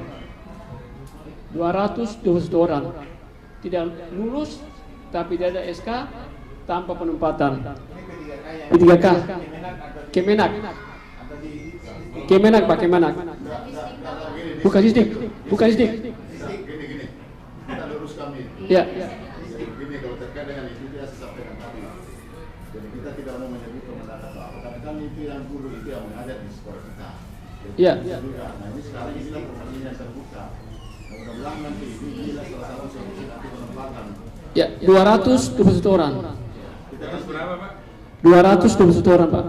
221 orang tidak lulus tapi tidak ada SK, tanpa penempatan. P3K, Kemenak. Kemenak Pak, Kemenak. Bukan Sisdik. Gini, kita lurus kami. Ya. Gini, kalau terkait dengan itu dia sampaikan tadi. Jadi kita tidak mau menyebut kemenangan apa-apa, tapi kan itu yang guru itu yang mengajar di sekolah kita. Iya. Nah ini sekarang inilah pertandingan yang terbuka. Mudah-mudahan nanti ini salah satu solusi nanti penempatan. Ya, 221 orang. Kita kan berapa Pak? 221 orang Pak.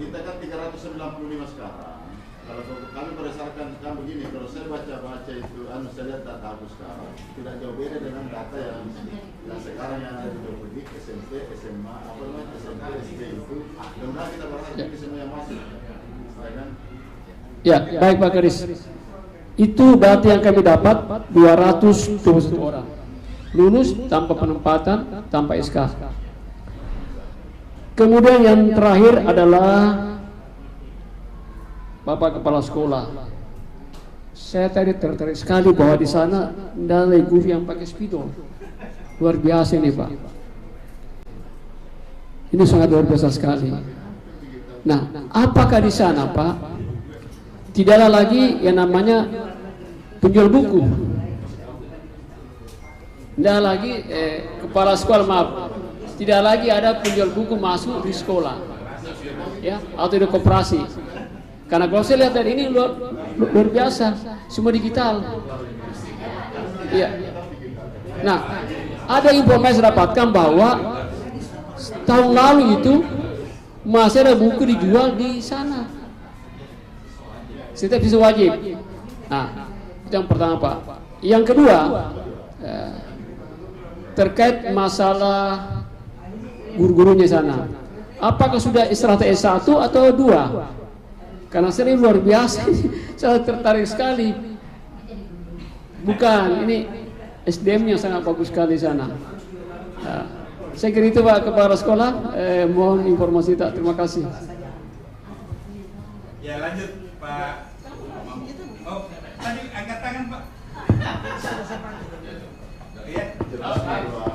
Kita kan 395 sekarang. Kalau kami berdasarkan kan begini, kalau saya baca itu, saya lihat data aku sekarang tidak jauh beda dengan data yang sekarang yang ada di Jokowi, SMP, SMA, apa namanya SMP, SD itu. Mudah-mudahan kita berharap ini semua yang masuk, kan? Ya, baik Pak Kadis. Itu data yang kami dapat 221 orang. Lulus tanpa penempatan, tanpa SK. Kemudian yang terakhir adalah Bapak Kepala Sekolah. Saya tadi tertarik sekali bahwa di sana ada guru yang pakai spidol. Luar biasa ini Pak. Ini sangat luar biasa sekali. Nah, apakah di sana Pak tidak ada lagi yang namanya penjual buku? Tidak lagi kepala sekolah, maaf, tidak lagi ada penjual buku masuk di sekolah, ya, atau di koperasi. Karena kalau saya lihat dari ini luar biasa, semua digital. Iya. Nah, ada informasi saya dapatkan bahwa tahun lalu itu masih ada buku dijual di sana. Setiap siswa wajib. Nah, itu yang pertama Pak. Yang kedua, terkait masalah guru-gurunya sana. Apakah sudah istirahat S1 atau 2? Karena sering luar biasa, saya tertarik sekali. Bukan, ini SDM-nya sangat bagus sekali sana. Nah, saya kira itu Pak Kepala Sekolah, mohon informasi tak, terima kasih. Ya lanjut Pak. Oh, tadi angkat tangan Pak.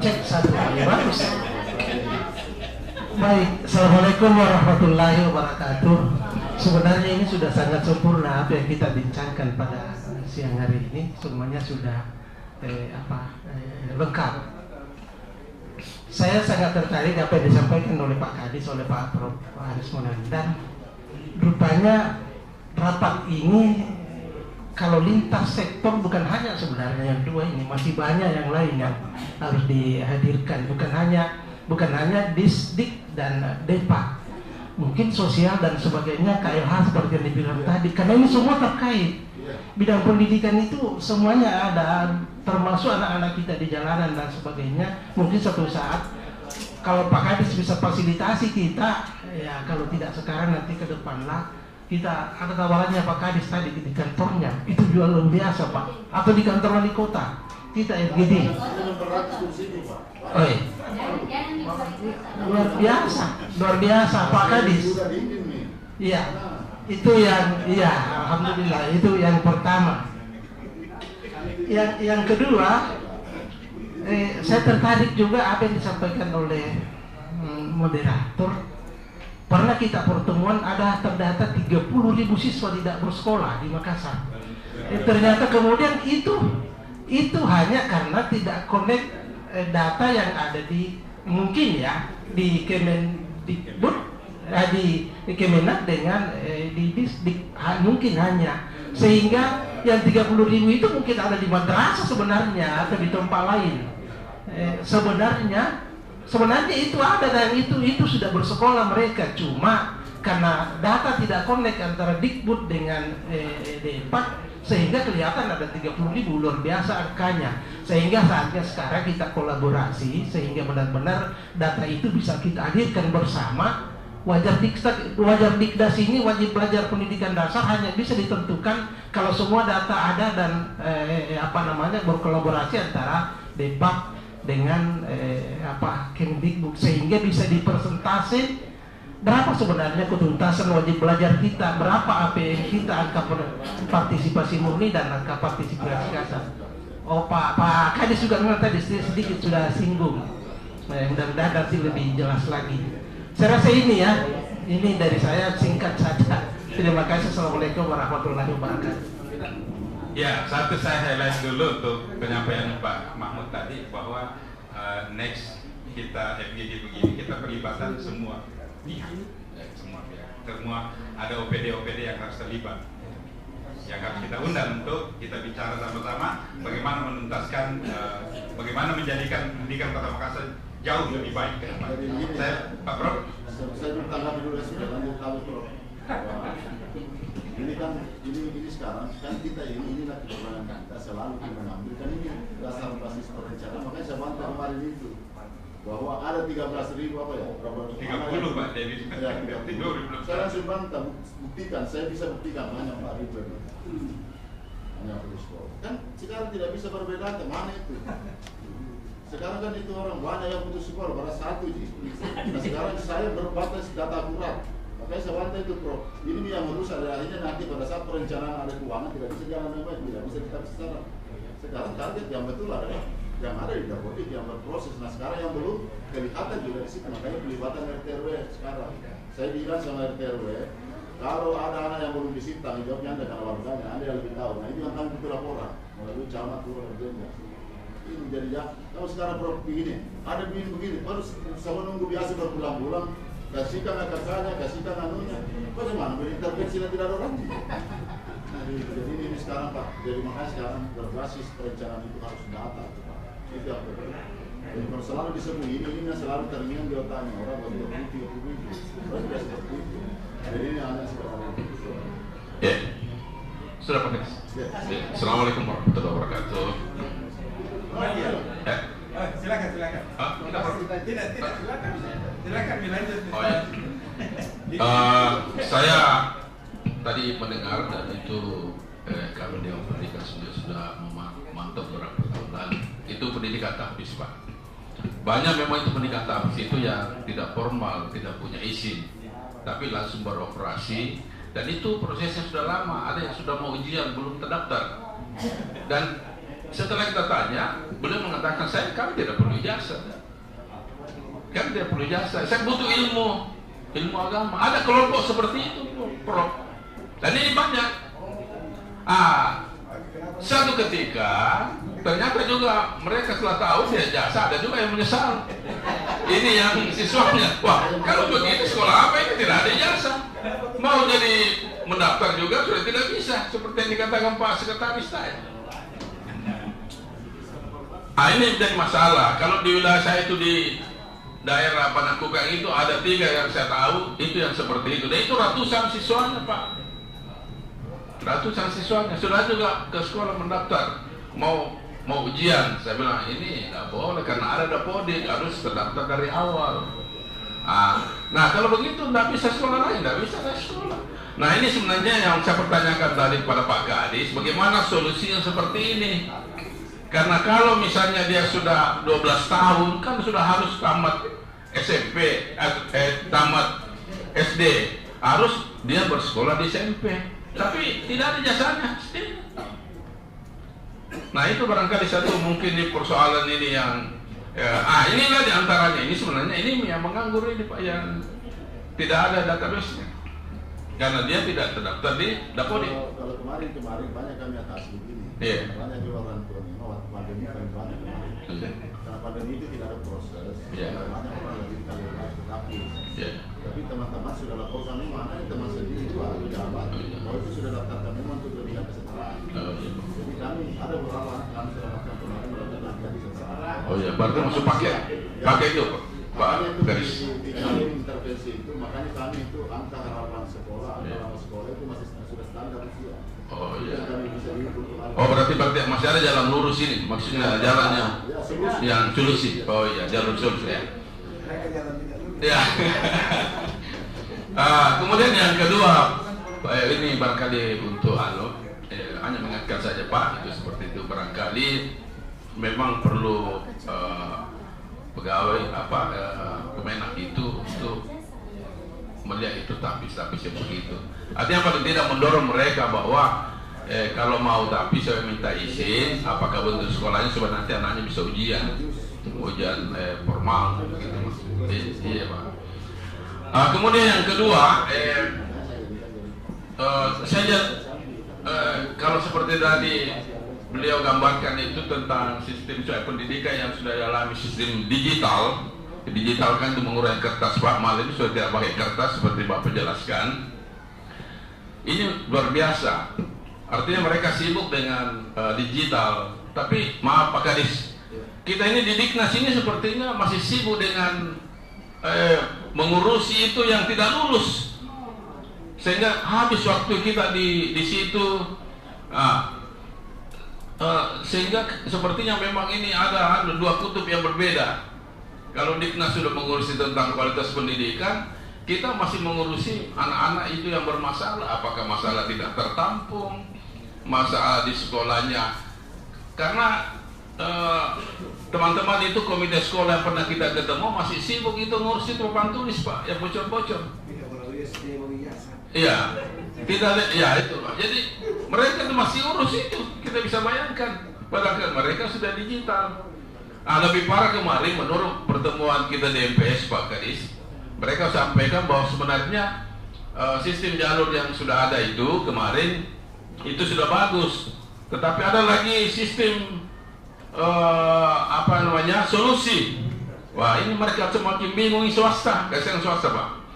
Cek satu kali bagus. Baik, assalamualaikum warahmatullahi wabarakatuh. Sebenarnya ini sudah sangat sempurna apa yang kita bincangkan pada siang hari ini. Semuanya sudah lengkap. Saya sangat tertarik apa yang disampaikan oleh Pak Kadis, oleh Pak Prof. Aris Munandar. Rupanya rapat ini kalau lintas sektor bukan hanya sebenarnya yang dua ini, masih banyak yang lain yang harus dihadirkan. Bukan hanya Disdik dan Depa, mungkin sosial dan sebagainya, KLH seperti yang dibilang tadi. Karena ini semua terkait. Bidang pendidikan itu semuanya ada, termasuk anak-anak kita di jalanan dan sebagainya. Mungkin suatu saat kalau Pak Kadis bisa fasilitasi kita, ya kalau tidak sekarang nanti ke depan lah. Kita ada tawarannya Pak Kadis tadi di kantornya, itu jual luar biasa Pak, atau di kantor wali kota kita FGD. Oh iya. luar biasa Pak Kadis. Iya, itu iya, alhamdulillah itu yang pertama. Yang kedua, saya tertarik juga apa yang disampaikan oleh moderator. Pernah kita pertemuan ada terdata 30.000 siswa tidak bersekolah di Makassar. Ternyata kemudian itu hanya karena tidak connect data yang ada di mungkin ya di Kemendikbud, di Kemenak dengan di Disdik, mungkin hanya Sehingga yang 30.000 itu mungkin ada di madrasah sebenarnya atau di tempat lain. Sebenarnya itu ada dan itu sudah bersekolah mereka, cuma karena data tidak connect antara Dikbud dengan D4 sehingga kelihatan ada 30.000, luar biasa angkanya. Sehingga saatnya sekarang kita kolaborasi sehingga benar-benar data itu bisa kita hadirkan bersama. Wajar Dikdas ini, wajib belajar pendidikan dasar hanya bisa ditentukan kalau semua data ada dan berkolaborasi antara Depak dengan Kemdikbud sehingga bisa dipersentase berapa sebenarnya ketuntasan wajib belajar kita, berapa APM kita, angka partisipasi murni dan angka partisipasi kasar. Oh Pak Kadis juga memang tadi sedikit sudah singgung. Mudah-mudahan nanti lebih jelas lagi. Saya rasa ini dari saya singkat saja. Terima kasih. Assalamualaikum warahmatullahi wabarakatuh. Ya, satu saya highlight dulu untuk penyampaian Pak Mahmud tadi bahwa next kita FGD begini kita perlibatan semua pihak, semua ada OPD yang harus terlibat, yang harus kita undang untuk kita bicara sama-sama bagaimana menuntaskan, bagaimana menjadikan pendidikan Kota Makassar jauh lebih baik ke depan. Pak Prof. Saya bertanggapi dulu lanjut Prof. Ini sekarang kan kita inilah kewenangan kita selalu kita mengambil kan ini dasar basis perencanaan, makanya saya bantah kemarin itu bahwa ada 13.000 apa ya? 30 Pak David. Ya, 30. Saya langsung bantah, buktikan, saya bisa buktikan hanya 4.000 hanya perlu sekolah. Kan sekarang tidak bisa berbeda, mana itu? Sekarang kan itu orang banyak yang putus sekolah, baru satu sih. Nah sekarang saya berbatas data akurat. Makanya saya bantah itu Prof. Ini yang merusak, akhirnya nanti pada saat perencanaan ada keuangan tidak bisa jalan dengan baik, tidak bisa kita secara. Sekarang target yang betul adalah yang ada di Dapodik yang berproses. Nah sekarang yang belum kelihatan juga di situ, makanya pelibatan RT/RW sekarang. Saya bilang sama RT/RW, kalau ada anak yang belum disita, jawabnya Anda karena warganya, Anda yang lebih tahu. Nah itu yang kami butuh laporan melalui camat keluar kerjanya. Ini menjadi ya, kalau sekarang Prof begini, ada begini, harus sama nunggu biasa berbulan-bulan, kasihkan kakaknya, kasihkan anunya, bagaimana berintervensi dan tidak ada orang? Nah, jadi ini sekarang Pak, jadi makanya sekarang berbasis perencanaan itu harus data, Pak. Itu yang berbeda. Jadi kalau selalu disebut ini selalu terngiang di otaknya orang begitu, orang tidak seperti itu. Jadi ini hanya seperti itu. Ya, sudah Pak Kadis. Assalamualaikum warahmatullahi wabarakatuh. Silakan. Tidak, silakan dilanjut. Saya tadi mendengar dan itu kami Dewan Pendidikan sudah memantau beberapa tahun lalu. Itu pendidikan tahfiz Pak. Banyak memang itu pendidikan tahfiz itu yang tidak formal, tidak punya izin, tapi langsung beroperasi. Dan itu prosesnya sudah lama. Ada yang sudah mau ujian belum terdaftar. Dan setelah kita tanya, beliau mengatakan kami tidak perlu ijazah. Kami tidak perlu ijazah. Saya butuh ilmu agama. Ada kelompok seperti itu, Prof. Dan ini banyak. Satu ketika ternyata juga mereka setelah tahu dia ijazah, ada juga yang menyesal. Ini yang siswanya, wah kalau begitu sekolah apa ini tidak ada ijazah. Mau jadi mendaftar juga sudah tidak bisa, seperti yang dikatakan Pak Sekretaris tadi. Ini menjadi masalah. Kalau di wilayah saya itu di daerah Panakukang itu ada 3 yang saya tahu itu yang seperti itu. Dan itu ratusan siswanya Pak. Ratusan siswanya sudah juga ke sekolah mendaftar mau ujian. Saya bilang ini nggak boleh karena ada Dapodik harus terdaftar dari awal. Nah kalau begitu nggak bisa sekolah lain, nggak bisa sekolah. Nah ini sebenarnya yang saya pertanyakan tadi kepada Pak Kadis, bagaimana solusinya seperti ini? Karena kalau misalnya dia sudah 12 tahun kan sudah harus tamat SMP, tamat SD, harus dia bersekolah di SMP. Tapi tidak ada jasanya. Nah itu barangkali satu mungkin di persoalan ini yang inilah diantaranya. Ini sebenarnya ini yang menganggur ini Pak, yang tidak ada database-nya. karena dia tidak terdaftar di Dapodi. Kalau kemarin banyak kami atasi begini. Iya. Banyak juga orang tua waktu pandemi kan banyak kemarin. Karena pandemi itu tidak ada proses. Iya. Banyak orang lagi kalian tetapi. Iya. Tapi teman-teman sudah laporkan mana teman sendiri itu jabat. Kalau itu sudah daftarkan memang untuk lebih kesetaraan. Jadi kami ada beberapa anak kami sudah daftar kemarin melakukan kesetaraan. Oh iya, berarti masuk pakai itu Pak Garis. Tidak intervensi itu, makanya kami itu angka harapan sekolah, angka harapan sekolah itu masih sudah standar usia. Oh iya. Kami bisa diukur. Oh berarti masih ada jalan lurus ini, maksudnya jalannya yang solusi. Oh iya, jalur solusi ya. Ya. Kemudian yang kedua, ini barangkali untuk hanya mengingatkan saja Pak, itu seperti itu barangkali memang perlu pegawai Kemenak itu untuk melihat itu tapis yang begitu. Artinya paling tidak mendorong mereka bahwa kalau mau tapis saya minta izin, apakah bentuk sekolahnya supaya nanti anaknya bisa ujian formal gitu maksudnya. Iya Pak. Kemudian yang kedua, saya kalau seperti tadi beliau gambarkan itu tentang sistem pendidikan yang sudah dialami sistem digital. Digital kan itu mengurangi kertas Pak, malah ini sudah tidak pakai kertas seperti Bapak jelaskan. Ini luar biasa. Artinya mereka sibuk dengan digital. Tapi maaf Pak Kadis, kita ini di Diknas ini sepertinya masih sibuk dengan mengurusi itu yang tidak lulus, sehingga habis waktu kita di situ. Sehingga sepertinya memang ini ada dua kutub yang berbeda. Kalau Diknas sudah mengurusi tentang kualitas pendidikan, kita masih mengurusi anak-anak itu yang bermasalah. Apakah masalah tidak tertampung, masalah di sekolahnya. Karena teman-teman itu komite sekolah yang pernah kita ketemu masih sibuk itu ngurusi papan tulis Pak, yang bocor-bocor. Iya, tidak ada, ya itu Pak. Jadi mereka itu masih urus itu, kita bisa bayangkan. Padahal mereka sudah digital. Lebih parah kemarin menurut pertemuan kita di MPS Pak Kadis, mereka sampaikan bahwa sebenarnya sistem jalur yang sudah ada itu kemarin itu sudah bagus, tetapi ada lagi sistem solusi. Wah ini mereka semakin bingung swasta, kasihan swasta Pak.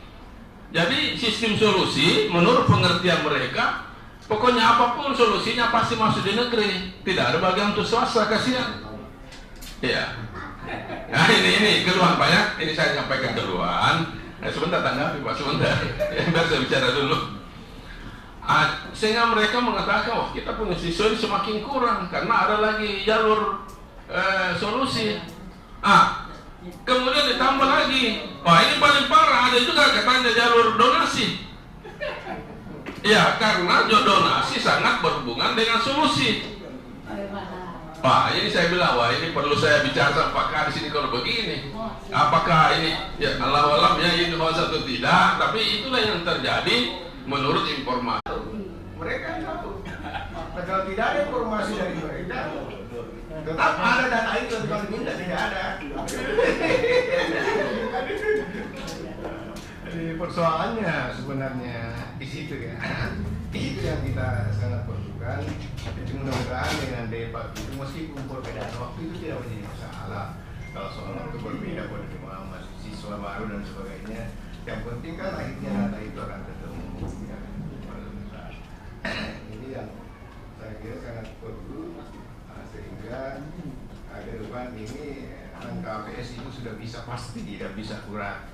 Jadi sistem solusi menurut pengertian mereka, pokoknya apapun solusinya pasti masuk di negeri, tidak ada bagian untuk swasta, kasihan. Iya. Nah ini keluhan banyak, ini saya sampaikan keluhan. Sebentar tanggapi Pak, sebentar. Biar saya bicara dulu. Sehingga mereka mengatakan, wah kita punya siswa ini semakin kurang karena ada lagi jalur solusi. Kemudian ditambah lagi, wah ini paling parah, ada juga katanya jalur donasi. Ya karena donasi sangat berhubungan dengan solusi. Wah ini saya bilang, wah ini perlu saya bicara sama Pak Kadis ini kalau begini. Apakah ini ya Allah-Allah ya ini hoax atau tidak? Tapi itulah yang terjadi menurut informasi. Mereka tahu. Kalau tidak ada informasi dari mereka, tetap ada data itu kalau minta tidak ada. Jadi persoalannya sebenarnya di situ ya. Itu yang kita sangat perlukan. Jadi mudah-mudahan dengan debat itu meskipun perbedaan waktu itu tidak menjadi masalah. Kalau soal waktu berbeda penerimaan masih siswa baru dan sebagainya, yang penting kan akhirnya data itu akan ketemu. Ya. Ini yang saya kira sangat perlu sehingga ke depan ini angka APS itu sudah bisa pasti tidak bisa kurang.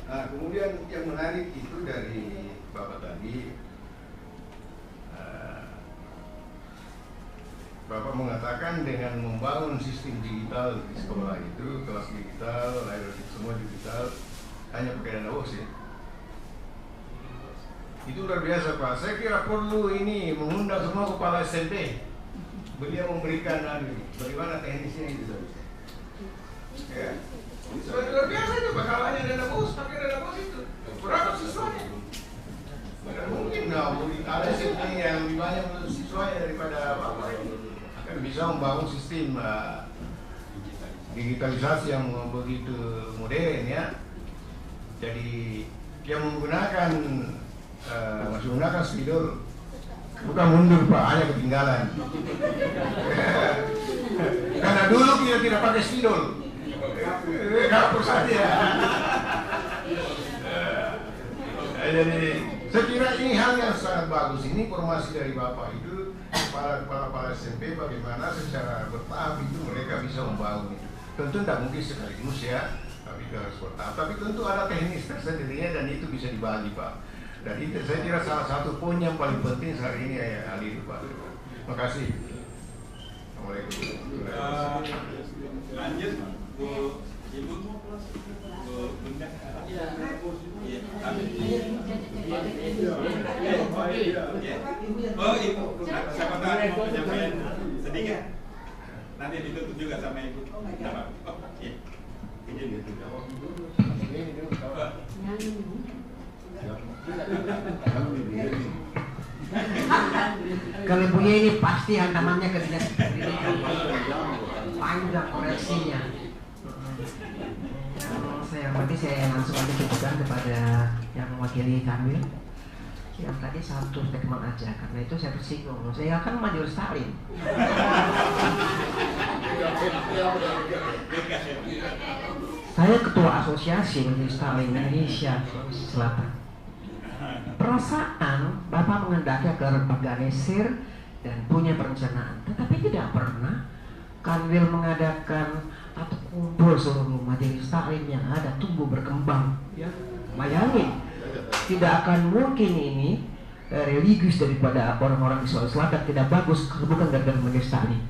Nah, kemudian yang menarik itu dari Bapak tadi, Bapak mengatakan dengan membangun sistem digital di sekolah itu, kelas digital, semua digital, hanya pakai dana BOS ya. Itu luar biasa Pak. Saya kira perlu ini mengundang semua kepala SMP. Beliau memberikan bagaimana teknisnya itu saja. Ya. Luar biasa itu bakal hanya dana BOS, pakai dana BOS itu. Berapa siswanya? Tidak mungkin ada sistem yang lebih banyak untuk siswanya daripada Bapak. Akan bisa membangun sistem digitalisasi yang begitu modern ya. Jadi dia menggunakan masih menggunakan spidol, bukan mundur Pak, hanya ketinggalan. Karena dulu kita tidak pakai spidol, hapus saja. Jadi saya kira ini hal yang sangat bagus. Ini informasi dari Bapak itu kepala SMP bagaimana secara bertahap itu mereka bisa membangun itu. Tentu tidak mungkin sekaligus ya, tapi harus bertahap. Tapi tentu ada teknis tersendirinya dan itu bisa dibagi Pak. Dan itu saya kira salah satu poin yang paling penting hari ini ya Ali Pak. Terima kasih. Assalamualaikum. Lanjut Bu Ibu Bunda. Oh Ibu, siapa tahu mau menyampaikan sedikit. Nanti ditutup juga sama Ibu. Oh iya. Izin gitu. Kalau punya ini pasti hantamannya ke dinas pendidikan, panjang koreksinya. Saya langsung aja tujukan kepada yang mewakili kami. Yang tadi satu statement aja, karena itu saya tersinggung. Saya akan Majelis Taklim. Saya ketua asosiasi Majelis Taklim Indonesia Sulawesi Selatan. Perasaan Bapak mengendaki agar organisir dan punya perencanaan, tetapi tidak pernah Kanwil mengadakan atau kumpul seluruh majelis taklim yang ada tumbuh berkembang. Ya, bayangin, tidak akan mungkin ini religius daripada orang-orang di Sulawesi Selatan tidak bagus kalau bukan gara-gara majelis taklim.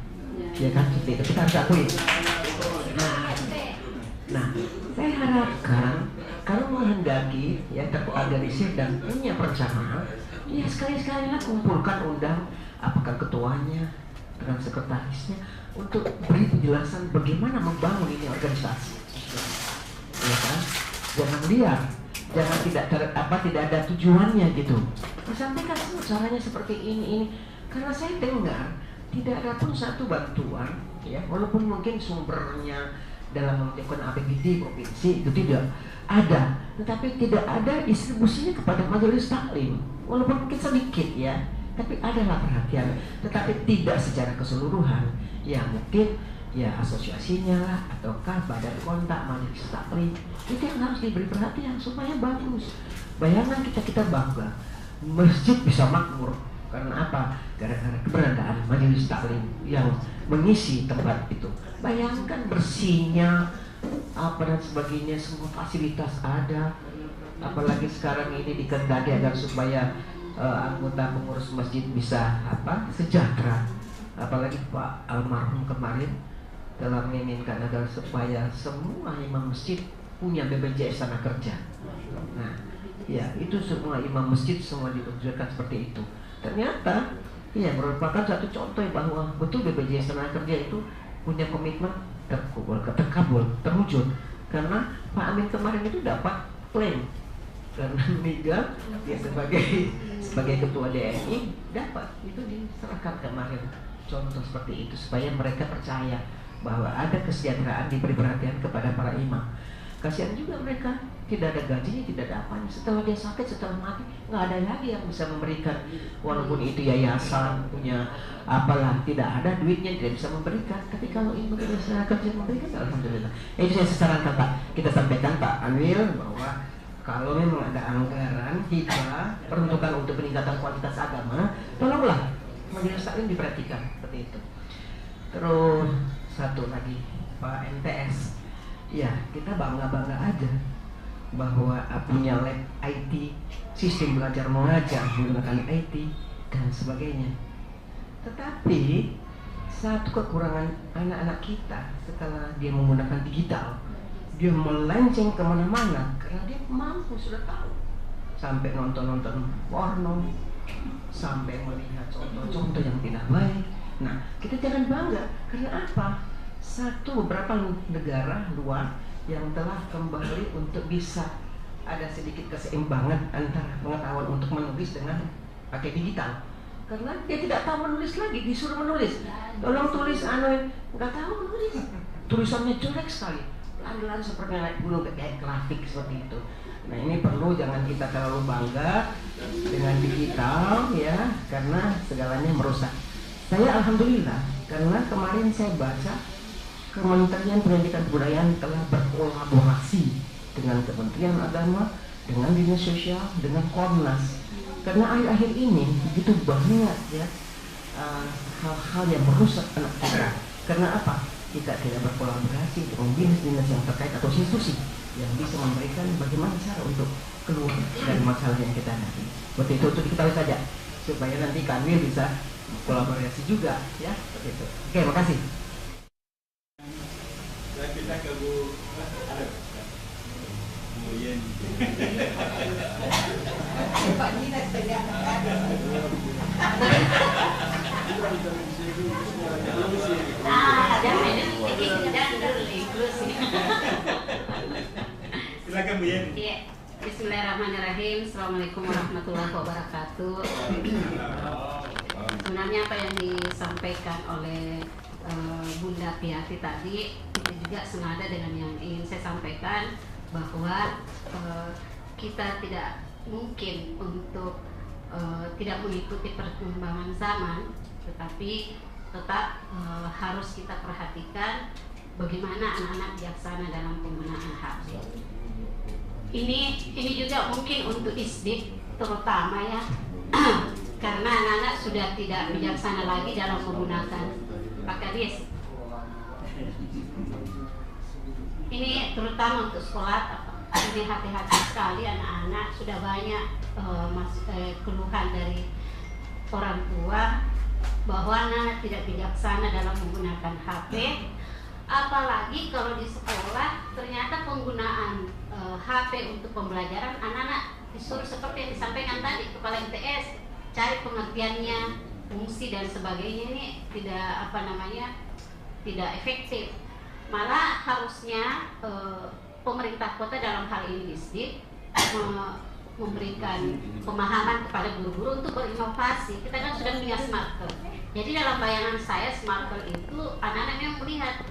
Ya kan, seperti itu kita harus akui. Nah, saya harapkan kalau menghendaki ya terorganisir dan punya perencanaan, ya sekali-sekalilah kumpulkan, undang apakah ketuanya dengan sekretarisnya untuk beri penjelasan bagaimana membangun ini organisasi. Ya kan? Jangan liar, jangan tidak ada tujuannya gitu. Disampaikan caranya seperti ini. Karena saya dengar tidak ada pun satu bantuan, ya walaupun mungkin sumbernya dalam mengumpulkan APBD provinsi itu tidak ada, tetapi tidak ada distribusinya kepada majelis taklim, walaupun mungkin sedikit ya, tapi adalah perhatian, tetapi tidak secara keseluruhan. Ya mungkin ya asosiasinya lah ataukah badan kontak majelis taklim itu yang harus diberi perhatian supaya bagus. Bayangan kita bangga masjid bisa makmur karena apa? Gara-gara keberadaan majelis taklim yang mengisi tempat itu. Bayangkan bersihnya apa dan sebagainya, semua fasilitas ada. Apalagi sekarang ini dikendaki agar supaya anggota pengurus masjid bisa sejahtera. Apalagi Pak almarhum kemarin telah menginginkan agar supaya semua imam masjid punya BPJS Tenaga Kerja. Nah, ya itu semua imam masjid semua ditunjukkan seperti itu. Ternyata ya merupakan satu contoh bahwa betul BPJS Tenaga Kerja itu punya komitmen terkabul, terwujud. Karena Pak Amin kemarin itu dapat klaim karena meninggal ya sebagai ketua DNI dapat itu diserahkan kemarin. Contoh seperti itu supaya mereka percaya bahwa ada kesejahteraan, diberi perhatian kepada para imam. Kasihan juga mereka, tidak ada gajinya, tidak ada apanya. Setelah dia sakit, setelah mati, nggak ada lagi yang bisa memberikan. Walaupun itu yayasan punya apalah, tidak ada duitnya, tidak bisa memberikan. Tapi kalau ibu bisa kerja memberikan, alhamdulillah. Itu saya sarankan Pak, kita sampaikan Pak Anwil bahwa kalau memang ada anggaran hibah peruntukan untuk peningkatan kualitas agama, tolonglah majelis taklim diperhatikan seperti itu. Terus satu lagi Pak MTS, ya kita bangga aja bahwa punya lab IT, sistem belajar mengajar menggunakan IT dan sebagainya. Tetapi satu kekurangan anak-anak kita setelah dia menggunakan digital, dia melenceng kemana-mana karena dia mampu, sudah tahu, sampai nonton porno, sampai melihat contoh-contoh yang tidak baik. Nah, kita jangan bangga karena apa? Beberapa negara luar yang telah kembali untuk bisa ada sedikit keseimbangan antara pengetahuan untuk menulis dengan pakai digital. Karena dia tidak tahu menulis lagi, disuruh menulis. Tolong tulis nggak tahu menulis. tulisannya jelek sekali, lari-lari seperti naik gunung kayak grafik seperti itu. Nah ini perlu, jangan kita terlalu bangga dengan digital ya, karena segalanya merusak. Saya alhamdulillah karena kemarin saya baca Kementerian Pendidikan Kebudayaan telah berkolaborasi dengan Kementerian Agama, dengan Dinas Sosial, dengan Komnas. Karena akhir-akhir ini begitu banyak ya hal-hal yang merusak anak kita. Karena apa? Kita tidak berkolaborasi dengan dinas-dinas yang terkait atau institusi yang bisa memberikan bagaimana cara untuk keluar dari masalah yang kita hadapi. Seperti itu, untuk diketahui saja supaya nanti kami bisa kolaborasi juga ya, seperti itu. Oke, makasih. Saya pindah ke Bu Yen. Pak Nina tidak Silakan Bu Yen. Iya. Bismillahirrahmanirrahim. Assalamualaikum warahmatullahi wabarakatuh. Sebenarnya apa yang disampaikan oleh Bunda Piati tadi itu juga senada dengan yang ingin saya sampaikan, bahwa kita tidak mungkin untuk tidak mengikuti perkembangan zaman, tetapi tetap harus kita perhatikan bagaimana anak-anak bijaksana dalam penggunaan HP. Ini juga mungkin untuk ISDIK terutama ya, karena anak-anak sudah tidak bijaksana lagi dalam menggunakan Pak Kadis. Ini terutama untuk sekolah, ini hati-hati sekali anak-anak, sudah banyak keluhan dari orang tua bahwa anak tidak bijaksana dalam menggunakan HP. Apalagi kalau di sekolah ternyata penggunaan HP untuk pembelajaran, anak-anak disuruh seperti yang disampaikan tadi Kepala MTS, cari pengertiannya, fungsi dan sebagainya. Ini tidak tidak efektif. Malah harusnya pemerintah kota dalam hal ini DISDIK memberikan pemahaman kepada guru-guru untuk berinovasi. Kita kan sudah punya smartphone. Jadi dalam bayangan saya smartphone itu anak-anak yang melihat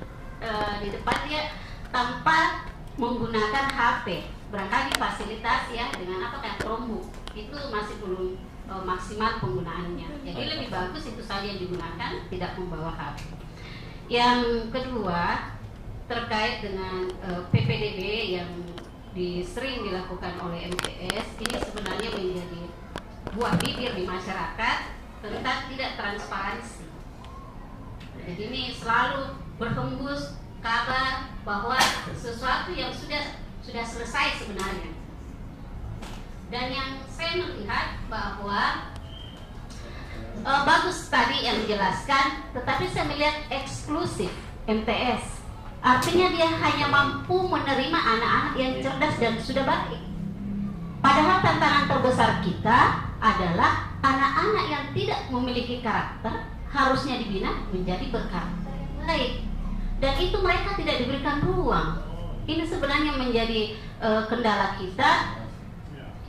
di depan dia tanpa menggunakan HP. Barangkali fasilitas ya dengan apa kayak Chromebook itu masih belum maksimal penggunaannya. Jadi lebih bagus itu saja yang digunakan, tidak membawa HP. Yang kedua terkait dengan PPDB yang sering dilakukan oleh MTS, ini sebenarnya menjadi buah bibir di masyarakat tentang tidak transparansi. Jadi ini selalu berhembus kabar bahwa sesuatu yang sudah selesai sebenarnya. Dan yang saya melihat bahwa bagus tadi yang dijelaskan, tetapi saya melihat eksklusif MTS. Artinya dia hanya mampu menerima anak-anak yang cerdas dan sudah baik. Padahal tantangan terbesar kita adalah anak-anak yang tidak memiliki karakter harusnya dibina menjadi berkarakter baik. Dan itu mereka tidak diberikan ruang. Ini sebenarnya menjadi kendala kita.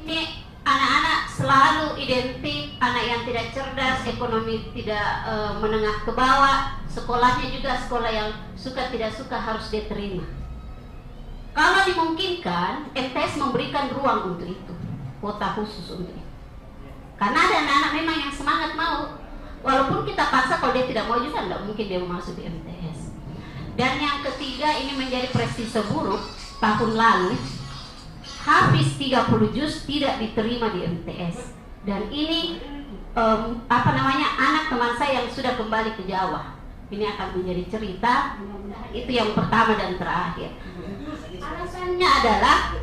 Ini anak-anak selalu identik, anak yang tidak cerdas, ekonomi tidak menengah ke bawah, sekolahnya juga sekolah yang suka tidak suka harus diterima. Kalau dimungkinkan, MTS memberikan ruang untuk itu, kuota khusus untuk itu. Karena ada anak-anak memang yang semangat mau, walaupun kita paksa, kalau dia tidak mau juga tidak mungkin dia mau masuk di MTS. Dan yang ketiga, ini menjadi prestise buruk. Tahun lalu habis 30 juz tidak diterima di MTS. Dan ini anak teman saya yang sudah kembali ke Jawa. Ini akan menjadi cerita. Itu yang pertama dan terakhir. Alasannya adalah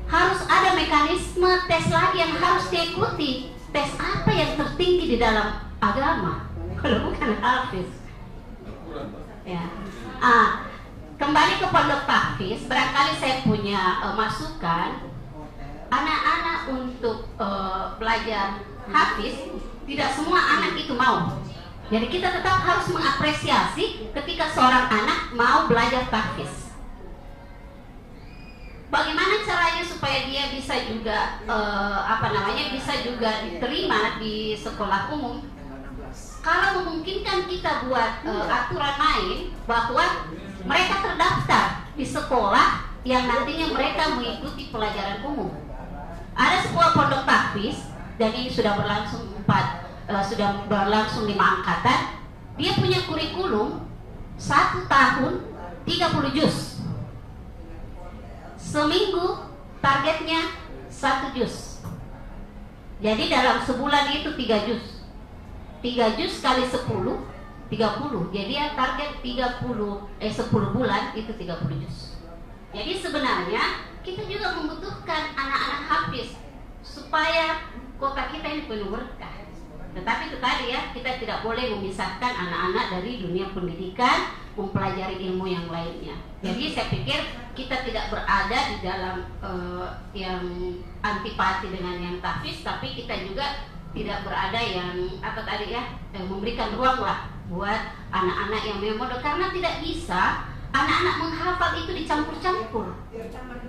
harus ada mekanisme tes lagi yang harus diikuti. Tes apa yang tertinggi di dalam agama kalau bukan hafiz? Ya. Kembali ke pondok tahfiz, barangkali saya punya masukan. Anak-anak untuk belajar hafiz, tidak semua anak itu mau. Jadi kita tetap harus mengapresiasi ketika seorang anak mau belajar tahfiz. Bagaimana caranya supaya dia bisa juga bisa juga diterima di sekolah umum? Kalau memungkinkan kita buat aturan main bahwa mereka terdaftar di sekolah yang nantinya mereka mengikuti pelajaran umum. Ada sebuah pondok tahfiz dan ini sudah berlangsung 5 angkatan. Dia punya kurikulum 1 tahun 30 juz. Seminggu targetnya 1 juz. Jadi dalam sebulan itu 3 juz. 3 juz kali 10 30. Jadi ya target 10 bulan itu 30 juz. Jadi sebenarnya kita juga membutuhkan anak-anak hafiz supaya kota kita ini penuh berkah. Tetapi itu tadi ya, kita tidak boleh memisahkan anak-anak dari dunia pendidikan, mempelajari ilmu yang lainnya. Jadi saya pikir kita tidak berada di dalam yang antipati dengan yang tahfiz, tapi kita juga tidak berada yang memberikan ruang lah buat anak-anak yang memang karena tidak bisa anak-anak menghafal itu dicampur-campur.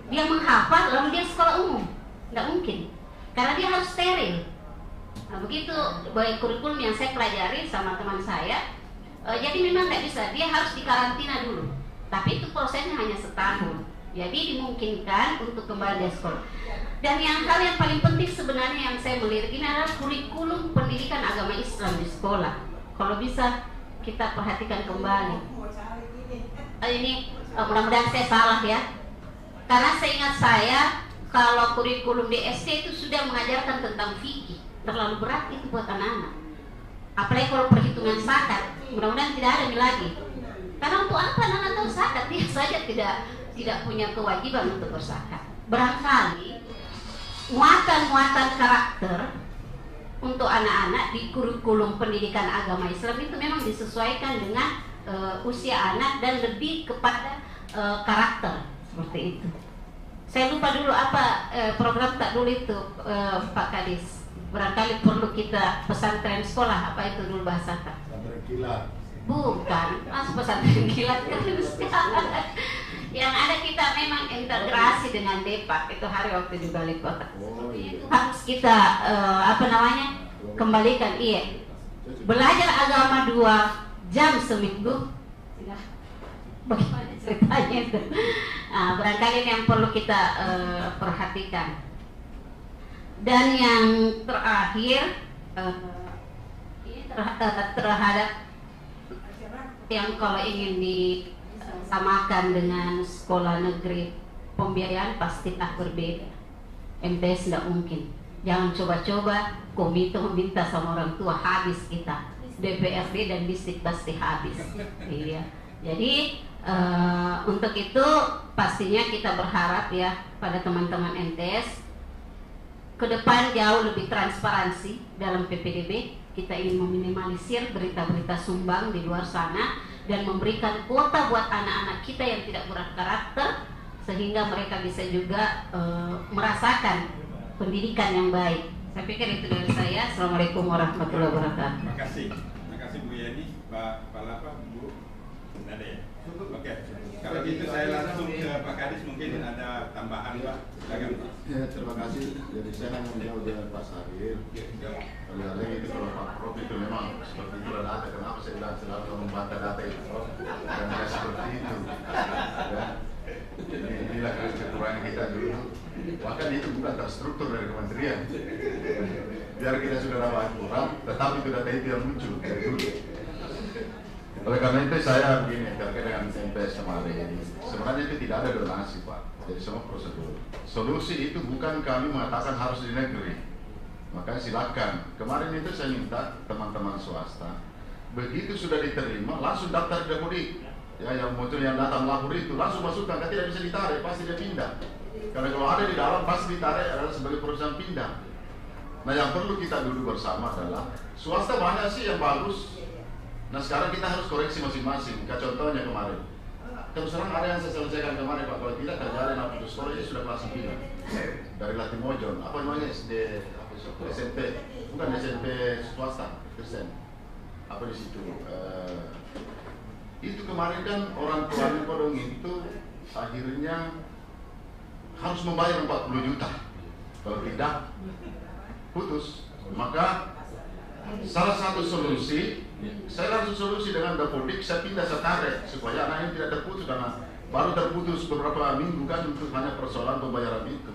Dia menghafal lalu dia sekolah umum, nggak mungkin, karena dia harus steril. Nah, begitu baik kurikulum yang saya pelajari sama teman saya. Jadi memang nggak bisa, dia harus dikarantina dulu. Tapi itu prosesnya hanya setahun. Jadi dimungkinkan untuk kembali ke sekolah. Dan hal yang paling penting sebenarnya yang saya melirik ini adalah kurikulum pendidikan agama Islam di sekolah. Kalau bisa kita perhatikan kembali. Ini mudah-mudahan saya salah ya. Karena seingat saya kalau kurikulum di SD itu sudah mengajarkan tentang fikih. Terlalu berat itu buat anak-anak. Apalagi kalau perhitungan zakat, mudah-mudahan tidak ada lagi. Karena untuk apa anak-anak tahu zakat? Dia saja tidak punya kewajiban untuk berzakat. Barangkali muatan-muatan karakter untuk anak-anak di kurikulum pendidikan agama Islam itu memang disesuaikan dengan usia anak dan lebih kepada karakter seperti itu. Saya lupa dulu apa program tak dulu itu Pak Kadis. Barangkali perlu kita pesantren sekolah, apa itu dulu bahasa tak? Pesantren kilat. Bukan, pesantren kilat kan yang ada kita memang integrasi dengan Depak itu hari waktu di balik kota. Itu harus kita kembalikan. Iya, belajar agama 2 jam seminggu. Bagaimana ceritanya itu? Nah, barangkali ini yang perlu kita perhatikan. Dan yang terakhir ini terhadap yang kalau ingin disamakan dengan sekolah negeri, pembiayaan pastilah berbeda. MTS tidak mungkin. Jangan coba-coba komite meminta sama orang tua, habis kita. DPRD dan distrik pasti habis. Iya. Jadi untuk itu pastinya kita berharap ya pada teman-teman MTS ke depan jauh lebih transparansi dalam PPDB. Kita ingin meminimalisir berita-berita sumbang di luar sana dan memberikan kuota buat anak-anak kita yang tidak berkarakter sehingga mereka bisa juga merasakan pendidikan yang baik. Saya pikir itu dari saya. Assalamualaikum warahmatullahi wabarakatuh. Terima kasih Bu Yani, Pak Lapa, Bu Nada ya. Oke. Kalau gitu saya langsung ke Pak Kadis, mungkin ada tambahan Pak. Silakan Pak. Ya, terima kasih. Jadi saya hanya menjawab dengan Pak Sarir. Kalian itu kalau Pak Prof itu memang seperti itu data. Kenapa saya bilang selalu membantah data itu Prof? Dan tidak seperti itu. Ya. Jadi inilah kekurangan kita dulu. Bahkan itu bukan terstruktur dari kementerian. Biar kita sudah dapat kurang, tetapi itu data itu yang muncul dari dulu. Oleh karena itu saya begini terkait dengan MTS kemarin. Sebenarnya itu tidak ada donasi Pak. Jadi semua prosedur. Solusi itu bukan kami mengatakan harus di negeri. Makanya silakan. Kemarin itu saya minta teman-teman swasta, begitu sudah diterima langsung daftar di Mudik. Ya, yang muncul yang datang melapor itu langsung masukkan, tidak bisa ditarik, pasti dia pindah. Karena kalau ada di dalam pasti ditarik adalah sebagai perusahaan pindah. Nah yang perlu kita duduk bersama adalah swasta banyak sih yang bagus. Nah sekarang kita harus koreksi masing-masing. Contohnya kemarin, terus terang ada yang saya selesaikan kemarin Pak, kalau tidak terjadi anak putus sekolah ini sudah kelas 9 dari Latimojon, apa namanya SMP, bukan SMP swasta, Kristen, apa di situ. Itu kemarin kan orang tuanya Podong itu akhirnya harus membayar 40 juta, kalau tidak putus. Maka salah satu solusi Saya langsung solusi dengan Dapodik, saya pindah Setare supaya anak ini tidak terputus, karena baru terputus beberapa minggu kan untuk hanya persoalan pembayaran itu.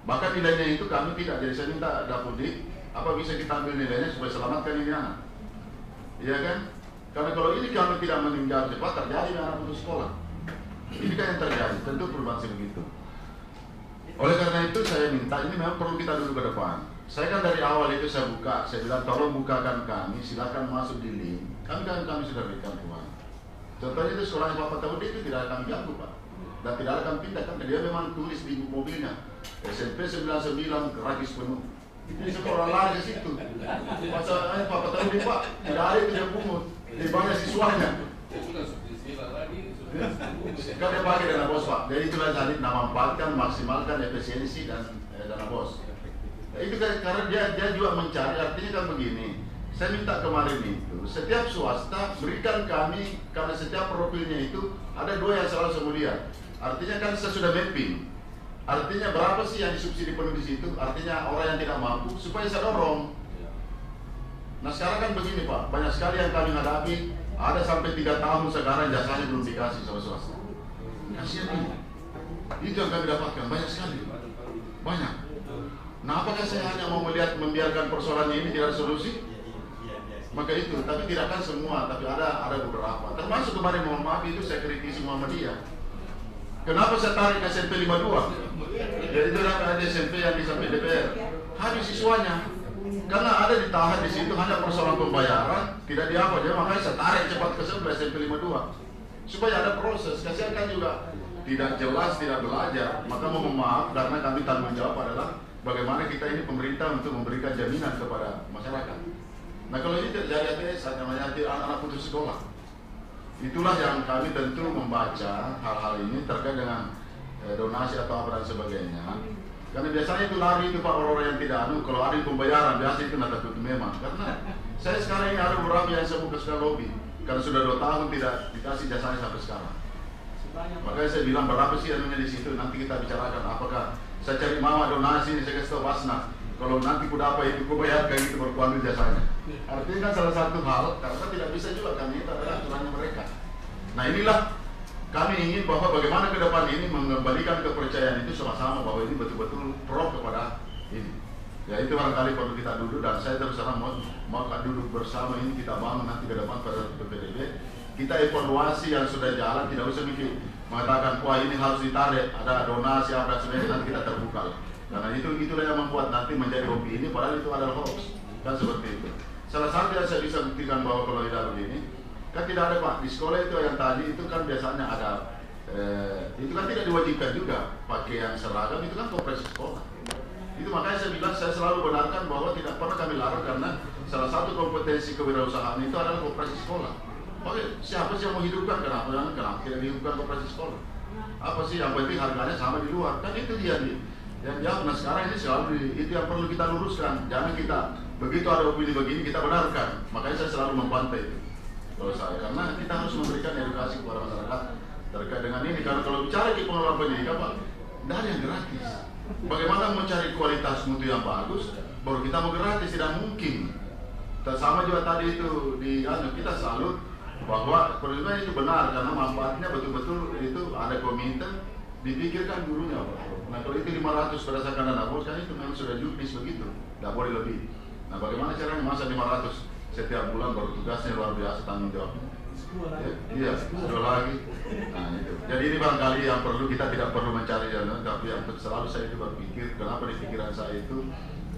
Bahkan nilainya itu kami tidak, jadi saya minta Dapodik, apa bisa kita ambil nilainya supaya selamatkan ini anak. Iya kan? Karena kalau ini kami tidak meninjau cepat, terjadi anak putus sekolah. Ini kan yang terjadi, tentu perubahan begitu. Oleh karena itu saya minta, ini memang perlu kita duduk ke depan. Saya kan dari awal itu saya buka, saya bilang tolong bukakan kami, silakan masuk di link. Kami sudah berikan uang. Contohnya itu sekolahnya Bapak Taudi itu tidak akan ganggu Pak, dan tidak akan pindah, kan dia memang tulis di mobilnya SMP 99 gratis penuh. Itu sekolah lari ke situ. Masalahnya Bapak Taudi Pak, tidak ada itu dia pungut, dia banyak siswanya. Kan dia pakai dana bos Pak, jadi itulah tadi memanfaatkan, maksimalkan efisiensi dan dana bos. Itu karena dia juga mencari, artinya kan begini. Saya minta kemarin itu, setiap swasta berikan kami, karena setiap profilnya itu ada 2 yang selalu saya lihat. Artinya kan saya sudah mapping. Artinya berapa sih yang disubsidi penuh di situ? Artinya orang yang tidak mampu supaya saya dorong. Nah sekarang kan begini Pak, banyak sekali yang kami hadapi, ada sampai 3 tahun sekarang jasanya belum dikasih sama swasta. Kasihan ini. Itu yang kami dapatkan, banyak sekali. Banyak. Nah apakah saya hanya mau melihat membiarkan persoalannya ini tidak ada solusi? Maka itu, tapi tidak kan semua, tapi ada beberapa. Termasuk kemarin mohon maaf itu saya kritisi Muhammadiyah. Kenapa saya tarik SMP 52? Jadi itu ada SMP yang sampai DPR. Habis siswanya. Karena ada ditahan di situ hanya persoalan pembayaran, tidak diapa. Jadi makanya saya tarik cepat ke SMP 52. Supaya ada proses. Kasihan kan juga tidak jelas, tidak belajar. Maka mohon maaf karena kami tanggung jawab adalah bagaimana kita ini pemerintah untuk memberikan jaminan kepada masyarakat. Nah kalau ini terjadi ATS, namanya anak-anak putus sekolah. Itulah yang kami tentu membaca hal-hal ini terkait dengan donasi atau apa dan sebagainya. Karena biasanya itu lari itu Pak orang-orang yang tidak kalau ada pembayaran biasa itu nggak takut memang. Karena saya sekarang ini ada beberapa yang saya buka sekali lobby karena sudah 2 tahun tidak dikasih jasanya sampai sekarang. Makanya saya bilang berapa sih anunya di situ, nanti kita bicarakan apakah saya cari mama donasi ini saya kasih tahu Basna. Kalau nanti kuda apa itu bayar kayak gitu baru ambil jasanya. Artinya kan salah satu hal karena tidak bisa juga kami itu adalah aturannya mereka. Nah inilah kami ingin bahwa bagaimana ke depan ini mengembalikan kepercayaan itu sama-sama bahwa ini betul-betul pro kepada ini. Ya itu barangkali perlu kita duduk dan saya terus terang mau duduk bersama ini kita bangun nanti ke depan pada PPDB. Kita evaluasi yang sudah jalan, tidak usah mikir mengatakan wah ini harus ditarik, ada donasi apa dan sebagainya, nanti kita terbuka. Karena itulah yang membuat nanti menjadi hobi ini, padahal itu adalah hoax. Kan seperti itu. Salah satu yang saya bisa buktikan bahwa kalau tidak begini, kan tidak ada Pak, di sekolah itu yang tadi itu kan biasanya ada, itu kan tidak diwajibkan juga pakaian seragam, itu kan koperasi sekolah. Itu makanya saya bilang, saya selalu benarkan bahwa tidak pernah kami larang karena salah satu kompetensi kewirausahaan itu adalah koperasi sekolah. Oke, siapa sih yang mau hidupkan? Kenapa tidak dihidupkan koperasi sekolah? Apa sih yang penting harganya sama di luar? Kan itu dia nih. Yang jawab, nah sekarang ini selalu itu yang perlu kita luruskan. Jangan kita begitu ada opini begini kita benarkan. Makanya saya selalu membantai itu. Kalau saya, karena kita harus memberikan edukasi kepada masyarakat terkait dengan ini. Karena kalau bicara di pengelolaan pendidikan Pak, tidak ada yang gratis. Bagaimana mencari kualitas mutu yang bagus, baru kita mau gratis, tidak mungkin. Dan sama juga tadi itu kita salut bahwa pendidikan itu benar karena manfaatnya betul-betul itu ada komite dipikirkan gurunya Pak. Nah kalau itu 500 berdasarkan dana bos kan itu memang sudah juknis begitu, tidak boleh lebih. Nah bagaimana caranya masa 500 setiap bulan baru tugasnya luar biasa tanggung jawabnya. Iya, sudah lagi. Nah itu. Jadi ini barangkali yang perlu kita tidak perlu mencari jalan, tapi yang selalu saya itu berpikir, kenapa di pikiran saya itu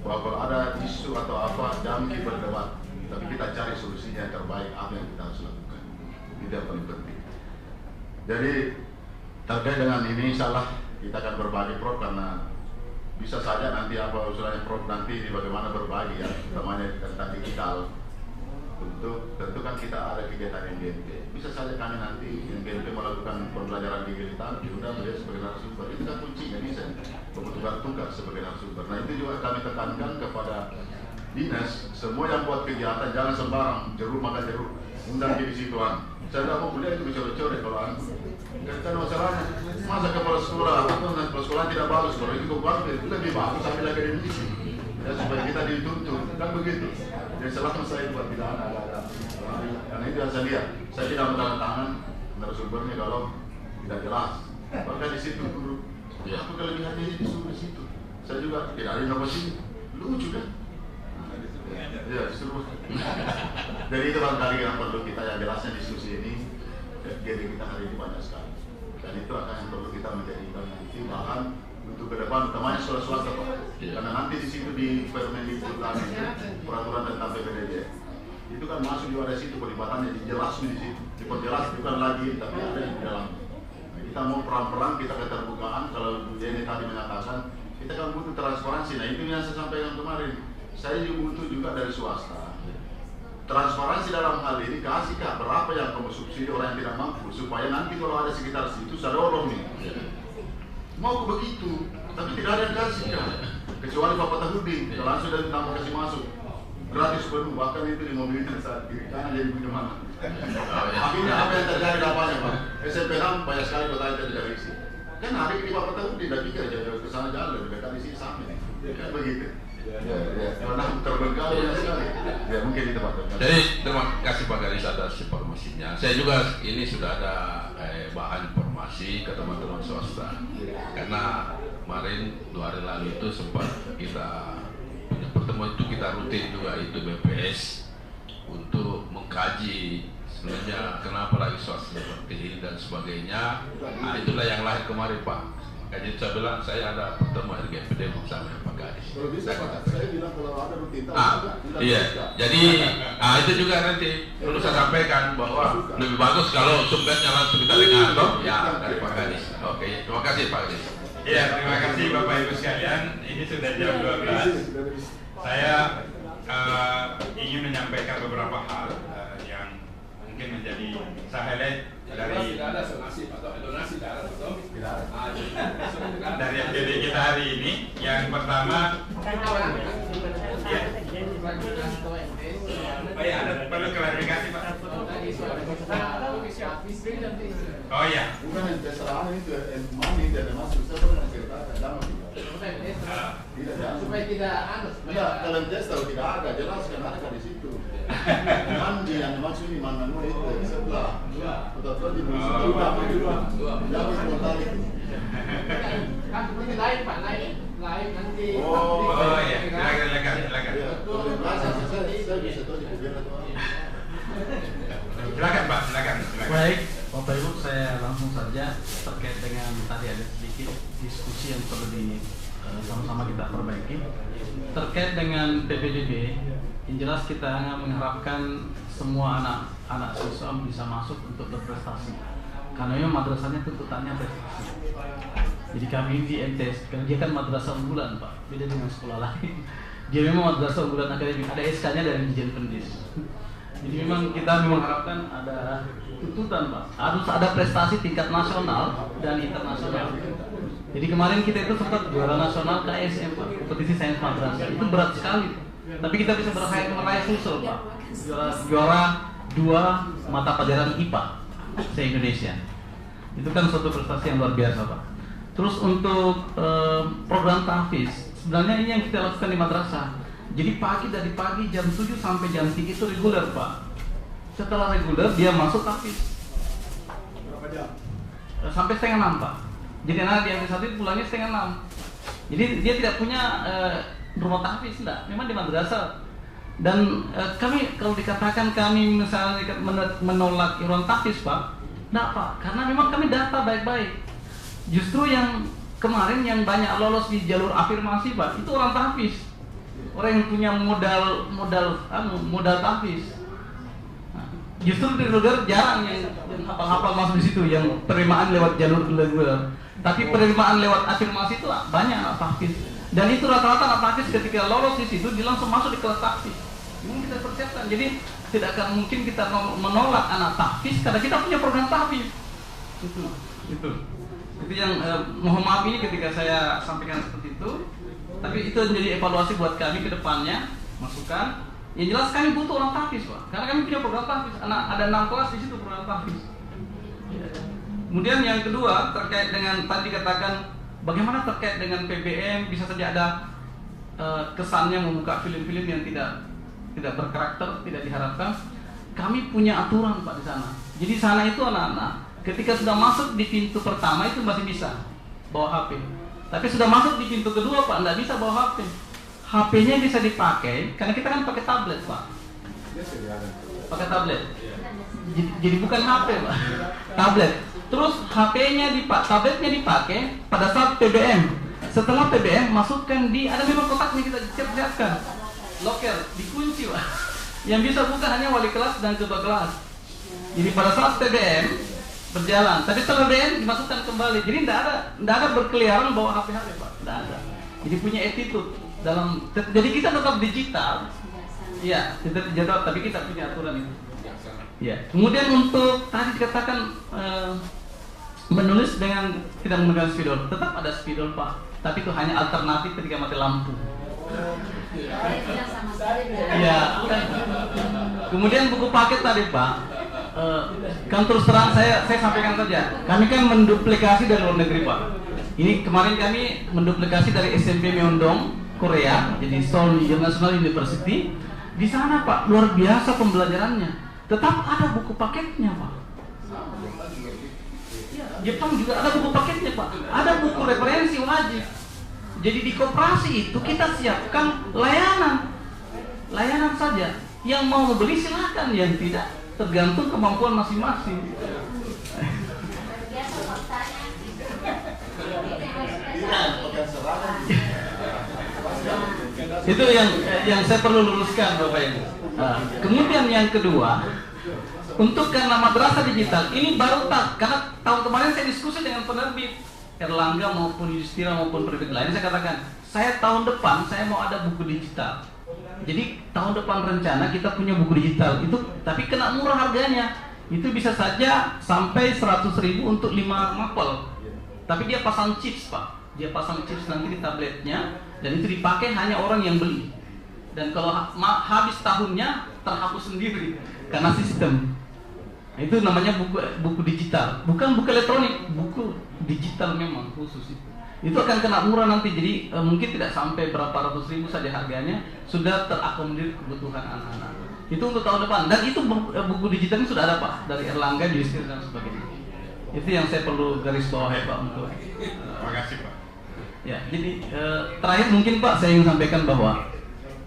bahwa kalau ada isu atau apa jangan kita berdebat, tapi kita cari solusinya yang terbaik apa yang kita harus lakukan. Itu yang paling penting. Jadi terkait dengan ini insyaallah kita akan berbagi Prof karena bisa saja nanti apa usulannya Prof nanti di bagaimana berbagi ya, utamanya tentang digital. Tentu kan kita ada kegiatan NGNP. Bisa saja kami nanti NGNP melakukan pembelajaran digital diundang beliau sebagai narasumber. Itu kan kuncinya bisa pembentukan tugas sebagai narasumber. Nah itu juga kami tekankan kepada dinas semua yang buat kegiatan jangan sembarang jeruk makan jeruk undang di situan. Saya tidak mau kuliah itu bicara-bicara kalau aku. Kan masalahnya masa kepala sekolah atau kepala sekolah tidak bagus kalau itu kepala itu lebih bagus sambil akademisi ya supaya kita dituntut kan begitu. Jadi selama saya buat pidana ada. Karena itu yang saya lihat. Saya tidak menandatangan narasumbernya kalau tidak jelas. Bahkan di situ guru, apa kelebihannya ini disuruh di situ. Saya juga tidak ada inovasi. Lucu kan? Ya, disuruh. Jadi itu barangkali yang perlu kita yang jelasnya diskusi ini. Jadi kita hari ini banyak sekali. Dan itu akan yang perlu kita menjadikan nanti bahan untuk ke depan, utamanya sekolah swasta Pak. Karena nanti di situ di Permendikbud peraturan tentang PPDB itu kan masuk juga ada situ pelibatannya dijelas di situ, diperjelas bukan lagi tapi ada di dalam. Nah, kita mau peran-peran kita keterbukaan. Kalau Bu Jenny tadi menyatakan kita kan butuh transparansi. Nah itu yang saya sampaikan kemarin. Saya juga butuh juga dari swasta. Transparansi dalam hal ini kasih kak berapa yang kamu subsidi orang yang tidak mampu supaya nanti kalau ada sekitar situ saya dorong nih. Mau begitu, tapi tidak ada yang kasih kak. Kecuali Pak Patahudin, kalau langsung dari tamu kasih masuk gratis penuh, bahkan itu di mobilnya saat kiri kanan jadi punya mana. Akhirnya apa yang terjadi dampaknya Pak? SMP 6 banyak sekali petani tidak isi. Kan hari ini Pak Patahudin tidak pikir jauh ke sana jalan lebih dekat di sini sama nih. Kan begitu. Karena terbengkalai sekali. Ya mungkin itu Pak. Jadi terima kasih Pak Garis atas informasinya. Saya juga ini sudah ada bahan informasi ke teman-teman swasta. Karena kemarin 2 hari lalu itu sempat kita punya pertemuan itu kita rutin juga itu BPS untuk mengkaji sebenarnya kenapa lagi swasta seperti ini dan sebagainya. Nah itulah yang lahir kemarin Pak. Jadi saya bilang saya ada pertemuan RGPD bersama Pak Gadis. Kalau bisa Pak, saya bilang kalau ada rutinitas. Iya, jadi itu juga nanti perlu saya sampaikan bahwa lebih bagus kalau sumbesnya langsung kita dengar ya dari Pak Gadis. Oke, terima kasih Pak Gadis. Iya, terima kasih Bapak Ibu sekalian. Ini sudah jam 12. Saya ingin menyampaikan beberapa hal yang mungkin menjadi highlight dari FGD kita hari ini. Yang pertama, ada perlu klarifikasi Pak. Oh ya. Bukan yang kesalahan itu money tidak masuk. Saya pernah ceritakan sama supaya tidak ada. Kalau tes tahu tidak ada, jelaskan ada di situ. Mandi yang maksud di mana itu sebelah. Betul di Ini lain Pak, lain nanti. Oh iya, silakan. Silakan Pak, silakan. Baik, Bapak Ibu, saya langsung saja terkait dengan tadi ada sedikit diskusi yang perlu sama-sama kita perbaiki terkait dengan PPDB. Yang jelas kita mengharapkan semua anak siswa bisa masuk untuk berprestasi. Karena memang madrasahnya tuntutannya prestasi. Jadi kami di MTS, karena dia kan madrasah unggulan Pak, beda dengan sekolah lain. Dia memang madrasah unggulan akademik, ada SK-nya dari Dirjen Pendis. Jadi memang kita mengharapkan ada tuntutan Pak, harus ada prestasi tingkat nasional dan internasional. Jadi kemarin kita itu sempat juara nasional KSM Pak, kompetisi sains madrasah, itu berat sekali. Tapi kita bisa meraih sulsel Pak, juara 2 mata pelajaran IPA se-Indonesia. Itu kan suatu prestasi yang luar biasa Pak. Terus untuk program tahfiz, sebenarnya ini yang kita lakukan di madrasah. Jadi dari pagi jam 7 sampai jam 3 itu reguler Pak. Setelah reguler dia masuk tahfiz. Berapa jam? Sampai 5:30 Pak. Jadi anak di MT 1 pulangnya 5:30. Jadi dia tidak punya rumah tahfiz, enggak. Memang di madrasah. Dan kami kalau dikatakan kami misalnya menolak iuran tahfiz Pak, enggak Pak, karena memang kami data baik-baik. Justru yang kemarin yang banyak lolos di jalur afirmasi Pak, itu orang tahfiz. Orang yang punya modal tahfiz. Nah, justru di reguler jarang yang hafal-hafal masuk di situ, yang penerimaan lewat jalur reguler. Tapi penerimaan lewat afirmasi itu banyak anak tahfiz. Dan itu rata-rata anak tahfiz ketika lolos di situ dia langsung masuk di kelas tahfiz. Ini kita persiapkan. Jadi tidak akan mungkin kita menolak anak tahfiz karena kita punya program tahfiz. Itu yang mohon maaf ini ketika saya sampaikan seperti itu. Tapi itu menjadi evaluasi buat kami ke depannya, masukan. Yang jelas kami butuh orang tahfiz Pak, karena kami punya program tahfiz. Ada 6 kelas di situ program tahfiz. Kemudian yang kedua terkait dengan tadi katakan bagaimana terkait dengan PBM, bisa saja ada kesannya membuka film-film yang tidak tidak berkarakter, tidak diharapkan. Kami punya aturan Pak di sana. Jadi sana itu anak-anak ketika sudah masuk di pintu pertama itu masih bisa bawa HP. Tapi sudah masuk di pintu kedua Pak, nggak bisa bawa HP. HP-nya bisa dipakai karena kita kan pakai tablet Pak. Pakai tablet. Jadi bukan HP Pak, tablet. Terus HP-nya tabletnya dipakai pada saat PBM. Setelah PBM masukkan ada memang kotaknya kita siapkan. Locker dikunci Pak. Yang bisa buka hanya wali kelas dan ketua kelas. Jadi pada saat PBM berjalan, tapi setelah PBM dimasukkan kembali. Jadi tidak ada berkeliaran bawa HP-HP Pak, tidak ada. Jadi punya attitude jadi kita tetap digital. Iya, kita digital tapi kita punya aturan itu. Ya. Kemudian untuk tadi dikatakan menulis dengan tidak menggunakan spidol, tetap ada spidol Pak, tapi itu hanya alternatif ketika mati lampu. Iya. Kemudian buku paket tadi Pak, kan terus terang saya sampaikan saja, kami kan menduplikasi dari luar negeri Pak. Ini kemarin kami menduplikasi dari SMP Myeongdong, Korea, jadi Seoul International University. Di sana Pak luar biasa pembelajarannya. Tetap ada buku paketnya Pak. Jepang juga ada buku paketnya Pak. Ada buku referensi wajib. Jadi di koperasi itu kita siapkan layanan saja. Yang mau membeli silakan, yang tidak tergantung kemampuan masing-masing. Itu yang saya perlu luruskan Bapak Ibu. Kemudian yang kedua, untuk karena madrasah digital ini baru karena tahun kemarin saya diskusi dengan penerbit Erlangga maupun Yudhistira maupun penerbit lain, saya katakan saya tahun depan saya mau ada buku digital. Jadi tahun depan rencana kita punya buku digital itu, tapi kena murah harganya. Itu bisa saja sampai 100.000 untuk 5 mapel. Tapi dia pasang chips Pak. Dia pasang chips nanti di tabletnya dan itu dipakai hanya orang yang beli. Dan kalau habis tahunnya terhapus sendiri karena sistem. Itu namanya buku digital, bukan buku elektronik, buku digital memang khusus itu. Itu akan kena murah nanti, jadi mungkin tidak sampai berapa ratus ribu saja harganya, sudah terakomodir kebutuhan anak-anak. Itu untuk tahun depan, dan itu buku digitalnya sudah ada Pak, dari Erlangga, Yudhistira dan sebagainya. Itu yang saya perlu garis bawahi Pak untuk. Terima kasih Pak. Ya, jadi terakhir mungkin Pak saya ingin sampaikan bahwa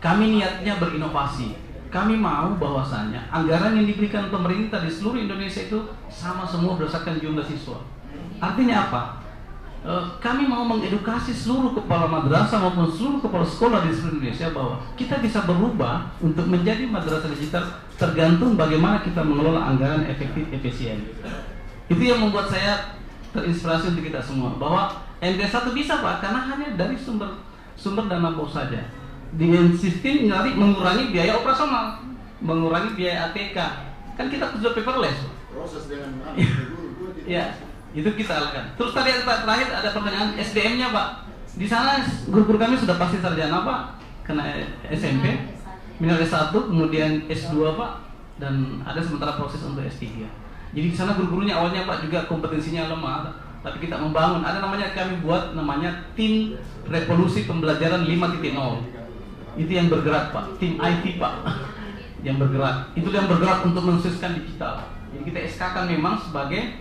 kami niatnya berinovasi. Kami mau bahwasanya anggaran yang diberikan pemerintah di seluruh Indonesia itu sama semua berdasarkan jumlah siswa. Artinya apa? Kami mau mengedukasi seluruh kepala madrasah maupun seluruh kepala sekolah di seluruh Indonesia bahwa kita bisa berubah untuk menjadi madrasah digital tergantung bagaimana kita mengelola anggaran efektif efisien. Itu yang membuat saya terinspirasi untuk kita semua bahwa MT1 bisa Pak karena hanya dari sumber dana bos saja. Dengan sistem nanti mengurangi biaya operasional, mengurangi biaya ATK. Kan kita sudah paperless. Proses dengan ya, itu kita lakukan. Terus tadi terakhir ada pertanyaan SDM-nya Pak. Di sana guru-guru kami sudah pasti sarjana Pak, kena SMP, minimal S1, kemudian S2 Pak, dan ada sementara proses untuk S3. Jadi di sana guru-gurunya awalnya Pak juga kompetensinya lemah, tapi kita membangun. Ada namanya kami buat namanya tim revolusi pembelajaran 5.0. Itu yang bergerak Pak, tim IT Pak, yang bergerak. Itu yang bergerak untuk mensukseskan digital. Jadi kita SK-kan memang sebagai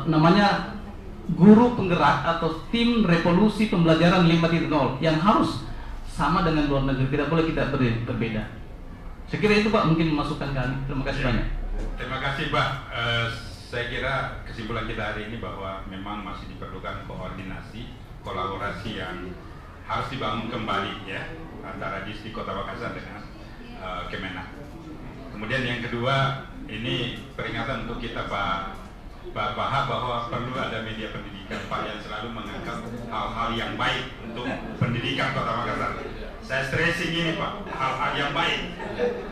namanya guru penggerak atau tim revolusi pembelajaran 5.0 yang harus sama dengan luar negeri. Tidak boleh kita berbeda. Saya kira itu Pak mungkin masukan kami. Terima kasih banyak. Terima kasih Pak. Saya kira kesimpulan kita hari ini bahwa memang masih diperlukan koordinasi, kolaborasi yang harus dibangun kembali ya antara Distrik Kota Makassar dengan Kemenak. Kemudian yang kedua, ini peringatan untuk kita Pak Bahak bahwa perlu ada media pendidikan Pak yang selalu mengangkat hal-hal yang baik untuk pendidikan Kota Makassar. Saya stressing ini Pak, hal-hal yang baik.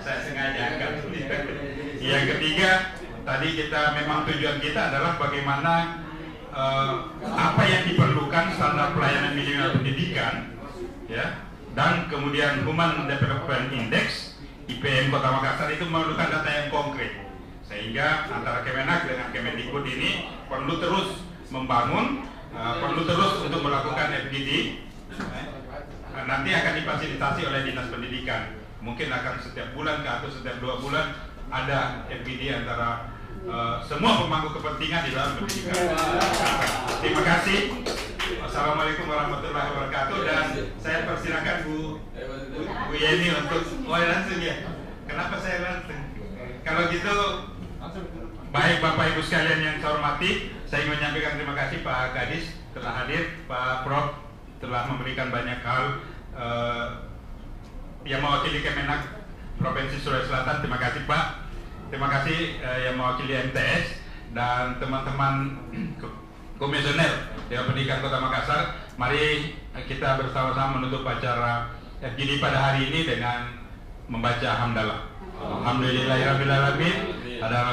Saya sengaja angkat. Yang ketiga, tadi kita memang tujuan kita adalah bagaimana apa yang diperlukan standar pelayanan minimal pendidikan, ya, dan kemudian Human Development Index IPM Kota Makassar itu memerlukan data yang konkret, sehingga antara Kemenak dengan Kemendikbud ini perlu terus membangun, perlu terus untuk melakukan FGD. Nanti akan difasilitasi oleh Dinas Pendidikan. mungkin akan setiap bulan atau setiap 2 bulan ada FGD antara semua pemangku kepentingan di dalam pendidikan. Terima kasih. Wassalamualaikum warahmatullahi wabarakatuh, dan saya persilakan Bu Yeni untuk langsung ya. Kenapa saya langsung? Kalau gitu, baik Bapak Ibu sekalian yang saya hormati, saya ingin menyampaikan terima kasih Pak Kadis telah hadir, Pak Prof telah memberikan banyak hal yang mewakili Kemenak Provinsi Sulawesi Selatan. Terima kasih Pak. Terima kasih yang mewakili MTS dan teman-teman komisioner Dewan Pendidikan Kota Makassar. Mari kita bersama-sama menutup acara FGD pada hari ini dengan membaca hamdalah. Alhamdulillahirabbil alamin.